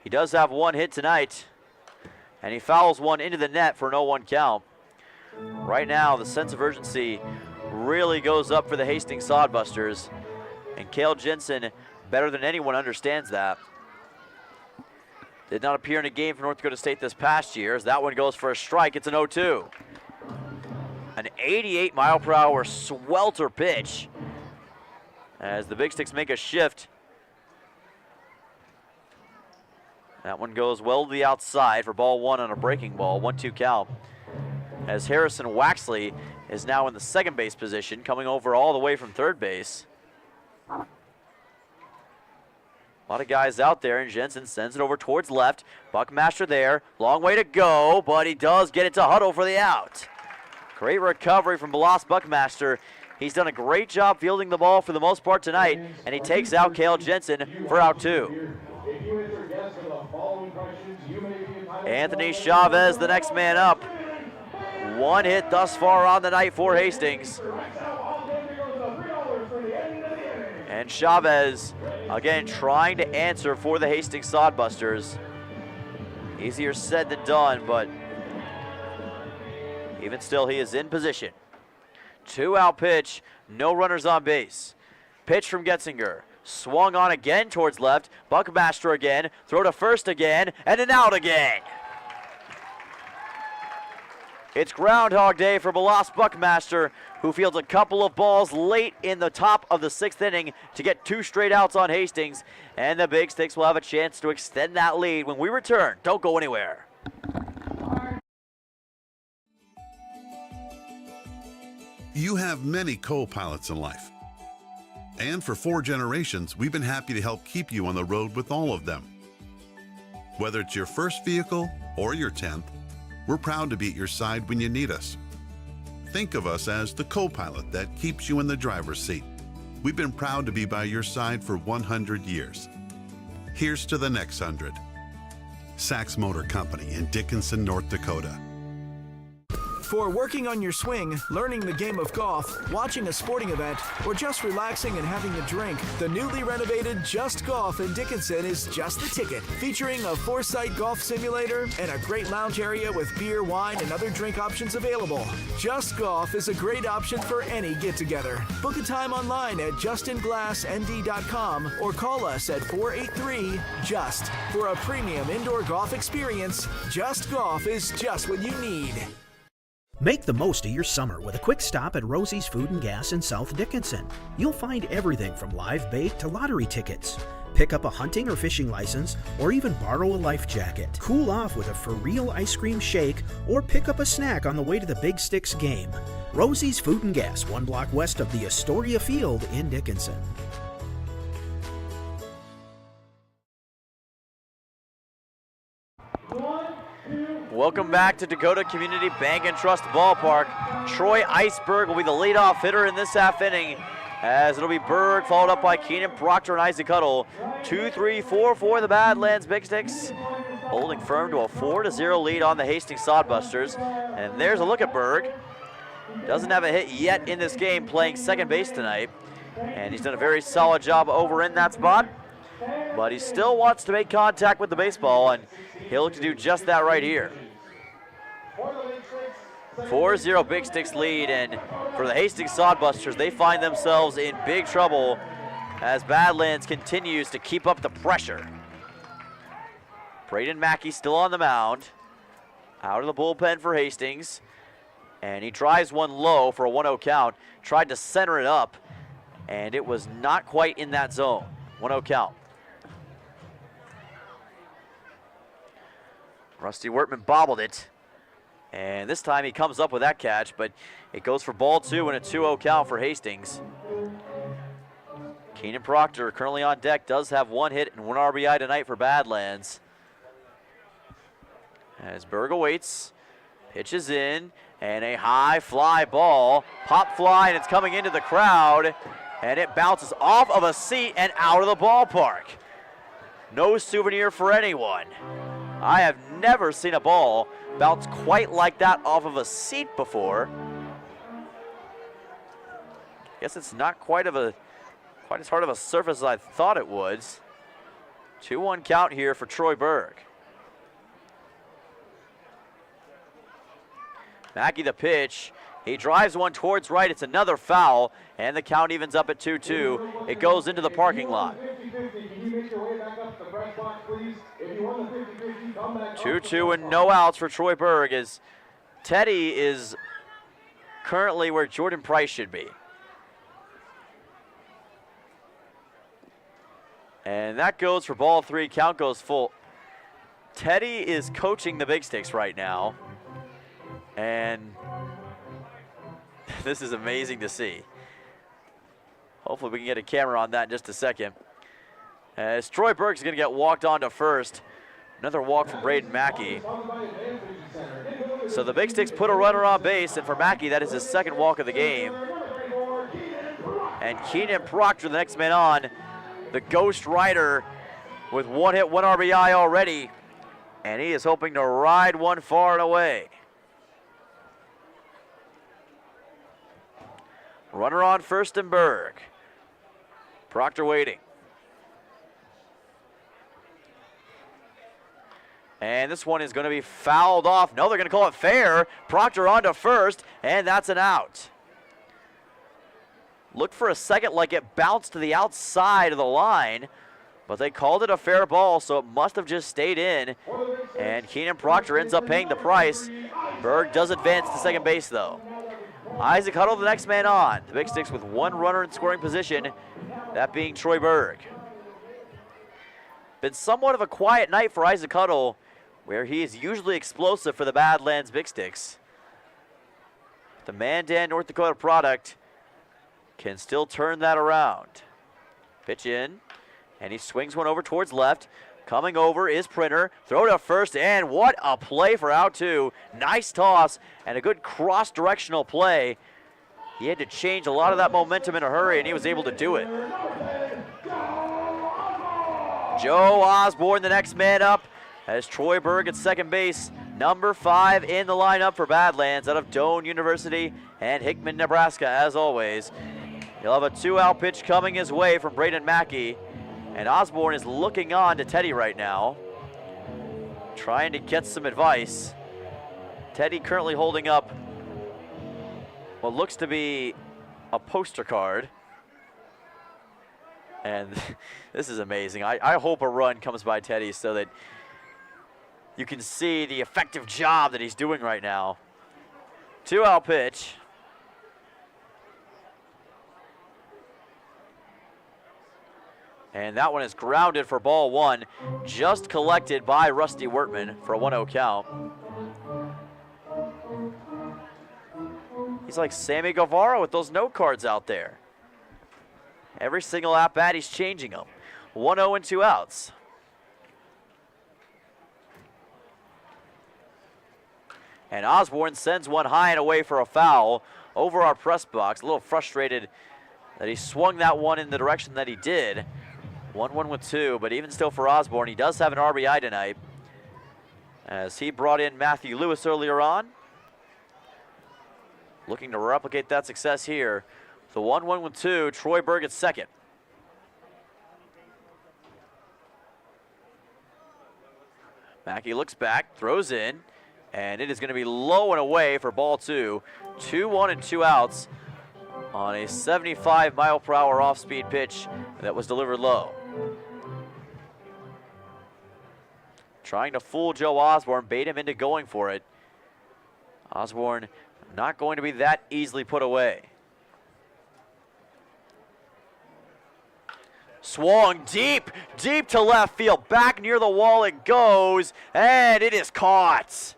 He does have 1 hit tonight, and he fouls one into the net for an 0-1 count. Right now, the sense of urgency really goes up for the Hastings Sodbusters, and Cale Jensen, better than anyone, understands that. Did not appear in a game for North Dakota State this past year, as that one goes for a strike. It's an 0-2. An 88-mile-per-hour swelter pitch as the Big Sticks make a shift. That one goes well to the outside for ball 1 on a breaking ball, 1-2 count. As Harrison Waxley is now in the second base position, coming over all the way from third base. A lot of guys out there, and Jensen sends it over towards left. Buckmaster there, long way to go, but he does get it to Huddle for the out. Great recovery from Balas Buckmaster. He's done a great job fielding the ball for the most part tonight, and he takes out Cale Jensen for out 2. Anthony Chavez, the next man up. 1 hit thus far on the night for Hastings. And Chavez, again, trying to answer for the Hastings Sodbusters. Easier said than done, but even still, he is in position. 2-out pitch, no runners on base. Pitch from Getzinger. Swung on again towards left. Buckmaster again. Throw to first again, and an out again. It's Groundhog Day for Balas Buckmaster, who fields a couple of balls late in the top of the 6th inning to get 2 straight outs on Hastings. And the Big Sticks will have a chance to extend that lead when we return. Don't go anywhere.
You have many co-pilots in life. And for 4 generations, we've been happy to help keep you on the road with all of them. Whether it's your first vehicle or your 10th, we're proud to be at your side when you need us. Think of us as the co-pilot that keeps you in the driver's seat. We've been proud to be by your side for 100 years. Here's to the next 100. Sachs Motor Company in Dickinson, North Dakota.
For working on your swing, learning the game of golf, watching a sporting event, or just relaxing and having a drink, the newly renovated Just Golf in Dickinson is just the ticket. Featuring a 4-site golf simulator and a great lounge area with beer, wine, and other drink options available. Just Golf is a great option for any get-together. Book a time online at justinglassnd.com or call us at 483-JUST. For a premium indoor golf experience, Just Golf is just what you need.
Make the most of your summer with a quick stop at Rosie's Food and Gas in South Dickinson. You'll find everything from live bait to lottery tickets. Pick up a hunting or fishing license, or even borrow a life jacket. Cool off with a for real ice cream shake, or pick up a snack on the way to the Big Sticks game. Rosie's Food and Gas, 1 block west of the Astoria Field in Dickinson.
Welcome back to Dakota Community Bank and Trust Ballpark. Troy Iceberg will be the leadoff hitter in this half inning, as it'll be Berg followed up by Keenan Proctor and Isaac Huddle. 2-3-4 for the Badlands Big Sticks, holding firm to a 4-0 lead on the Hastings Sodbusters. And there's a look at Berg. Doesn't have a hit yet in this game, playing second base tonight, and he's done a very solid job over in that spot. But he still wants to make contact with the baseball, and he'll look to do just that right here. 4-0 Big Sticks lead, and for the Hastings Sodbusters, they find themselves in big trouble as Badlands continues to keep up the pressure. Braden Mackey still on the mound, out of the bullpen for Hastings, and he tries one low for a 1-0 count, tried to center it up, and it was not quite in that zone. 1-0 count. Rusty Wortman bobbled it, and this time he comes up with that catch, but it goes for ball 2 and a 2-0 count for Hastings. Keenan Proctor, currently on deck, does have 1 hit and 1 RBI tonight for Badlands. As Berg awaits, pitches in, and a high fly ball, pop fly, and it's coming into the crowd, and it bounces off of a seat and out of the ballpark. No souvenir for anyone. I have never seen a ball bounce quite like that off of a seat before. Guess it's not quite as hard of a surface as I thought it would. 2-1 count here for Troy Berg. Mackey the pitch. He drives one towards right. It's another foul, and the count evens up at 2-2. It goes into the parking lot. 2-2 and no outs for Troy Berg, as Teddy is currently where Jordan Price should be. And that goes for ball 3. Count goes full. Teddy is coaching the Big Sticks right now, and this is amazing to see. Hopefully we can get a camera on that in just a second. As Troy Berg's going to get walked on to first. Another walk from Braden Mackey. So the Big Sticks put a runner on base, and for Mackey, that is his second walk of the game. And Keenan Proctor, the next man on, the Ghost Rider, with 1 hit, 1 RBI already. And he is hoping to ride one far and away. Runner on first and Berg. Proctor waiting. And this one is going to be fouled off. No, they're going to call it fair. Proctor on to first, and that's an out. Looked for a second like it bounced to the outside of the line, but they called it a fair ball, so it must have just stayed in. And Keenan Proctor ends up paying the price. Berg does advance to second base, though. Isaac Huddle, the next man on. The Big Sticks with 1 runner in scoring position, that being Troy Berg. Been somewhat of a quiet night for Isaac Huddle, where he is usually explosive for the Badlands Big Sticks. The Mandan, North Dakota product can still turn that around. Pitch in, and he swings one over towards left. Coming over is Printer. Throw to first, and what a play for out 2. Nice toss and a good cross-directional play. He had to change a lot of that momentum in a hurry, and he was able to do it. Joe Osborne, the next man up, as Troy Berg at second base. Number 5 in the lineup for Badlands out of Doane University and Hickman, Nebraska, as always. He'll have a 2-out pitch coming his way from Braden Mackey. And Osborne is looking on to Teddy right now, trying to get some advice. Teddy currently holding up what looks to be a poster card. And this is amazing. I hope a run comes by Teddy so that you can see the effective job that he's doing right now. 2-out pitch. And that one is grounded for ball 1, just collected by Rusty Wertman for a 1-0 count. He's like Sammy Guevara with those note cards out there. Every single at-bat, he's changing them. 1-0 and 2 outs. And Osborne sends one high and away for a foul over our press box. A little frustrated that he swung that one in the direction that he did. 1-1 with 2, but even still for Osborne, he does have an RBI tonight, as he brought in Matthew Lewis earlier on. Looking to replicate that success here. The 1-1 with 2, Troy Berg at second. Mackey looks back, throws in, and it is going to be low and away for ball 2. 2-1 and 2 outs on a 75-mile-per-hour off-speed pitch that was delivered low. Trying to fool Joe Osborne, bait him into going for it. Osborne not going to be that easily put away. Swung deep, deep to left field. Back near the wall it goes, and it is caught.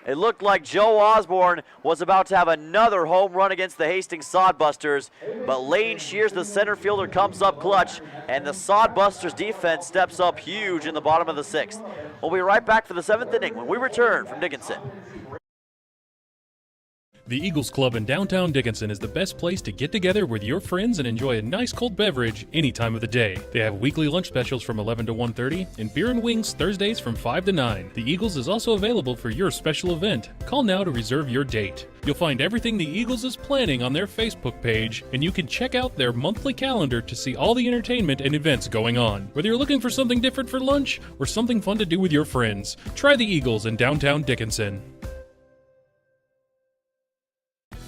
It looked like Joe Osborne was about to have another home run against the Hastings Sodbusters, but Lane Shears, the center fielder, comes up clutch, and the Sodbusters defense steps up huge in the bottom of the 6th. We'll be right back for the 7th inning when we return from Dickinson.
The Eagles Club in downtown Dickinson is the best place to get together with your friends and enjoy a nice cold beverage any time of the day. They have weekly lunch specials from 11 to 1:30 and beer and wings Thursdays from 5 to 9. The Eagles is also available for your special event. Call now to reserve your date. You'll find everything the Eagles is planning on their Facebook page, and you can check out their monthly calendar to see all the entertainment and events going on. Whether you're looking for something different for lunch or something fun to do with your friends, try the Eagles in downtown Dickinson.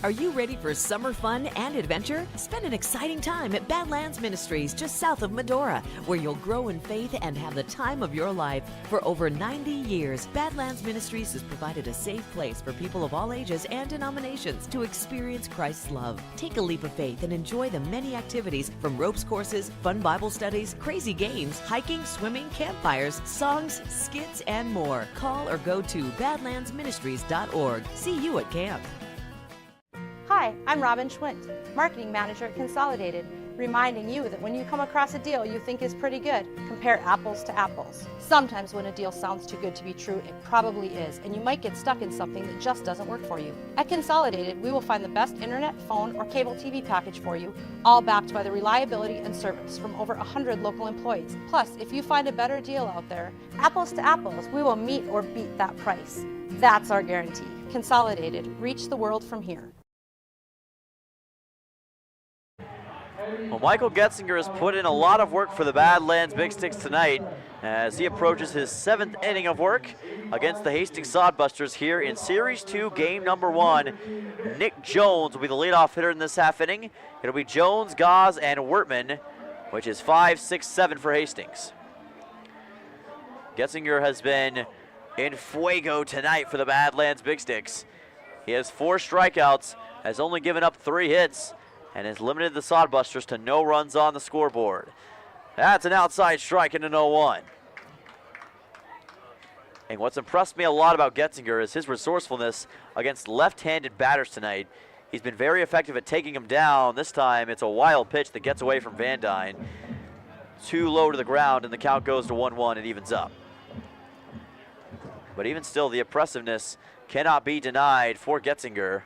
Are you ready for summer fun and adventure? Spend an exciting time at Badlands Ministries just south of Medora, where you'll grow in faith and have the time of your life. For over 90 years, Badlands Ministries has provided a safe place for people of all ages and denominations to experience Christ's love. Take a leap of faith and enjoy the many activities from ropes courses, fun Bible studies, crazy games, hiking, swimming, campfires, songs, skits, and more. Call or go to badlandsministries.org. See you at camp.
Hi, I'm Robin Schwint, Marketing Manager at Consolidated, reminding you that when you come across a deal you think is pretty good, compare apples to apples. Sometimes when a deal sounds too good to be true, it probably is, and you might get stuck in something that just doesn't work for you. At Consolidated, we will find the best internet, phone, or cable TV package for you, all backed by the reliability and service from over 100 local employees. Plus, if you find a better deal out there, apples to apples, we will meet or beat that price. That's our guarantee. Consolidated, reach the world from here.
Well, Michael Getzinger has put in a lot of work for the Badlands Big Sticks tonight as he approaches his 7th inning of work against the Hastings Sodbusters here in Series 2, game number 1. Nick Jones will be the leadoff hitter in this half inning. It'll be Jones, Gaz, and Wertman, which is 5, 6, 7 for Hastings. Getzinger has been in fuego tonight for the Badlands Big Sticks. He has 4 strikeouts, has only given up 3 hits, and has limited the Sodbusters to no runs on the scoreboard. That's an outside strike into 0-1. And what's impressed me a lot about Getzinger is his resourcefulness against left-handed batters tonight. He's been very effective at taking them down. This time it's a wild pitch that gets away from Van Dyne. Too low to the ground, and the count goes to 1-1. It evens up. But even still, the impressiveness cannot be denied for Getzinger.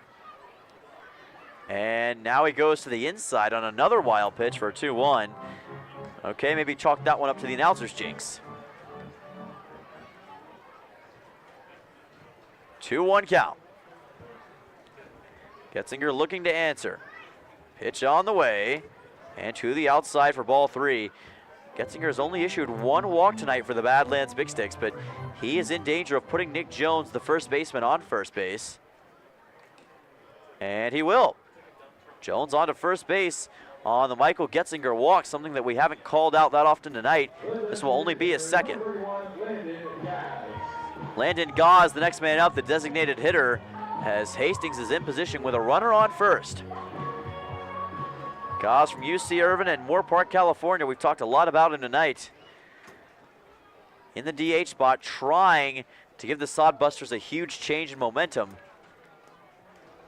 And now he goes to the inside on another wild pitch for a 2-1. Okay, maybe chalk that one up to the announcer's jinx. 2-1 count. Getzinger looking to answer. Pitch on the way, and to the outside for ball 3. Getzinger has only issued 1 walk tonight for the Badlands Big Sticks, but he is in danger of putting Nick Jones, the first baseman, on first base. And he will. Jones on to first base on the Michael Getzinger walk, something that we haven't called out that often tonight. This will only be his 2nd. Landon Gaz, the next man up, the designated hitter, as Hastings is in position with a runner on first. Gaz from UC Irvine and Moore Park, California. We've talked a lot about him tonight. In the DH spot, trying to give the Sodbusters a huge change in momentum,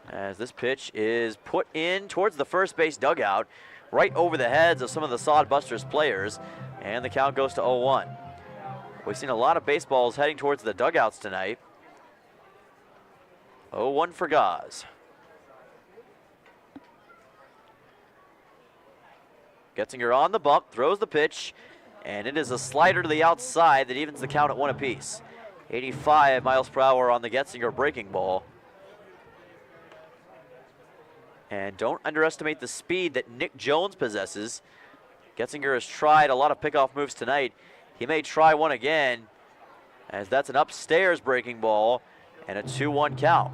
as this pitch is put in towards the first base dugout, right over the heads of some of the Sodbusters players, and the count goes to 0-1. We've seen a lot of baseballs heading towards the dugouts tonight. 0-1 for Gaz. Getzinger on the bump, throws the pitch, and it is a slider to the outside that evens the count at 1 apiece. 85 miles per hour on the Getzinger breaking ball. And don't underestimate the speed that Nick Jones possesses. Getzinger has tried a lot of pickoff moves tonight. He may try one again, as that's an upstairs breaking ball and a 2-1 count.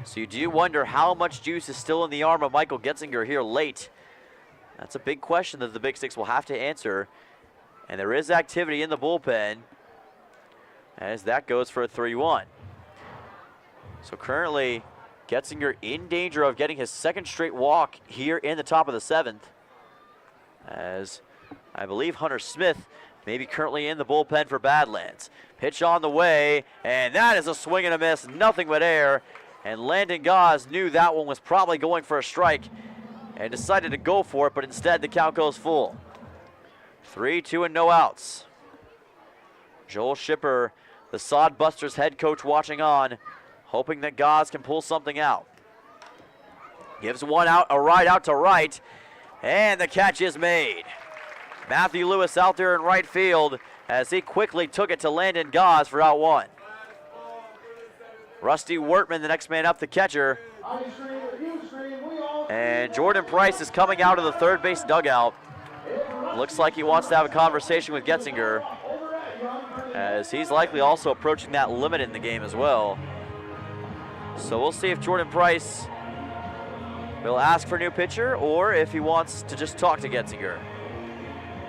So you do wonder how much juice is still in the arm of Michael Getzinger here late. That's a big question that the Big Sticks will have to answer. And there is activity in the bullpen, as that goes for a 3-1. So currently, Getzinger in danger of getting his 2nd straight walk here in the top of the 7th, as I believe Hunter Smith may be currently in the bullpen for Badlands. Pitch on the way, and that is a swing and a miss, nothing but air. And Landon Gaz knew that one was probably going for a strike and decided to go for it, but instead the count goes full. 3-2 and no outs. Joel Shipper, the Sodbusters head coach, watching on hoping that Goss can pull something out. Gives one out, a ride out to right, and the catch is made. Matthew Lewis out there in right field as he quickly took it to Landon Goss for out one. Rusty Wortman, the next man up, the catcher. And Jordan Price is coming out of the third base dugout. Looks like he wants to have a conversation with Getzinger, as he's likely also approaching that limit in the game as well. So we'll see if Jordan Price will ask for a new pitcher or if he wants to just talk to Getzinger.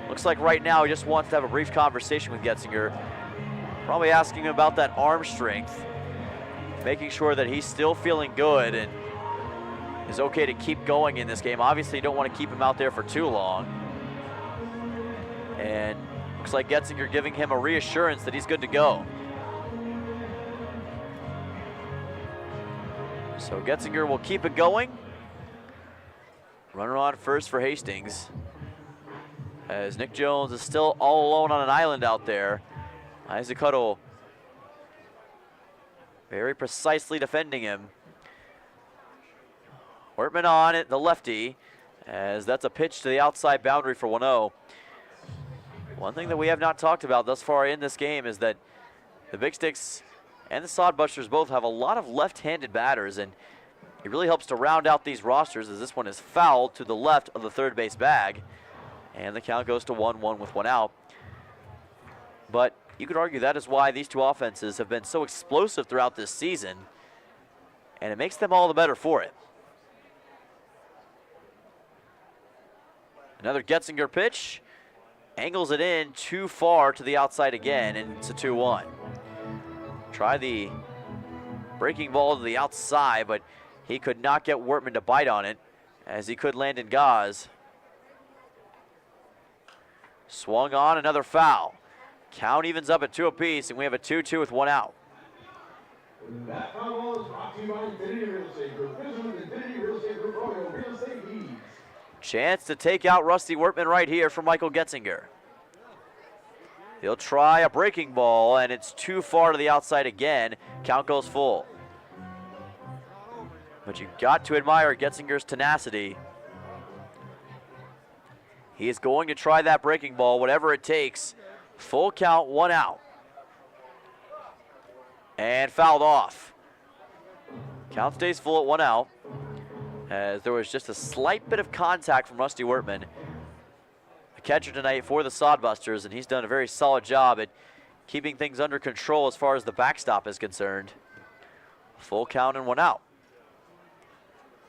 Looks like right now he just wants to have a brief conversation with Getzinger. Probably asking him about that arm strength, making sure that he's still feeling good and is okay to keep going in this game. Obviously you don't want to keep him out there for too long. And looks like Getzinger giving him a reassurance that he's good to go. So Getzinger will keep it going. Runner on first for Hastings, as Nick Jones is still all alone on an island out there. Isaac Huddle very precisely defending him. Wortman on it, the lefty, as that's a pitch to the outside boundary for 1-0. One thing that we have not talked about thus far in this game is that the Big Sticks and the Sodbusters both have a lot of left-handed batters, and it really helps to round out these rosters, as this one is fouled to the left of the third base bag. And the count goes to 1-1 with one out. But you could argue that is why these two offenses have been so explosive throughout this season, and it makes them all the better for it. Another Getzinger pitch. Angles it in too far to the outside again, and it's a 2-1. Try the breaking ball to the outside, but he could not get Wortman to bite on it, as he could Landon Goss. Swung on, another foul. Count evens up at 2 apiece, and we have a 2-2 with one out.
That foul ball is brought to you by Infinity Real Estate Group. Visit with Infinity Real Estate Group for your real estate needs.
Chance to take out Rusty Wortman right here for Michael Getzinger. He'll try a breaking ball, and it's too far to the outside again. Count goes full. But you got to admire Getzinger's tenacity. He is going to try that breaking ball, whatever it takes. Full count, one out. And fouled off. Count stays full at one out, as there was just a slight bit of contact from Rusty Wortman, the catcher tonight for the Sodbusters, and he's done a very solid job at keeping things under control as far as the backstop is concerned. Full count and one out.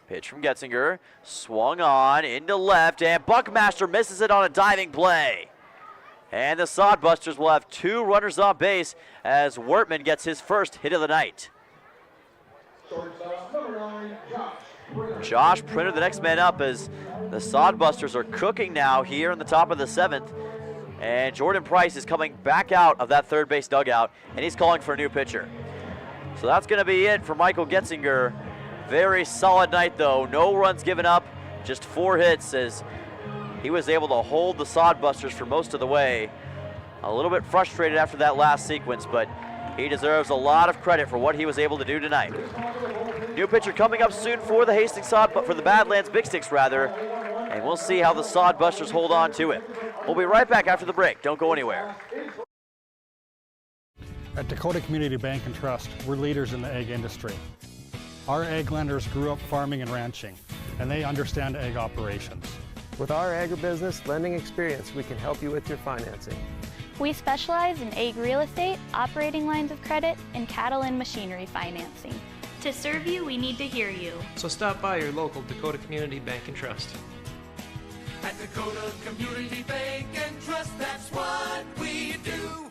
Pitch from Getzinger, swung on into left, and Buckmaster misses it on a diving play. And the Sodbusters will have 2 runners on base as Wortman gets his first hit of the night. Josh Printer, the next man up, as the Sodbusters are cooking now here in the top of the 7th. And Jordan Price is coming back out of that third base dugout, and he's calling for a new pitcher. So that's going to be it for Michael Getzinger. Very solid night, though. No runs given up, just 4 hits, as he was able to hold the Sodbusters for most of the way. A little bit frustrated after that last sequence, but he deserves a lot of credit for what he was able to do tonight. New pitcher coming up soon for the Hastings for the Badlands Big Sticks, rather, and we'll see how the Sodbusters hold on to it. We'll be right back after the break. Don't go anywhere.
At Dakota Community Bank and Trust, we're leaders in the egg industry. Our egg lenders grew up farming and ranching, and they understand egg operations.
With our agribusiness lending experience, we can help you with your financing.
We specialize in egg real estate, operating lines of credit, and cattle and machinery financing.
To serve you, we need to hear you.
So stop by your local Dakota Community Bank and Trust.
At Dakota Community Bank and Trust, that's what we do.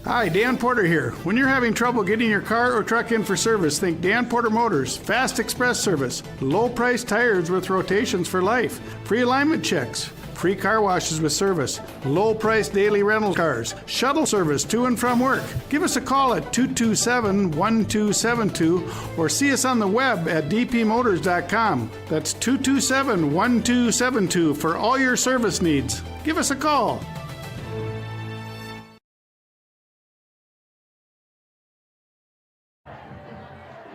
Hi, Dan Porter here. When you're having trouble getting your car or truck in for service, think Dan Porter Motors. Fast express service, low price tires with rotations for life, free alignment checks, free car washes with service, low price daily rental cars, shuttle service to and from work. Give us a call at 227-1272 or see us on the web at dpmotors.com. That's 227-1272 for all your service needs. Give us a call.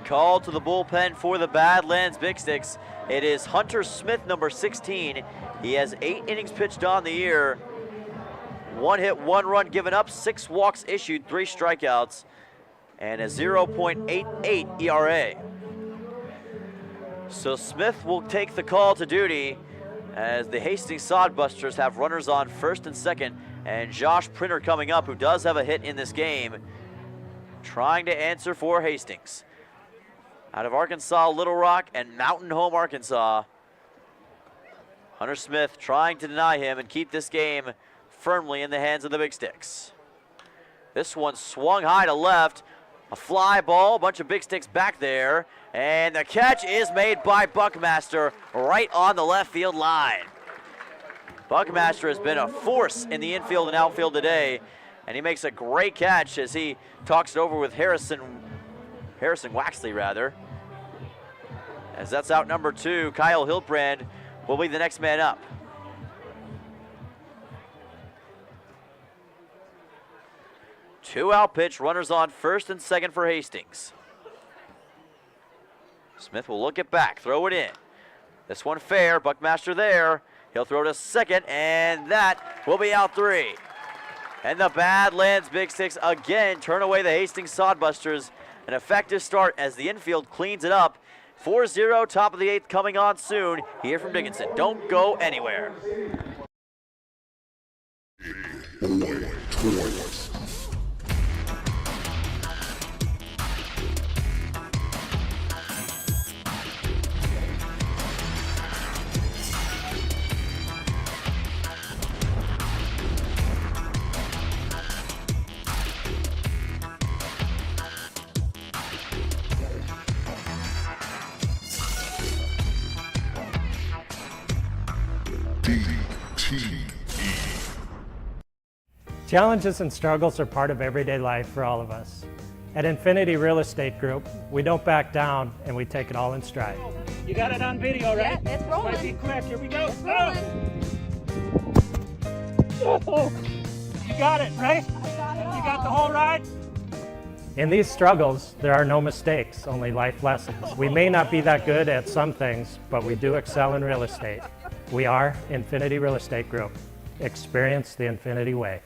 Call to the bullpen for the Badlands Big Sticks. It is Hunter Smith, number 16. He has 8 innings pitched on the year. 1 hit, 1 run given up, 6 walks issued, 3 strikeouts, and a 0.88 ERA. So Smith will take the call to duty as the Hastings Sodbusters have runners on first and second, and Josh Printer coming up, who does have a hit in this game, trying to answer for Hastings. Out of Arkansas, Little Rock, and Mountain Home, Arkansas, Hunter Smith trying to deny him and keep this game firmly in the hands of the Big Sticks. This one swung high to left, a fly ball, a bunch of Big Sticks back there, and the catch is made by Buckmaster right on the left field line. Buckmaster has been a force in the infield and outfield today, and he makes a great catch as he talks it over with Harrison Waxley, rather. As that's out number 2, Kyle Hiltbrand will be the next man up. Two out pitch, runners on first and second for Hastings. Smith will look it back, throw it in. This one fair, Buckmaster there. He'll throw to second, and that will be out 3. And the Badlands Big Sticks again turn away the Hastings Sodbusters. An effective start as the infield cleans it up. 4-0, top of the 8th coming on soon here from Dickinson. Don't go anywhere.
Challenges and struggles are part of everyday life for all of us. At Infinity Real Estate Group, we don't back down and we take it all in stride.
You got it on video, right?
Yeah, it's rolling.
Might be quick. Here we go.
It's rolling.
Oh, you got it, right?
I got it all.
You got the whole ride?
In these struggles, there are no mistakes, only life lessons. We may not be that good at some things, but we do excel in real estate. We are Infinity Real Estate Group. Experience the Infinity way.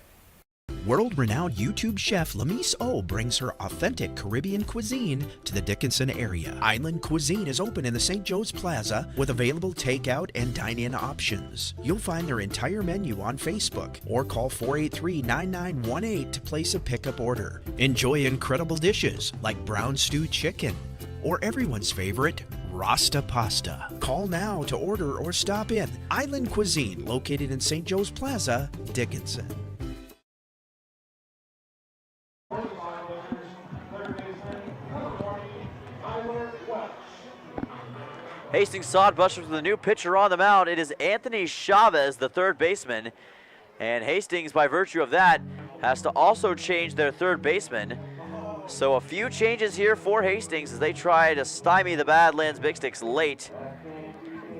World-renowned YouTube chef Lamise O brings her authentic Caribbean cuisine to the Dickinson area. Island Cuisine is open in the St. Joe's Plaza with available takeout and dine-in options. You'll find their entire menu on Facebook or call 483-9918 to place a pickup order. Enjoy incredible dishes like brown stewed chicken or everyone's favorite, Rasta Pasta. Call now to order or stop in. Island Cuisine, located in St. Joe's Plaza, Dickinson.
Hastings Sodbusters with a new pitcher on the mound. It is Anthony Chavez, the third baseman. And Hastings, by virtue of that, has to also change their third baseman. So a few changes here for Hastings as they try to stymie the Badlands Big Sticks late.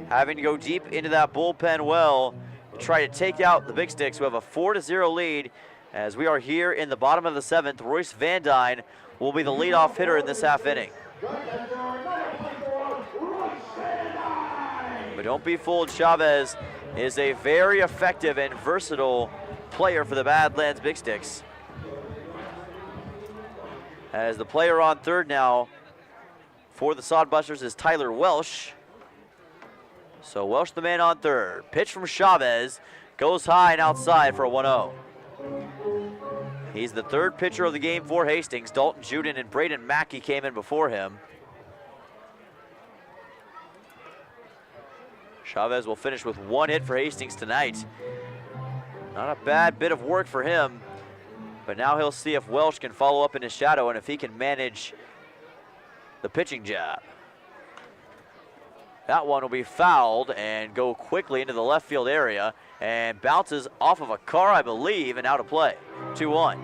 Having to go deep into that bullpen well to try to take out the Big Sticks, who have a 4-0 lead. As we are here in the bottom of the 7th, Royce Van Dyne will be the leadoff hitter in this half inning. But don't be fooled, Chavez is a very effective and versatile player for the Badlands Big Sticks. As the player on third now for the Sodbusters is Tyler Welsh. So Welsh the man on third. Pitch from Chavez goes high and outside for a 1-0. He's the third pitcher of the game for Hastings. Dalton Juden and Braden Mackey came in before him. Chavez will finish with 1 hit for Hastings tonight. Not a bad bit of work for him. But now he'll see if Welsh can follow up in his shadow and if he can manage the pitching jab. That one will be fouled and go quickly into the left field area and bounces off of a car, I believe, and out of play. 2-1.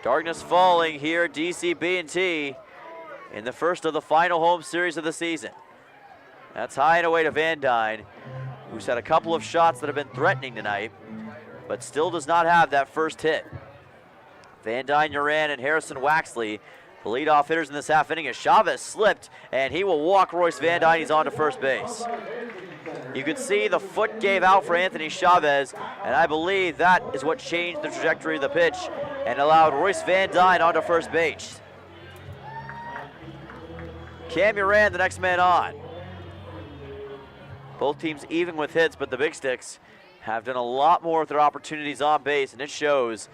Darkness falling here at DCB&T in the first of the final home series of the season. That's high and away to Van Dyne, who's had a couple of shots that have been threatening tonight, but still does not have that first hit. Van Dyne, Uran, and Harrison Waxley, the leadoff hitters in this half inning, as Chavez slipped, and he will walk Royce Van Dyne. He's on to first base. You could see the foot gave out for Anthony Chavez, and I believe that is what changed the trajectory of the pitch and allowed Royce Van Dyne onto first base. Cam Uran, the next man on. Both teams even with hits, but the Big Sticks have done a lot more with their opportunities on base, and it shows.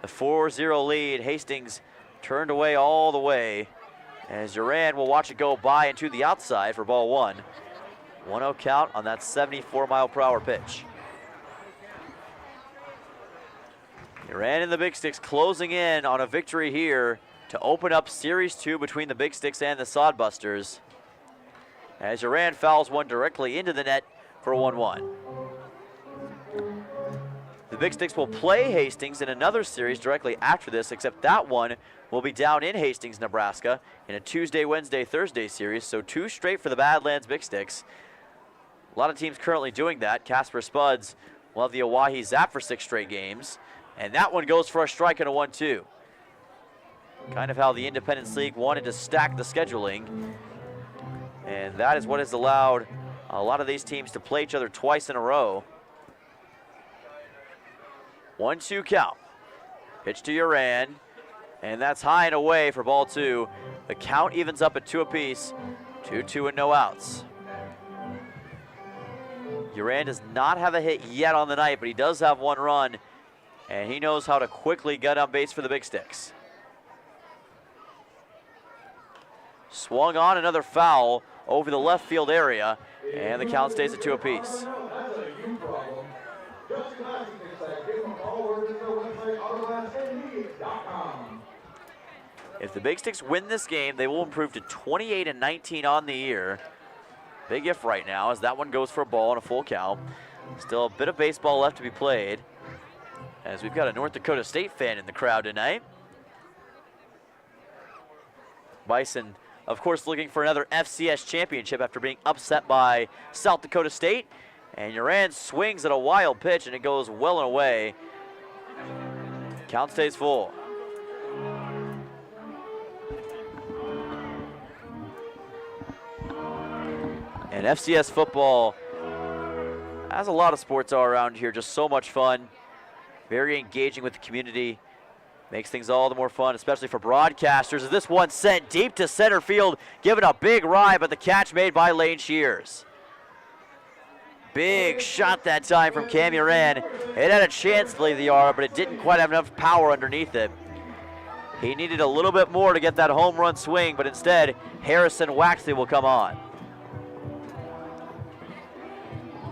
The 4-0 lead, Hastings turned away all the way as Uran will watch it go by and to the outside for ball one. 1-0 count on that 74-mile-per-hour pitch. Uran and the Big Sticks closing in on a victory here to open up Series 2 between the Big Sticks and the Sodbusters, as Uran fouls one directly into the net for 1-1. The Big Sticks will play Hastings in another series directly after this, except that one will be down in Hastings, Nebraska in a Tuesday, Wednesday, Thursday series, so 2 straight for the Badlands Big Sticks. A lot of teams currently doing that. Casper Spuds will have the Oahe Zap for 6 straight games, and that one goes for a strike and a 1-2. Kind of how the Independence League wanted to stack the scheduling, and that is what has allowed a lot of these teams to play each other twice in a row. 1-2 count. Pitch to Uran, and that's high and away for ball 2. The count evens up at 2 apiece. 2-2 and no outs. Uran does not have a hit yet on the night, but he does have 1 run, and he knows how to quickly get on base for the Big Sticks. Swung on, another foul over the left field area, and the count stays at 2 apiece. If the Big Sticks win this game, they will improve to 28-19 on the year. Big if right now, as that one goes for a ball and a full count. Still a bit of baseball left to be played, as we've got a North Dakota State fan in the crowd tonight. Bison, of course, looking for another FCS championship after being upset by South Dakota State. And Uran swings at a wild pitch, and it goes well and away. Count stays full. And FCS football, as a lot of sports are around here, just so much fun. Very engaging with the community. Makes things all the more fun, especially for broadcasters. As this one sent deep to center field, given a big ride, but the catch made by Lane Shears. Big shot that time from Cam Uran. It had a chance to leave the yard, but it didn't quite have enough power underneath it. He needed a little bit more to get that home run swing, but instead, Harrison Waxley will come on.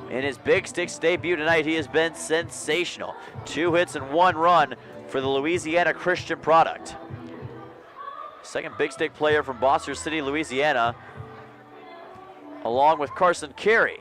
In his Big Sticks debut tonight, he has been sensational. 2 hits and 1 run for the Louisiana Christian product. Second Big Stick player from Bossier City, Louisiana, along with Carson Carey.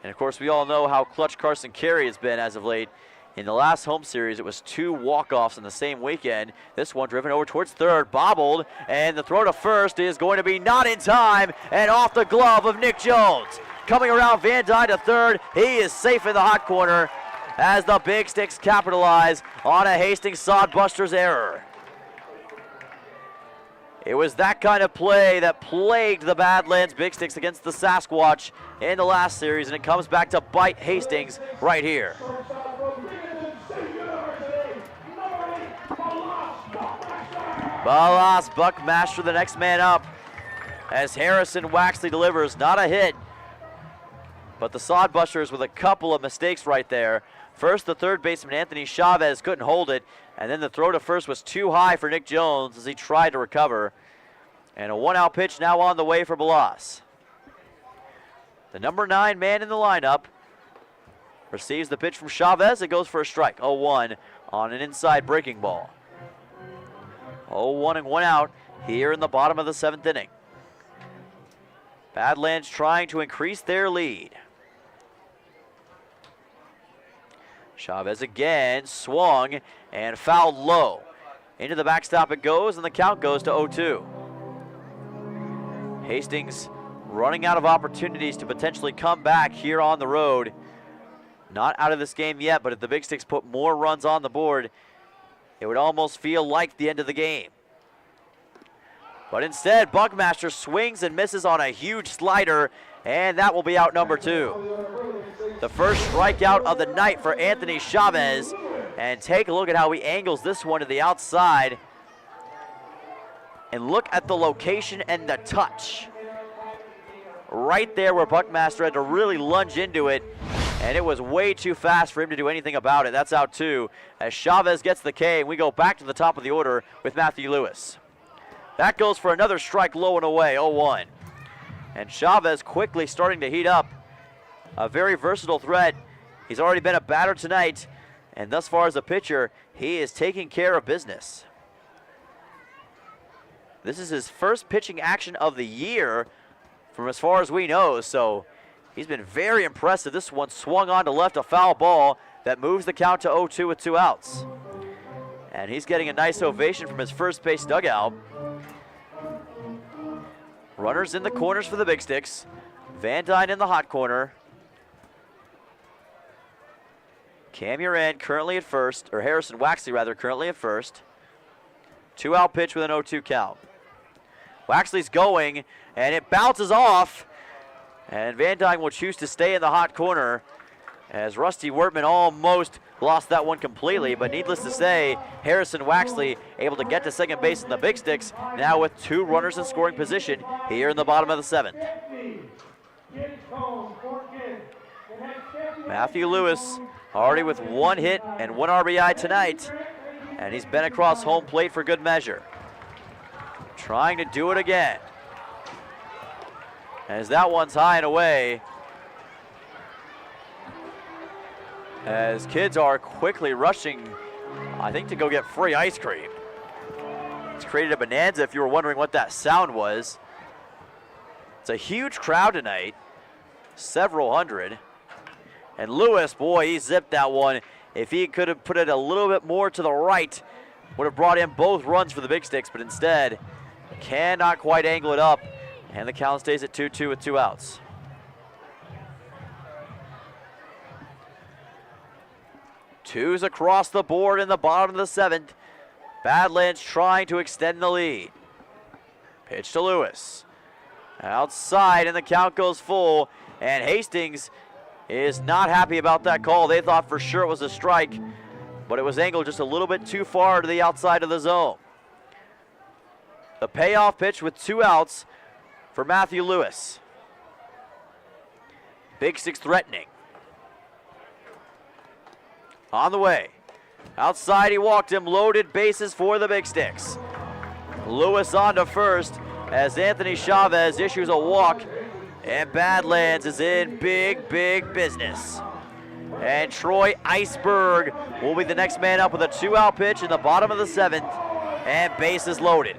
And of course, we all know how clutch Carson Carey has been as of late. In the last home series, it was 2 walk-offs in the same weekend. This one driven over towards third, bobbled, and the throw to first is going to be not in time, and off the glove of Nick Jones. Coming around Van Dyne to third, he is safe in the hot corner as the Big Sticks capitalize on a Hastings Sodbusters error. It was that kind of play that plagued the Badlands Big Sticks against the Sasquatch in the last series, and it comes back to bite Hastings right here. Balas Buckmaster, the next man up, as Harrison Waxley delivers. Not a hit, but the Sodbusters with a couple of mistakes right there. First, the third baseman, Anthony Chavez, couldn't hold it, and then the throw to first was too high for Nick Jones as he tried to recover. And a 1-out pitch now on the way for Balas. The number 9 man in the lineup receives the pitch from Chavez. It goes for a strike. 0-1 on an inside breaking ball. 0-1 and 1 out here in the bottom of the 7th inning. Badlands trying to increase their lead. Chavez again swung and fouled low. Into the backstop it goes, and the count goes to 0-2. Hastings running out of opportunities to potentially come back here on the road. Not out of this game yet, but if the Big Sticks put more runs on the board, it would almost feel like the end of the game. But instead, Buckmaster swings and misses on a huge slider, and that will be out number 2. The first strikeout of the night for Anthony Chavez. And take a look at how he angles this one to the outside. And look at the location and the touch. Right there where Buckmaster had to really lunge into it, and it was way too fast for him to do anything about it. That's out 2 as Chavez gets the K, and we go back to the top of the order with Matthew Lewis. That goes for another strike low and away, 0-1. And Chavez quickly starting to heat up. A very versatile threat. He's already been a batter tonight, and thus far as a pitcher, he is taking care of business. This is his first pitching action of the year from as far as we know, so he's been very impressive. This one swung on to left, a foul ball that moves the count to 0-2 with 2 outs. And he's getting a nice ovation from his first base dugout. Runners in the corners for the Big Sticks. Van Dyne in the hot corner. Cam Uran currently at first, or Harrison Waxley rather, currently at first. 2-out pitch with an 0-2 count. Waxley's going, and it bounces off. And Van Dyne will choose to stay in the hot corner as Rusty Wertman almost lost that one completely. But needless to say, Harrison Waxley able to get to second base in the Big Sticks, now with 2 runners in scoring position here in the bottom of the 7th. Matthew Lewis already with 1 hit and 1 RBI tonight, and he's been across home plate for good measure. Trying to do it again. As that one's high and away. As kids are quickly rushing, I think, to go get free ice cream. It's created a bonanza if you were wondering what that sound was. It's a huge crowd tonight, several hundred. And Lewis, boy, he zipped that one. If he could have put it a little bit more to the right, would have brought in both runs for the Big Sticks, but instead cannot quite angle it up. And the count stays at 2-2 with 2 outs. Twos across the board in the bottom of the 7th. Badlands trying to extend the lead. Pitch to Lewis. Outside, and the count goes full. And Hastings is not happy about that call. They thought for sure it was a strike, but it was angled just a little bit too far to the outside of the zone. The payoff pitch with 2 outs for Matthew Lewis. Big Sticks threatening. On the way. Outside, he walked him. Loaded bases for the Big Sticks. Lewis on to first as Anthony Chavez issues a walk, and Badlands is in big business. And Troy Iceberg will be the next man up with a 2-out pitch in the bottom of the 7th, and bases loaded.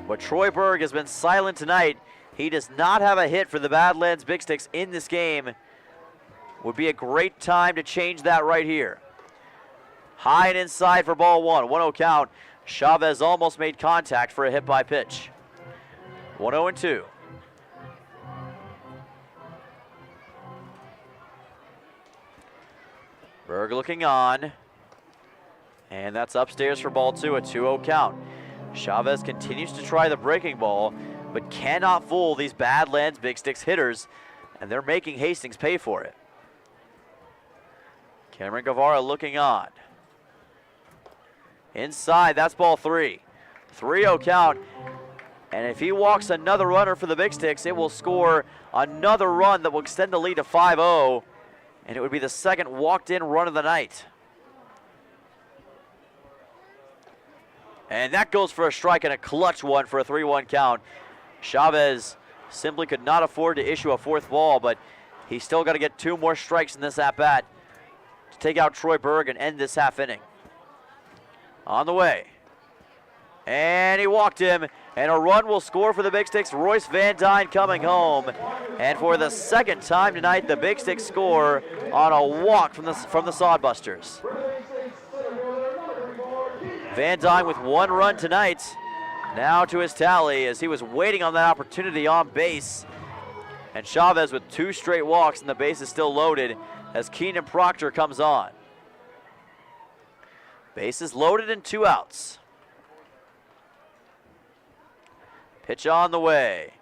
But Troy Berg has been silent tonight. He does not have a hit for the Badlands Big Sticks in this game. Would be a great time to change that right here. High and inside for ball 1. 1-0 count. Chavez almost made contact for a hit by pitch. 1-0-2. Berg looking on. And that's upstairs for ball 2, a 2-0 count. Chavez continues to try the breaking ball, but cannot fool these Badlands Big Sticks hitters, and they're making Hastings pay for it. Cameron Guevara looking on. Inside, that's ball 3. 3-0 count, and if he walks another runner for the Big Sticks, it will score another run that will extend the lead to 5-0, and it would be the second walked-in run of the night. And that goes for a strike and a clutch one for a 3-1 count. Chavez simply could not afford to issue a fourth ball, but he's still got to get 2 more strikes in this at-bat to take out Troy Berg and end this half inning. On the way. And he walked him, and a run will score for the Big Sticks. Royce Van Dyne coming home. And for the second time tonight, the Big Sticks score on a walk from the Sodbusters. Van Dyne with 1 run tonight. Now to his tally as he was waiting on that opportunity on base. And Chavez with 2 straight walks, and the base is still loaded as Keenan Proctor comes on. Base is loaded and 2 outs. Pitch on the way.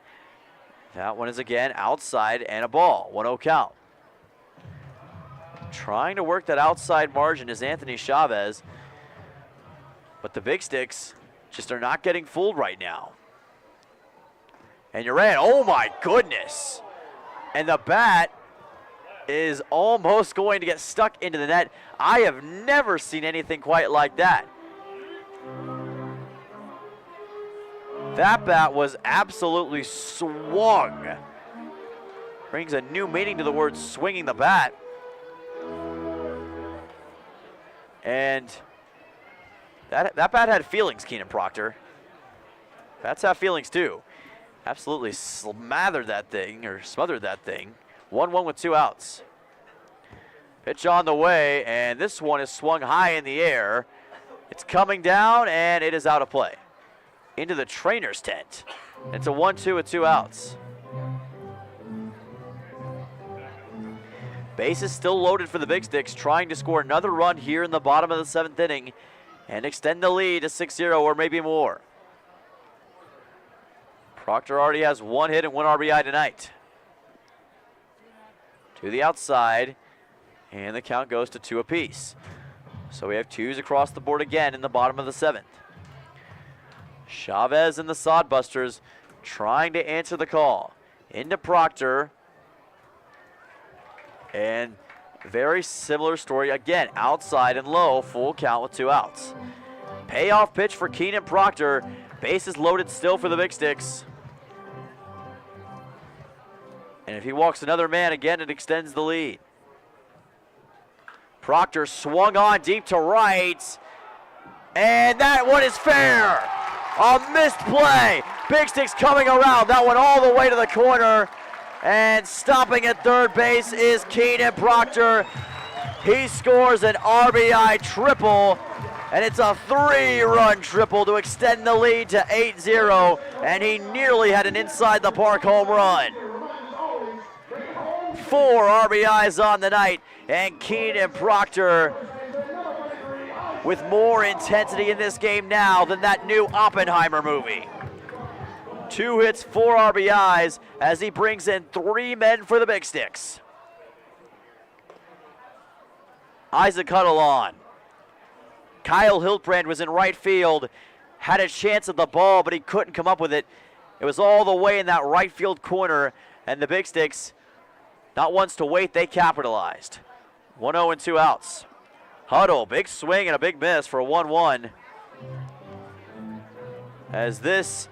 That one is again outside and a ball. 1-0 count. Trying to work that outside margin is Anthony Chavez. But the Big Sticks just are not getting fooled right now. And Uran, oh my goodness. And the bat is almost going to get stuck into the net. I have never seen anything quite like that. That bat was absolutely swung. Brings a new meaning to the word swinging the bat. And that bat had feelings, Keenan Proctor. Bats have feelings too. Absolutely smothered that thing. 1-1 with 2 outs. Pitch on the way, and this one is swung high in the air. It's coming down, and it is out of play. Into the trainer's tent. It's a 1-2 with 2 outs. Base is still loaded for the Big Sticks, trying to score another run here in the bottom of the 7th inning and extend the lead to 6-0 or maybe more. Proctor already has 1 hit and 1 RBI tonight. To the outside, and the count goes to 2 apiece. So we have 2s across the board again in the bottom of the 7th. Chavez and the Sodbusters trying to answer the call. Into Proctor. And very similar story. Again, outside and low, full count with 2 outs. Payoff pitch for Keenan Proctor. Bases loaded still for the Big Sticks. And if he walks another man again, it extends the lead. Proctor swung on deep to right. And that one is fair. A missed play. Big Sticks coming around. That one all the way to the corner. And stopping at third base is Keenan Proctor. He scores an RBI triple. And it's a 3-run triple to extend the lead to 8-0. And he nearly had an inside the park home run. 4 RBIs on the night. And Keenan Proctor with more intensity in this game now than that new Oppenheimer movie. 2 hits, 4 RBIs as he brings in 3 men for the Big Sticks. Isaac Huddle on. Kyle Hiltbrand was in right field, had a chance at the ball, but he couldn't come up with it. It was all the way in that right field corner, and the Big Sticks, not once to wait, they capitalized. 1-0 and 2 outs. Huddle, big swing and a big miss for a 1-1. As this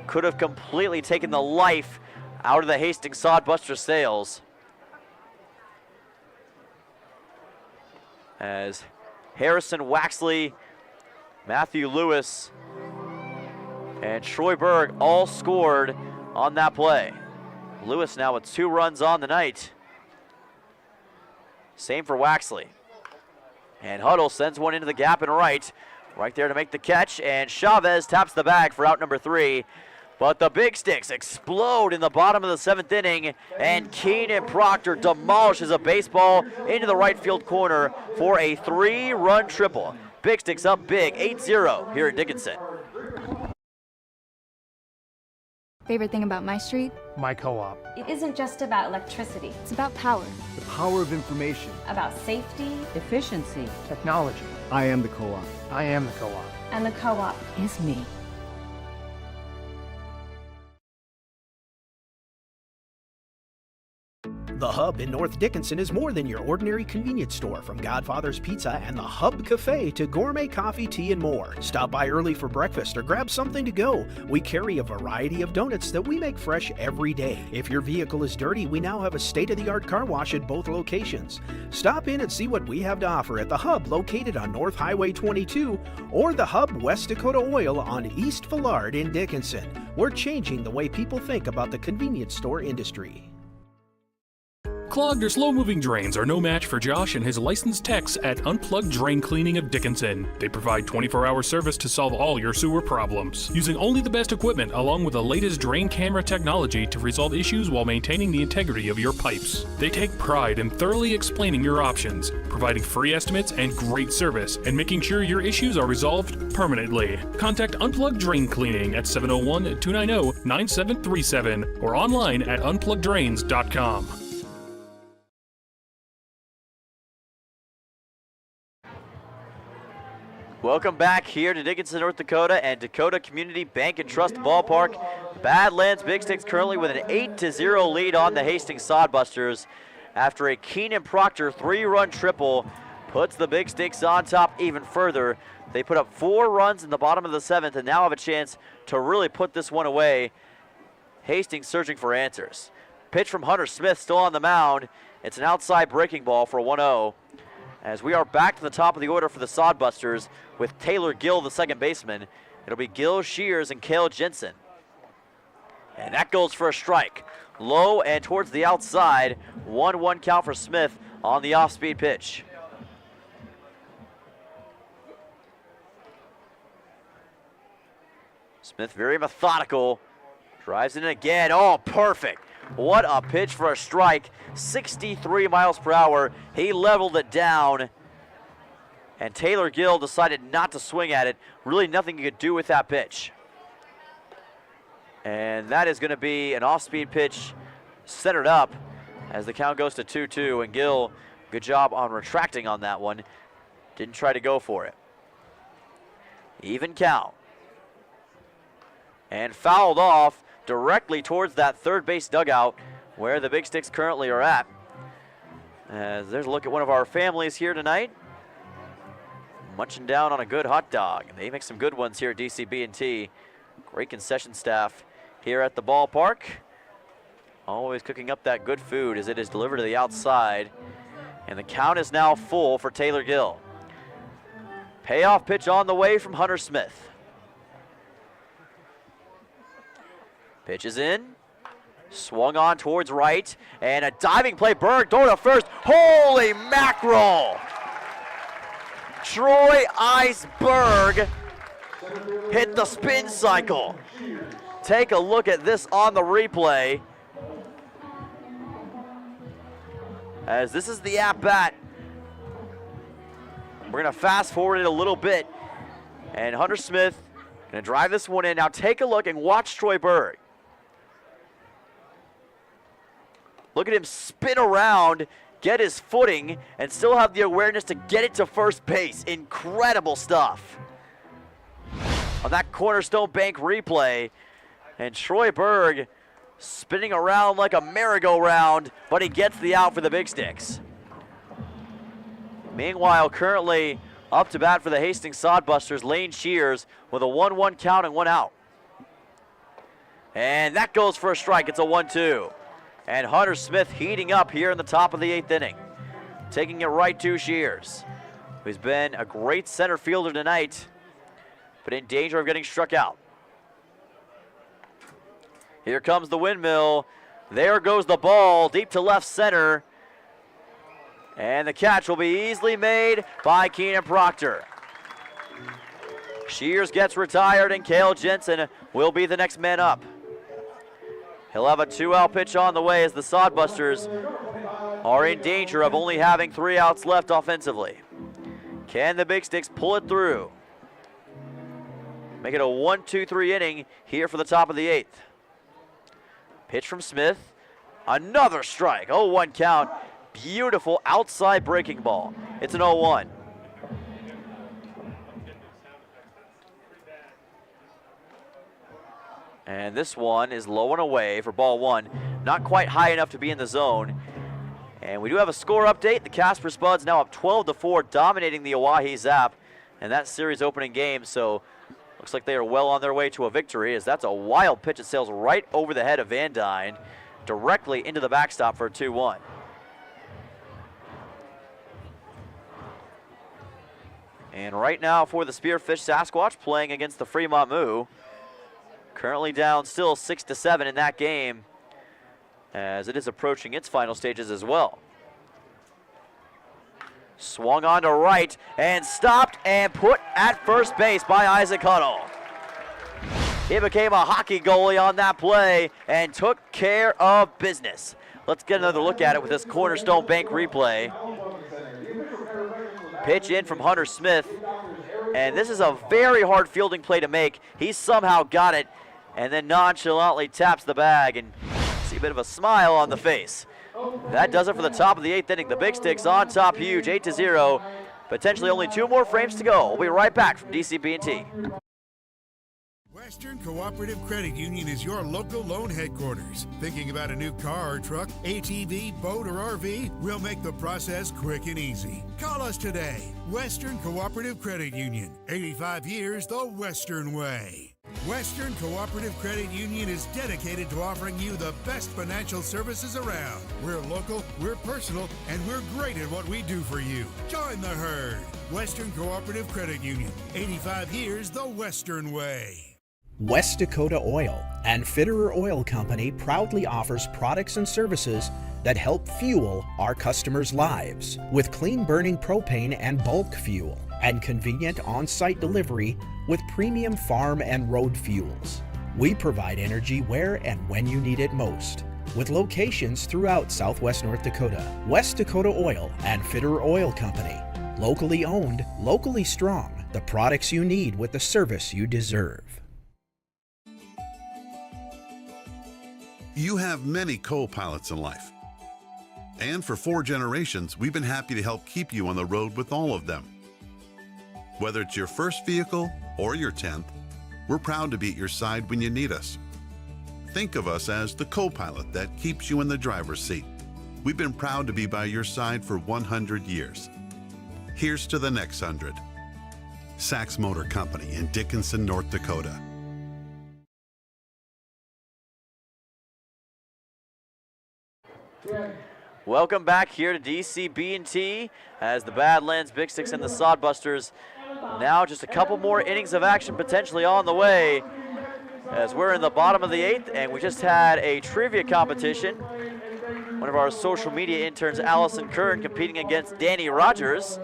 could have completely taken the life out of the Hastings Sodbuster sails. As Harrison Waxley, Matthew Lewis, and Troy Berg all scored on that play. Lewis now with 2 runs on the night. Same for Waxley. And Huddle sends one into the gap and right there to make the catch, and Chavez taps the bag for out number 3. But the Big Sticks explode in the bottom of the 7th inning, and Keenan Proctor demolishes a baseball into the right field corner for a 3-run triple. Big Sticks up big, 8-0 here at Dickinson.
Favorite thing about my street?
My co-op.
It isn't just about electricity.
It's about power.
The power of information.
About safety, efficiency,
Technology. I am the co-op.
I am the co-op.
and the co-op is me.
The Hub in North Dickinson is more than your ordinary convenience store. From Godfather's Pizza and the Hub Cafe to gourmet coffee, tea, and more. Stop by early for breakfast or grab something to go. We carry a variety of donuts that we make fresh every day. If your vehicle is dirty, we now have a state-of-the-art car wash at both locations. Stop in and see what we have to offer at the Hub located on North Highway 22 or the Hub West Dakota Oil on East Villard in Dickinson. We're changing the way people think about the convenience store industry.
Clogged or slow-moving drains are no match for Josh and his licensed techs at Unplugged Drain Cleaning of Dickinson. They provide 24-hour service to solve all your sewer problems, using only the best equipment along with the latest drain camera technology to resolve issues while maintaining the integrity of your pipes. They take pride in thoroughly explaining your options, providing free estimates and great service, and making sure your issues are resolved permanently. Contact Unplugged Drain Cleaning at 701-290-9737 or online at unpluggeddrains.com.
Welcome back here to Dickinson, North Dakota and Dakota Community Bank and Trust Ballpark. Badlands Big Sticks currently with an 8-0 lead on the Hastings Sodbusters after a Keenan Proctor 3-run triple puts the Big Sticks on top even further. They put up 4 runs in the bottom of the 7th and now have a chance to really put this one away. Hastings searching for answers. Pitch from Hunter Smith still on the mound. It's an outside breaking ball for a 1-0. As we are back to the top of the order for the Sodbusters with Taylor Gill, the second baseman. It'll be Gil Shears and Cale Jensen. And that goes for a strike. Low and towards the outside. 1-1 count for Smith on the off-speed pitch. Smith very methodical. Drives it in again. Oh, perfect. What a pitch for a strike. 63 miles per hour. He leveled it down. And Taylor Gill decided not to swing at it. Really nothing he could do with that pitch. And that is going to be an off-speed pitch centered up as the count goes to 2-2. And Gill, good job on retracting on that one. Didn't try to go for it. Even count. And fouled off directly towards that third base dugout where the Big Sticks currently are at. As there's a look at one of our families here tonight, munching down on a good hot dog. They make some good ones here at DCB&T. Great concession staff here at the ballpark. Always cooking up that good food as it is delivered to the outside. And the count is now full for Taylor Gill. Payoff pitch on the way from Hunter Smith. Pitch is in, swung on towards right, and a diving play. Berg throwing to first. Holy mackerel! Troy Iceberg hit the spin cycle. Take a look at this on the replay. As this is the at-bat. We're going to fast forward it a little bit. And Hunter Smith going to drive this one in. Now take a look and watch Troy Berg. Look at him spin around, get his footing, and still have the awareness to get it to first base. Incredible stuff. On that Cornerstone Bank replay, and Troy Berg spinning around like a merry-go-round, but he gets the out for the Big Sticks. Meanwhile, currently up to bat for the Hastings Sodbusters, Lane Shears with a 1-1 count and 1 out. And that goes for a strike. It's a 1-2. And Hunter Smith heating up here in the top of the 8th inning. Taking it right to Shears, who's been a great center fielder tonight, but in danger of getting struck out. Here comes the windmill. There goes the ball deep to left center. And the catch will be easily made by Keenan Proctor. Shears gets retired and Cale Jensen will be the next man up. He'll have a 2-out pitch on the way as the Sodbusters are in danger of only having 3 outs left offensively. Can the Big Sticks pull it through? Make it a 1-2-3 inning here for the top of the 8th. Pitch from Smith. Another strike. 0-1 count. Beautiful outside breaking ball. It's an 0-1. And this one is low and away for ball 1. Not quite high enough to be in the zone. And we do have a score update. The Casper Spuds now up 12-4, dominating the Owyhee Zap in that series opening game. So looks like they are well on their way to a victory, as that's a wild pitch that sails right over the head of Van Dyne, directly into the backstop for a 2-1. And right now for the Spearfish Sasquatch, playing against the Fremont Moo. Currently down still 6-7 in that game, as it is approaching its final stages as well. Swung on to right and stopped and put at first base by Isaac Huddle. He became a hockey goalie on that play and took care of business. Let's get another look at it with this Cornerstone Bank replay. Pitch in from Hunter Smith, and this is a very hard fielding play to make. He somehow got it and then nonchalantly taps the bag, and see a bit of a smile on the face. That does it for the top of the 8th inning. The Big Sticks on top huge, 8-0. Potentially only 2 more frames to go. We'll be right back from DCB&T.
Western Cooperative Credit Union is your local loan headquarters. Thinking about a new car or truck, ATV, boat, or RV? We'll make the process quick and easy. Call us today. Western Cooperative Credit Union. 85 years the Western way. Western Cooperative Credit Union is dedicated to offering you the best financial services around. We're local, we're personal, and we're great at what we do for you. Join the herd. Western Cooperative Credit Union. 85 years the Western way.
West Dakota Oil and Fitterer Oil Company proudly offers products and services that help fuel our customers' lives with clean-burning propane and bulk fuel and convenient on-site delivery with premium farm and road fuels. We provide energy where and when you need it most, with locations throughout Southwest North Dakota. West Dakota Oil and Fitterer Oil Company. Locally owned, locally strong. The products you need with the service you deserve.
You have many co-pilots in life. And for 4 generations, we've been happy to help keep you on the road with all of them. Whether it's your first vehicle or your 10th, we're proud to be at your side when you need us. Think of us as the co-pilot that keeps you in the driver's seat. We've been proud to be by your side for 100 years. Here's to the next 100. Sachs Motor Company in Dickinson, North Dakota.
Welcome back here to DCB&T as the Badlands, Big Sticks, and the Sodbusters. Now just a couple more innings of action potentially on the way, as we're in the bottom of the 8th, and we just had a trivia competition. One of our social media interns, Allison Kern, competing against Danny Rogers,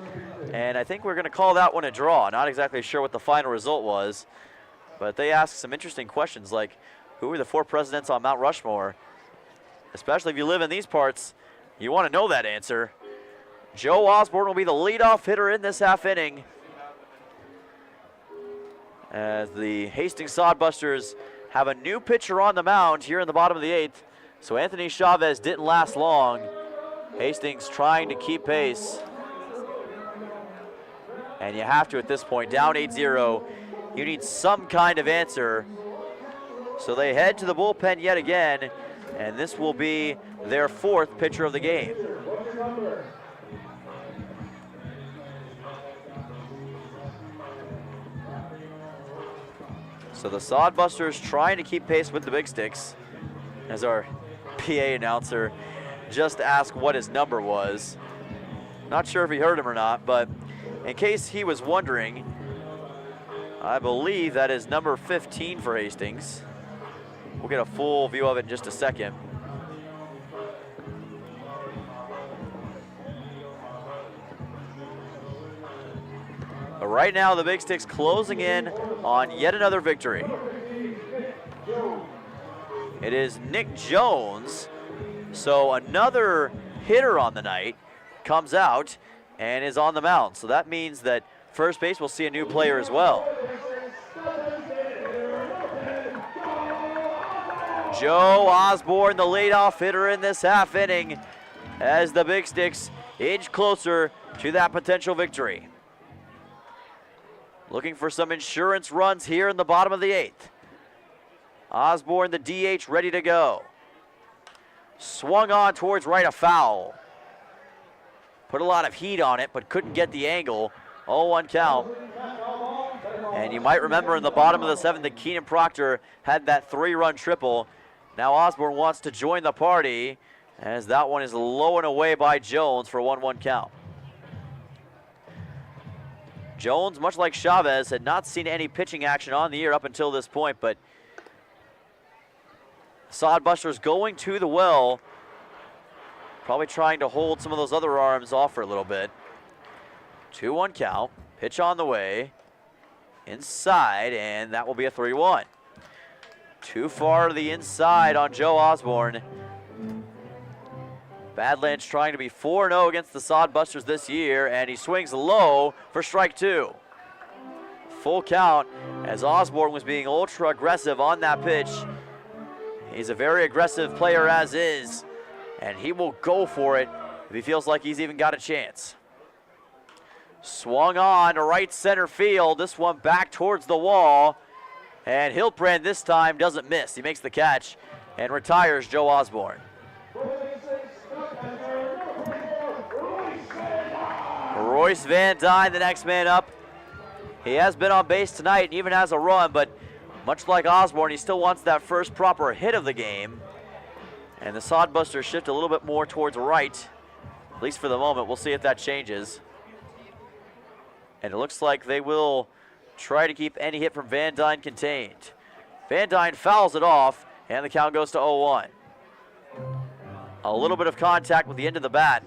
and I think we're going to call that one a draw. Not exactly sure what the final result was, but they asked some interesting questions like, who were the 4 presidents on Mount Rushmore? Especially if you live in these parts, you want to know that answer. Joe Osborne will be the leadoff hitter in this half inning, as the Hastings Sodbusters have a new pitcher on the mound here in the bottom of the 8th. So Anthony Chavez didn't last long. Hastings trying to keep pace. And you have to at this point, down 8-0. You need some kind of answer. So they head to the bullpen yet again, and this will be their 4th pitcher of the game. So the Sodbusters trying to keep pace with the Big Sticks, as our PA announcer just asked what his number was. Not sure if he heard him or not, but in case he was wondering, I believe that is number 15 for Hastings. We'll get a full view of it in just a second. But right now, the Big Sticks closing in on yet another victory. It is Nick Jones, so another hitter on the night comes out and is on the mound. So that means that first base will see a new player as well. Joe Osborne, the leadoff hitter in this half inning, as the Big Sticks inch closer to that potential victory. Looking for some insurance runs here in the bottom of the 8th. Osborne, the DH, ready to go. Swung on towards right, a foul. put a lot of heat on it, but couldn't get the angle. 0-1 count. And you might remember in the bottom of the 7th that Keenan Proctor had that 3-run triple. Now Osborne wants to join the party, as that one is low and away by Jones for a 1-1 count. Jones, much like Chavez, had not seen any pitching action on the year up until this point, but Sodbusters going to the well, probably trying to hold some of those other arms off for a little bit. 2-1 count, pitch on the way, inside, and that will be a 3-1. Too far to the inside on Joe Osborne. Badlands trying to be 4-0 against the Sodbusters this year, and he swings low for strike 2. Full count as Osborne was being ultra aggressive on that pitch. He's a very aggressive player as is, and he will go for it if he feels like he's even got a chance. Swung on to right center field. This one back towards the wall, and Hiltbrand this time doesn't miss. He makes the catch and retires Joe Osborne. Royce Van Dyne, the next man up. He has been on base tonight and even has a run, but much like Osborne, he still wants that first proper hit of the game. And the Sodbusters shift a little bit more towards right, at least for the moment. We'll see if that changes. And it looks like they will try to keep any hit from Van Dyne contained. Van Dyne fouls it off, and the count goes to 0-1. A little bit of contact with the end of the bat,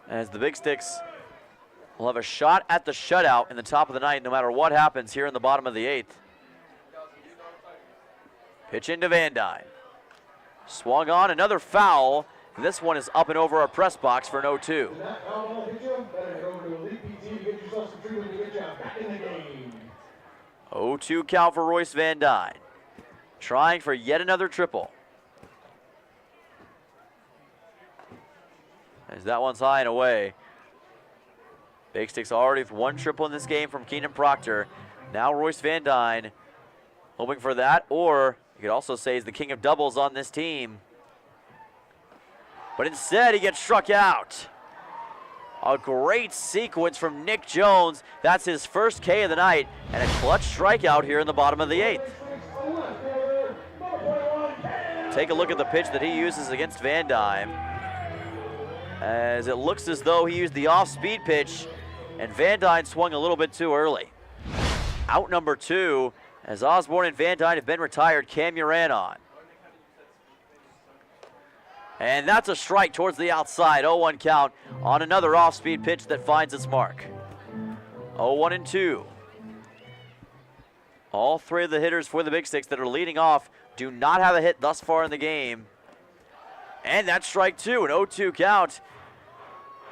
as the Big Sticks will have a shot at the shutout in the top of the ninth no matter what happens here in the bottom of the 8th. Pitch into Van Dyne. Swung on, another foul. And this one is up and over our press box for an 0-2. 0-2 count for Royce Van Dyne. Trying for yet another triple. As that one's high and away. Big Sticks already with 1 triple in this game from Keenan Proctor. Now Royce Van Dyne hoping for that, or you could also say he's the king of doubles on this team. But instead he gets struck out. A great sequence from Nick Jones. That's his first K of the night, and a clutch strikeout here in the bottom of the 8th. Take a look at the pitch that he uses against Van Dyne, as it looks as though he used the off-speed pitch, and Van Dyne swung a little bit too early. Out number 2, as Osborne and Van Dyne have been retired, Cam Uran on. And that's a strike towards the outside, 0-1 count on another off-speed pitch that finds its mark. 0-1 and 2. All 3 of the hitters for the Big Sticks that are leading off do not have a hit thus far in the game. And that's strike 2, an 0-2 count.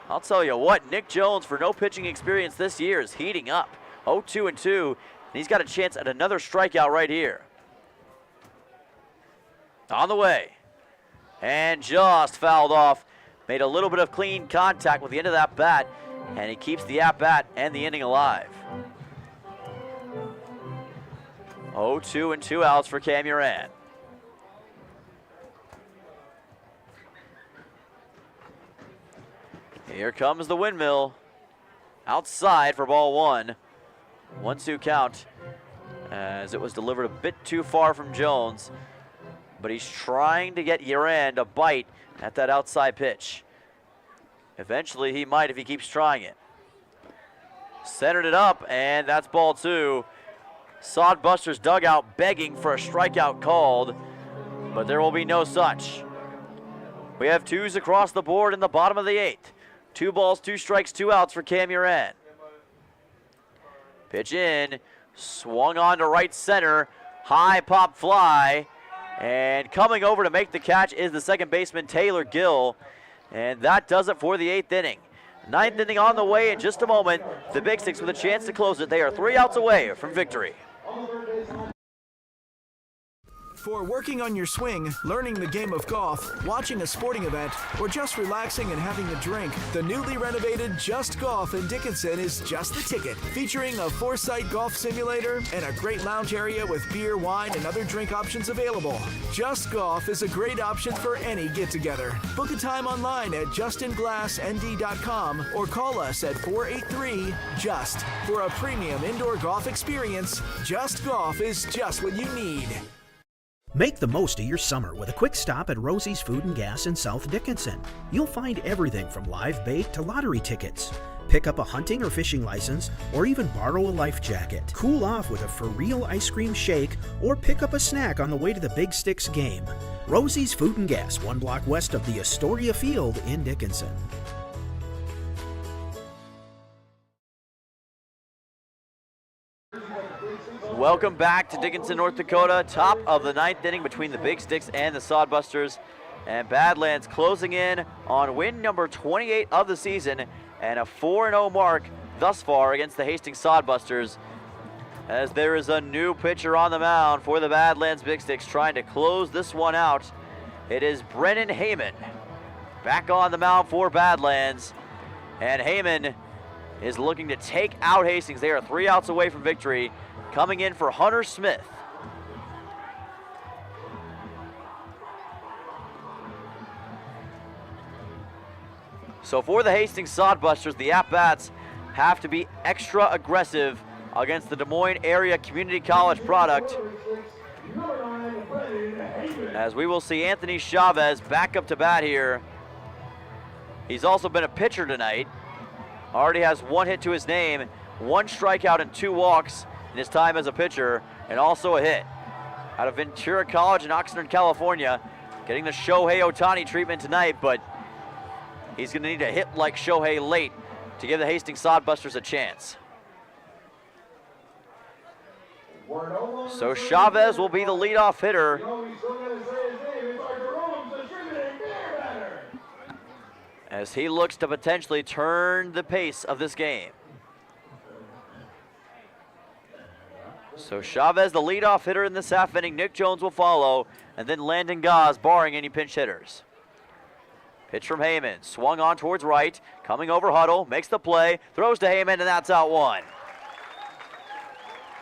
I'll tell you what, Nick Jones, for no pitching experience this year, is heating up. 0-2 and 2, and he's got a chance at another strikeout right here. On the way. And just fouled off. Made a little bit of clean contact with the end of that bat, and he keeps the at-bat and the inning alive. 0-2 and 2 outs for Cam Uran. Here comes the windmill. Outside for ball 1. 1-2 count, as it was delivered a bit too far from Jones. But he's trying to get Uran to bite at that outside pitch. Eventually he might if he keeps trying it. Centered it up, and that's ball 2. Sodbusters dugout begging for a strikeout called, but there will be no such. We have 2s across the board in the bottom of the 8th. 2 balls, 2 strikes, 2 outs for Cam Uran. Pitch in, swung on to right center, high pop fly, and coming over to make the catch is the second baseman Taylor Gill, and that does it for the 8th inning. 9th inning on the way in just a moment. The Big Sticks with a chance to close it. They are 3 outs away from victory.
For working on your swing, learning the game of golf, watching a sporting event, or just relaxing and having a drink, the newly renovated Just Golf in Dickinson is just the ticket. Featuring a Foresight golf simulator and a great lounge area with beer, wine, and other drink options available. Just Golf is a great option for any get-together. Book a time online at justinglassnd.com or call us at 483-JUST. For a premium indoor golf experience, Just Golf is just what you need.
Make the most of your summer with a quick stop at Rosie's Food and Gas in South Dickinson. You'll find everything from live bait to lottery tickets. Pick up a hunting or fishing license, or even borrow a life jacket. Cool off with a for real ice cream shake, or pick up a snack on the way to the Big Sticks game. Rosie's Food and Gas, 1 block west of the Astoria Field in Dickinson.
Welcome back to Dickinson, North Dakota. Top of the 9th inning between the Big Sticks and the Sodbusters. And Badlands closing in on win number 28 of the season and a 4-0 mark thus far against the Hastings Sodbusters. As there is a new pitcher on the mound for the Badlands Big Sticks trying to close this one out. It is Brennan Heyman back on the mound for Badlands. And Heyman is looking to take out Hastings. They are 3 outs away from victory. Coming in for Hunter Smith. So for the Hastings Sodbusters, the at-bats have to be extra aggressive against the Des Moines Area Community College product. As we will see Anthony Chavez back up to bat here. He's also been a pitcher tonight. Already has 1 hit to his name, 1 strikeout and 2 walks in his time as a pitcher, and also a hit. Out of Ventura College in Oxnard, California, getting the Shohei Ohtani treatment tonight, but he's going to need a hit like Shohei late to give the Hastings Sodbusters a chance. So Chavez will be the leadoff hitter. As he looks to potentially turn the pace of this game. So Chavez, the leadoff hitter in this half inning. Nick Jones will follow, and then Landon Goss, barring any pinch hitters. Pitch from Heyman, swung on towards right, coming over Huddle, makes the play, throws to Heyman, and that's out 1.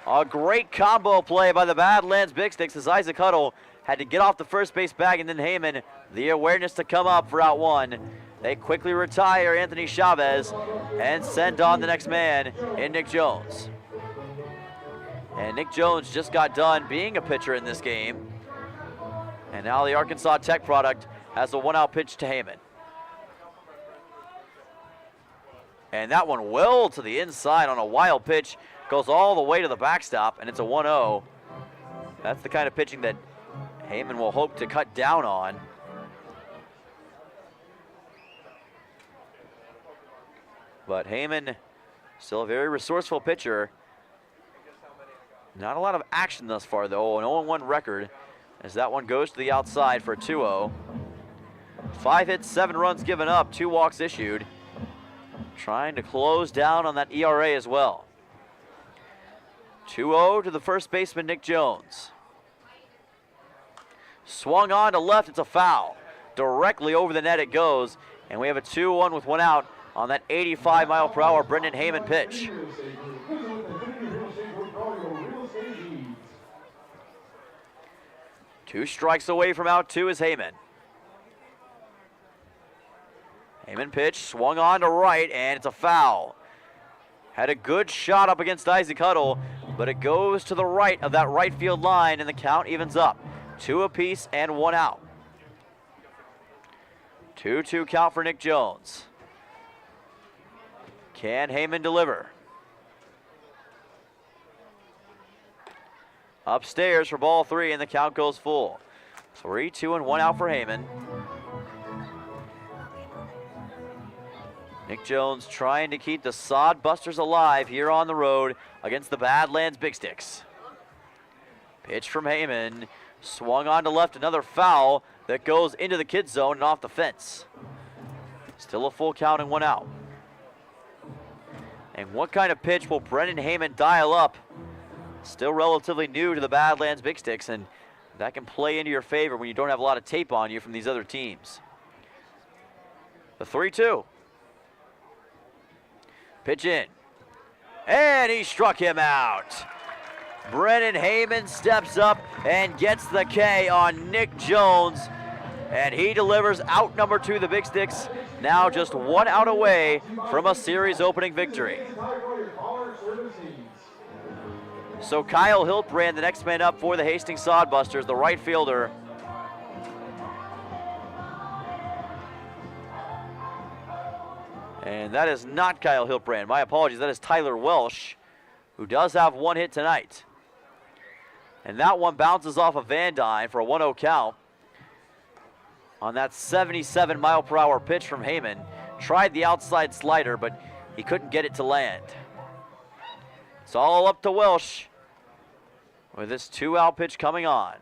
A great combo play by the Badlands Big Sticks as Isaac Huddle had to get off the first base bag, and then Heyman, the awareness to come up for out 1. They quickly retire Anthony Chavez and send on the next man in Nick Jones. And Nick Jones just got done being a pitcher in this game. And now the Arkansas Tech product has a 1-out pitch to Heyman. And that one well to the inside on a wild pitch. Goes all the way to the backstop, and it's a 1-0. That's the kind of pitching that Heyman will hope to cut down on. But Heyman, still a very resourceful pitcher. Not a lot of action thus far, though. An 0-1 record as that one goes to the outside for a 2-0. 5 hits, 7 runs given up, 2 walks issued. Trying to close down on that ERA as well. 2-0 to the first baseman, Nick Jones. Swung on to left, it's a foul. Directly over the net it goes, and we have a 2-1 with 1 out on that 85-mile-per-hour Brendan Heyman pitch. 2 strikes away from out 2 is Heyman. Heyman pitch, swung on to right, and it's a foul. Had a good shot up against Isaac Huddle, but it goes to the right of that right field line, and the count evens up. 2 apiece and 1 out. 2-2 count for Nick Jones. Can Heyman deliver? Upstairs for ball 3, and the count goes full. 3-2 and 1 out for Heyman. Nick Jones trying to keep the Sodbusters alive here on the road against the Badlands Big Sticks. Pitch from Heyman, swung on to left, another foul that goes into the kid zone and off the fence. Still a full count and 1 out. And what kind of pitch will Brendan Heyman dial up? Still relatively new to the Badlands Big Sticks, and That can play into your favor when you don't have a lot of tape on you from these other teams. The 3-2. Pitch in. And he struck him out. Brennan Heyman steps up and gets the K on Nick Jones. And he delivers out number 2, the Big Sticks, now just 1 out away from a series opening victory. So Kyle Hiltbrand, the next man up for the Hastings Sodbusters, the right fielder. And that is not Kyle Hiltbrand. My apologies. That is Tyler Welsh, who does have 1 hit tonight. And that one bounces off of Van Dyne for a 1-0 count on that 77-mile-per-hour pitch from Heyman. Tried the outside slider, but he couldn't get it to land. It's all up to Welsh with this 2-out pitch coming on.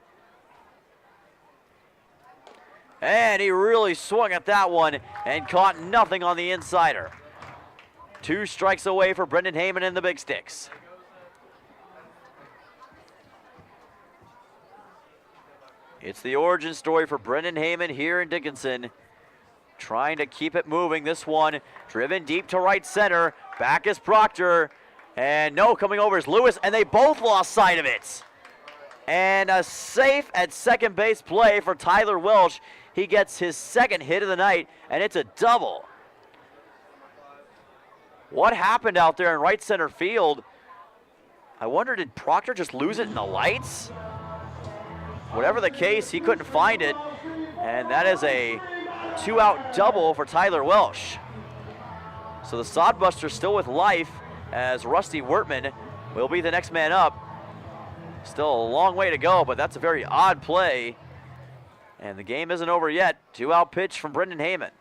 And he really swung at that one and caught nothing on the insider. 2 strikes away for Brendan Heyman and the Big Sticks. It's the origin story for Brendan Heyman here in Dickinson. Trying to keep it moving. This one driven deep to right center. Back is Proctor. And no, coming over is Lewis, and they both lost sight of it. And a safe at second base play for Tyler Welsh. He gets his 2nd hit of the night, and it's a double. What happened out there in right center field? I wonder, did Proctor just lose it in the lights? Whatever the case, he couldn't find it, and that is a 2-out double for Tyler Welsh. So the Sodbusters still with life, as Rusty Wertman will be the next man up. Still a long way to go, but that's a very odd play. And the game isn't over yet. 2-out pitch from Brendan Heyman.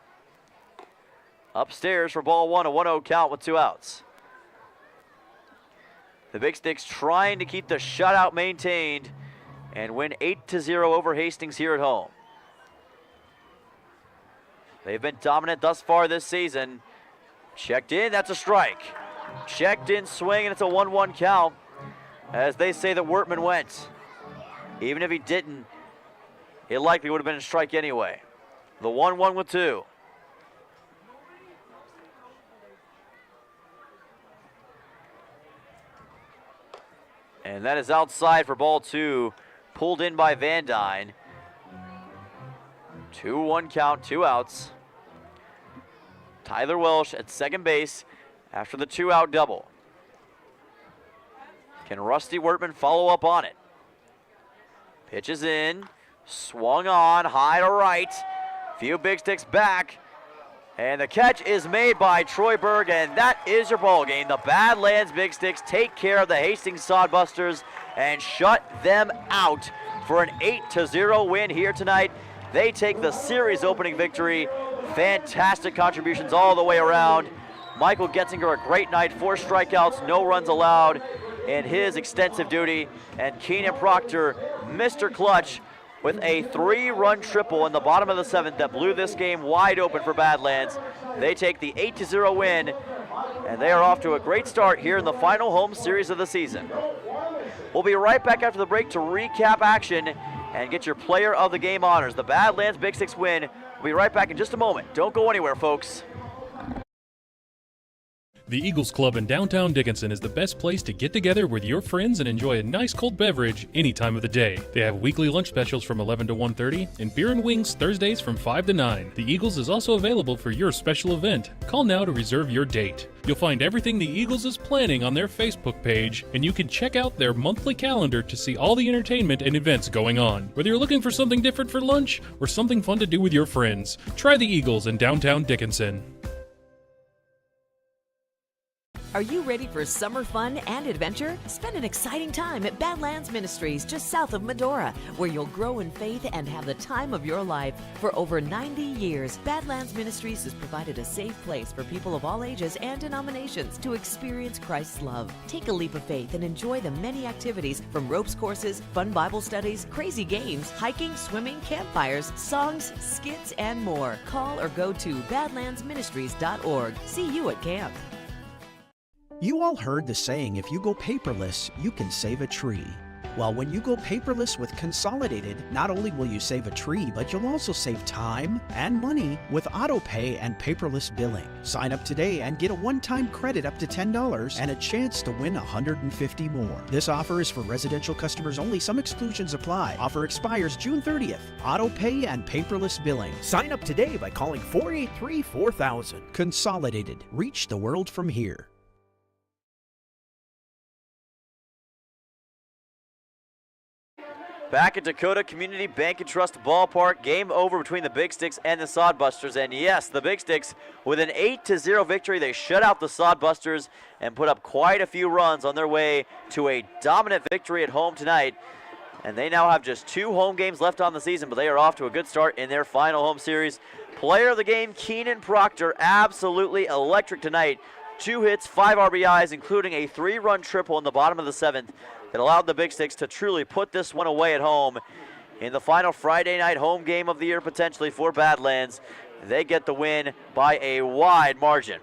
Upstairs for ball 1, a 1-0 count with 2 outs. The Big Sticks trying to keep the shutout maintained and win 8-0 over Hastings here at home. They've been dominant thus far this season. Checked in, that's a strike. Checked in swing, and it's a 1-1 count. As they say that Wertman went. Even if he didn't, it likely would have been a strike anyway. The 1-1 with 2. And that is outside for ball 2. Pulled in by Van Dyne. 2-1 count, 2 outs. Tyler Welsh at second base after the 2-out double. Can Rusty Wertman follow up on it? Pitches in, swung on, high to right. Few Big Sticks back. And the catch is made by Troy Berg, and that is your ball game. The Badlands Big Sticks take care of the Hastings Sodbusters and shut them out for an 8-0 win here tonight. They take the series opening victory. Fantastic contributions all the way around. Michael Getzinger, a great night, 4 strikeouts, no runs allowed in his extensive duty. And Keenan Proctor, Mr. Clutch, with a 3-run triple in the bottom of the 7th that blew this game wide open for Badlands. They take the 8-0 win, and they are off to a great start here in the final home series of the season. We'll be right back after the break to recap action and get your player of the game honors. The Badlands Big Six win. We'll be right back in just a moment. Don't go anywhere, folks.
The Eagles Club in downtown Dickinson is the best place to get together with your friends and enjoy a nice cold beverage any time of the day. They have weekly lunch specials from 11 to 1:30 and beer and wings Thursdays from 5 to 9. The Eagles is also available for your special event. Call now to reserve your date. You'll find everything the Eagles is planning on their Facebook page, and you can check out their monthly calendar to see all the entertainment and events going on. Whether you're looking for something different for lunch or something fun to do with your friends, try the Eagles in downtown Dickinson.
Are you ready for summer fun and adventure? Spend an exciting time at Badlands Ministries just south of Medora, where you'll grow in faith and have the time of your life. For over 90 years, Badlands Ministries has provided a safe place for people of all ages and denominations to experience Christ's love. Take a leap of faith and enjoy the many activities from ropes courses, fun Bible studies, crazy games, hiking, swimming, campfires, songs, skits, and more. Call or go to badlandsministries.org. See you at camp.
You all heard the saying, if you go paperless, you can save a tree. Well, when you go paperless with Consolidated, not only will you save a tree, but you'll also save time and money with auto-pay and paperless billing. Sign up today and get a one-time credit up to $10 and a chance to win $150 more. This offer is for residential customers only. Some exclusions apply. Offer expires June 30th. Auto-pay and paperless billing. Sign up today by calling 483-4000. Consolidated. Reach the world from here.
Back at Dakota Community Bank and Trust Ballpark, game over between the Big Sticks and the Sodbusters. And yes, the Big Sticks, with an 8-0 victory, they shut out the Sodbusters and put up quite a few runs on their way to a dominant victory at home tonight. And they now have just 2 home games left on the season, but they are off to a good start in their final home series. Player of the game, Keenan Proctor, absolutely electric tonight. 2 hits, 5 RBIs, including a 3-run triple in the bottom of the 7th. It allowed the Big Sticks to truly put this one away at home. In the final Friday night home game of the year, potentially, for Badlands, they get the win by a wide margin.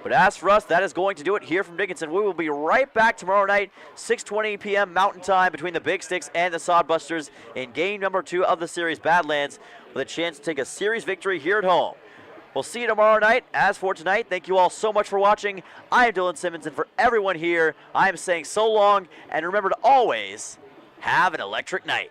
But as for us, that is going to do it here from Dickinson. We will be right back tomorrow night, 6:20 p.m. Mountain Time, between the Big Sticks and the Sodbusters in game number 2 of the series, Badlands, with a chance to take a series victory here at home. We'll see you tomorrow night. As for tonight, thank you all so much for watching. I am Dylan Simmons, and for everyone here, I am saying so long, and remember to always have an electric night.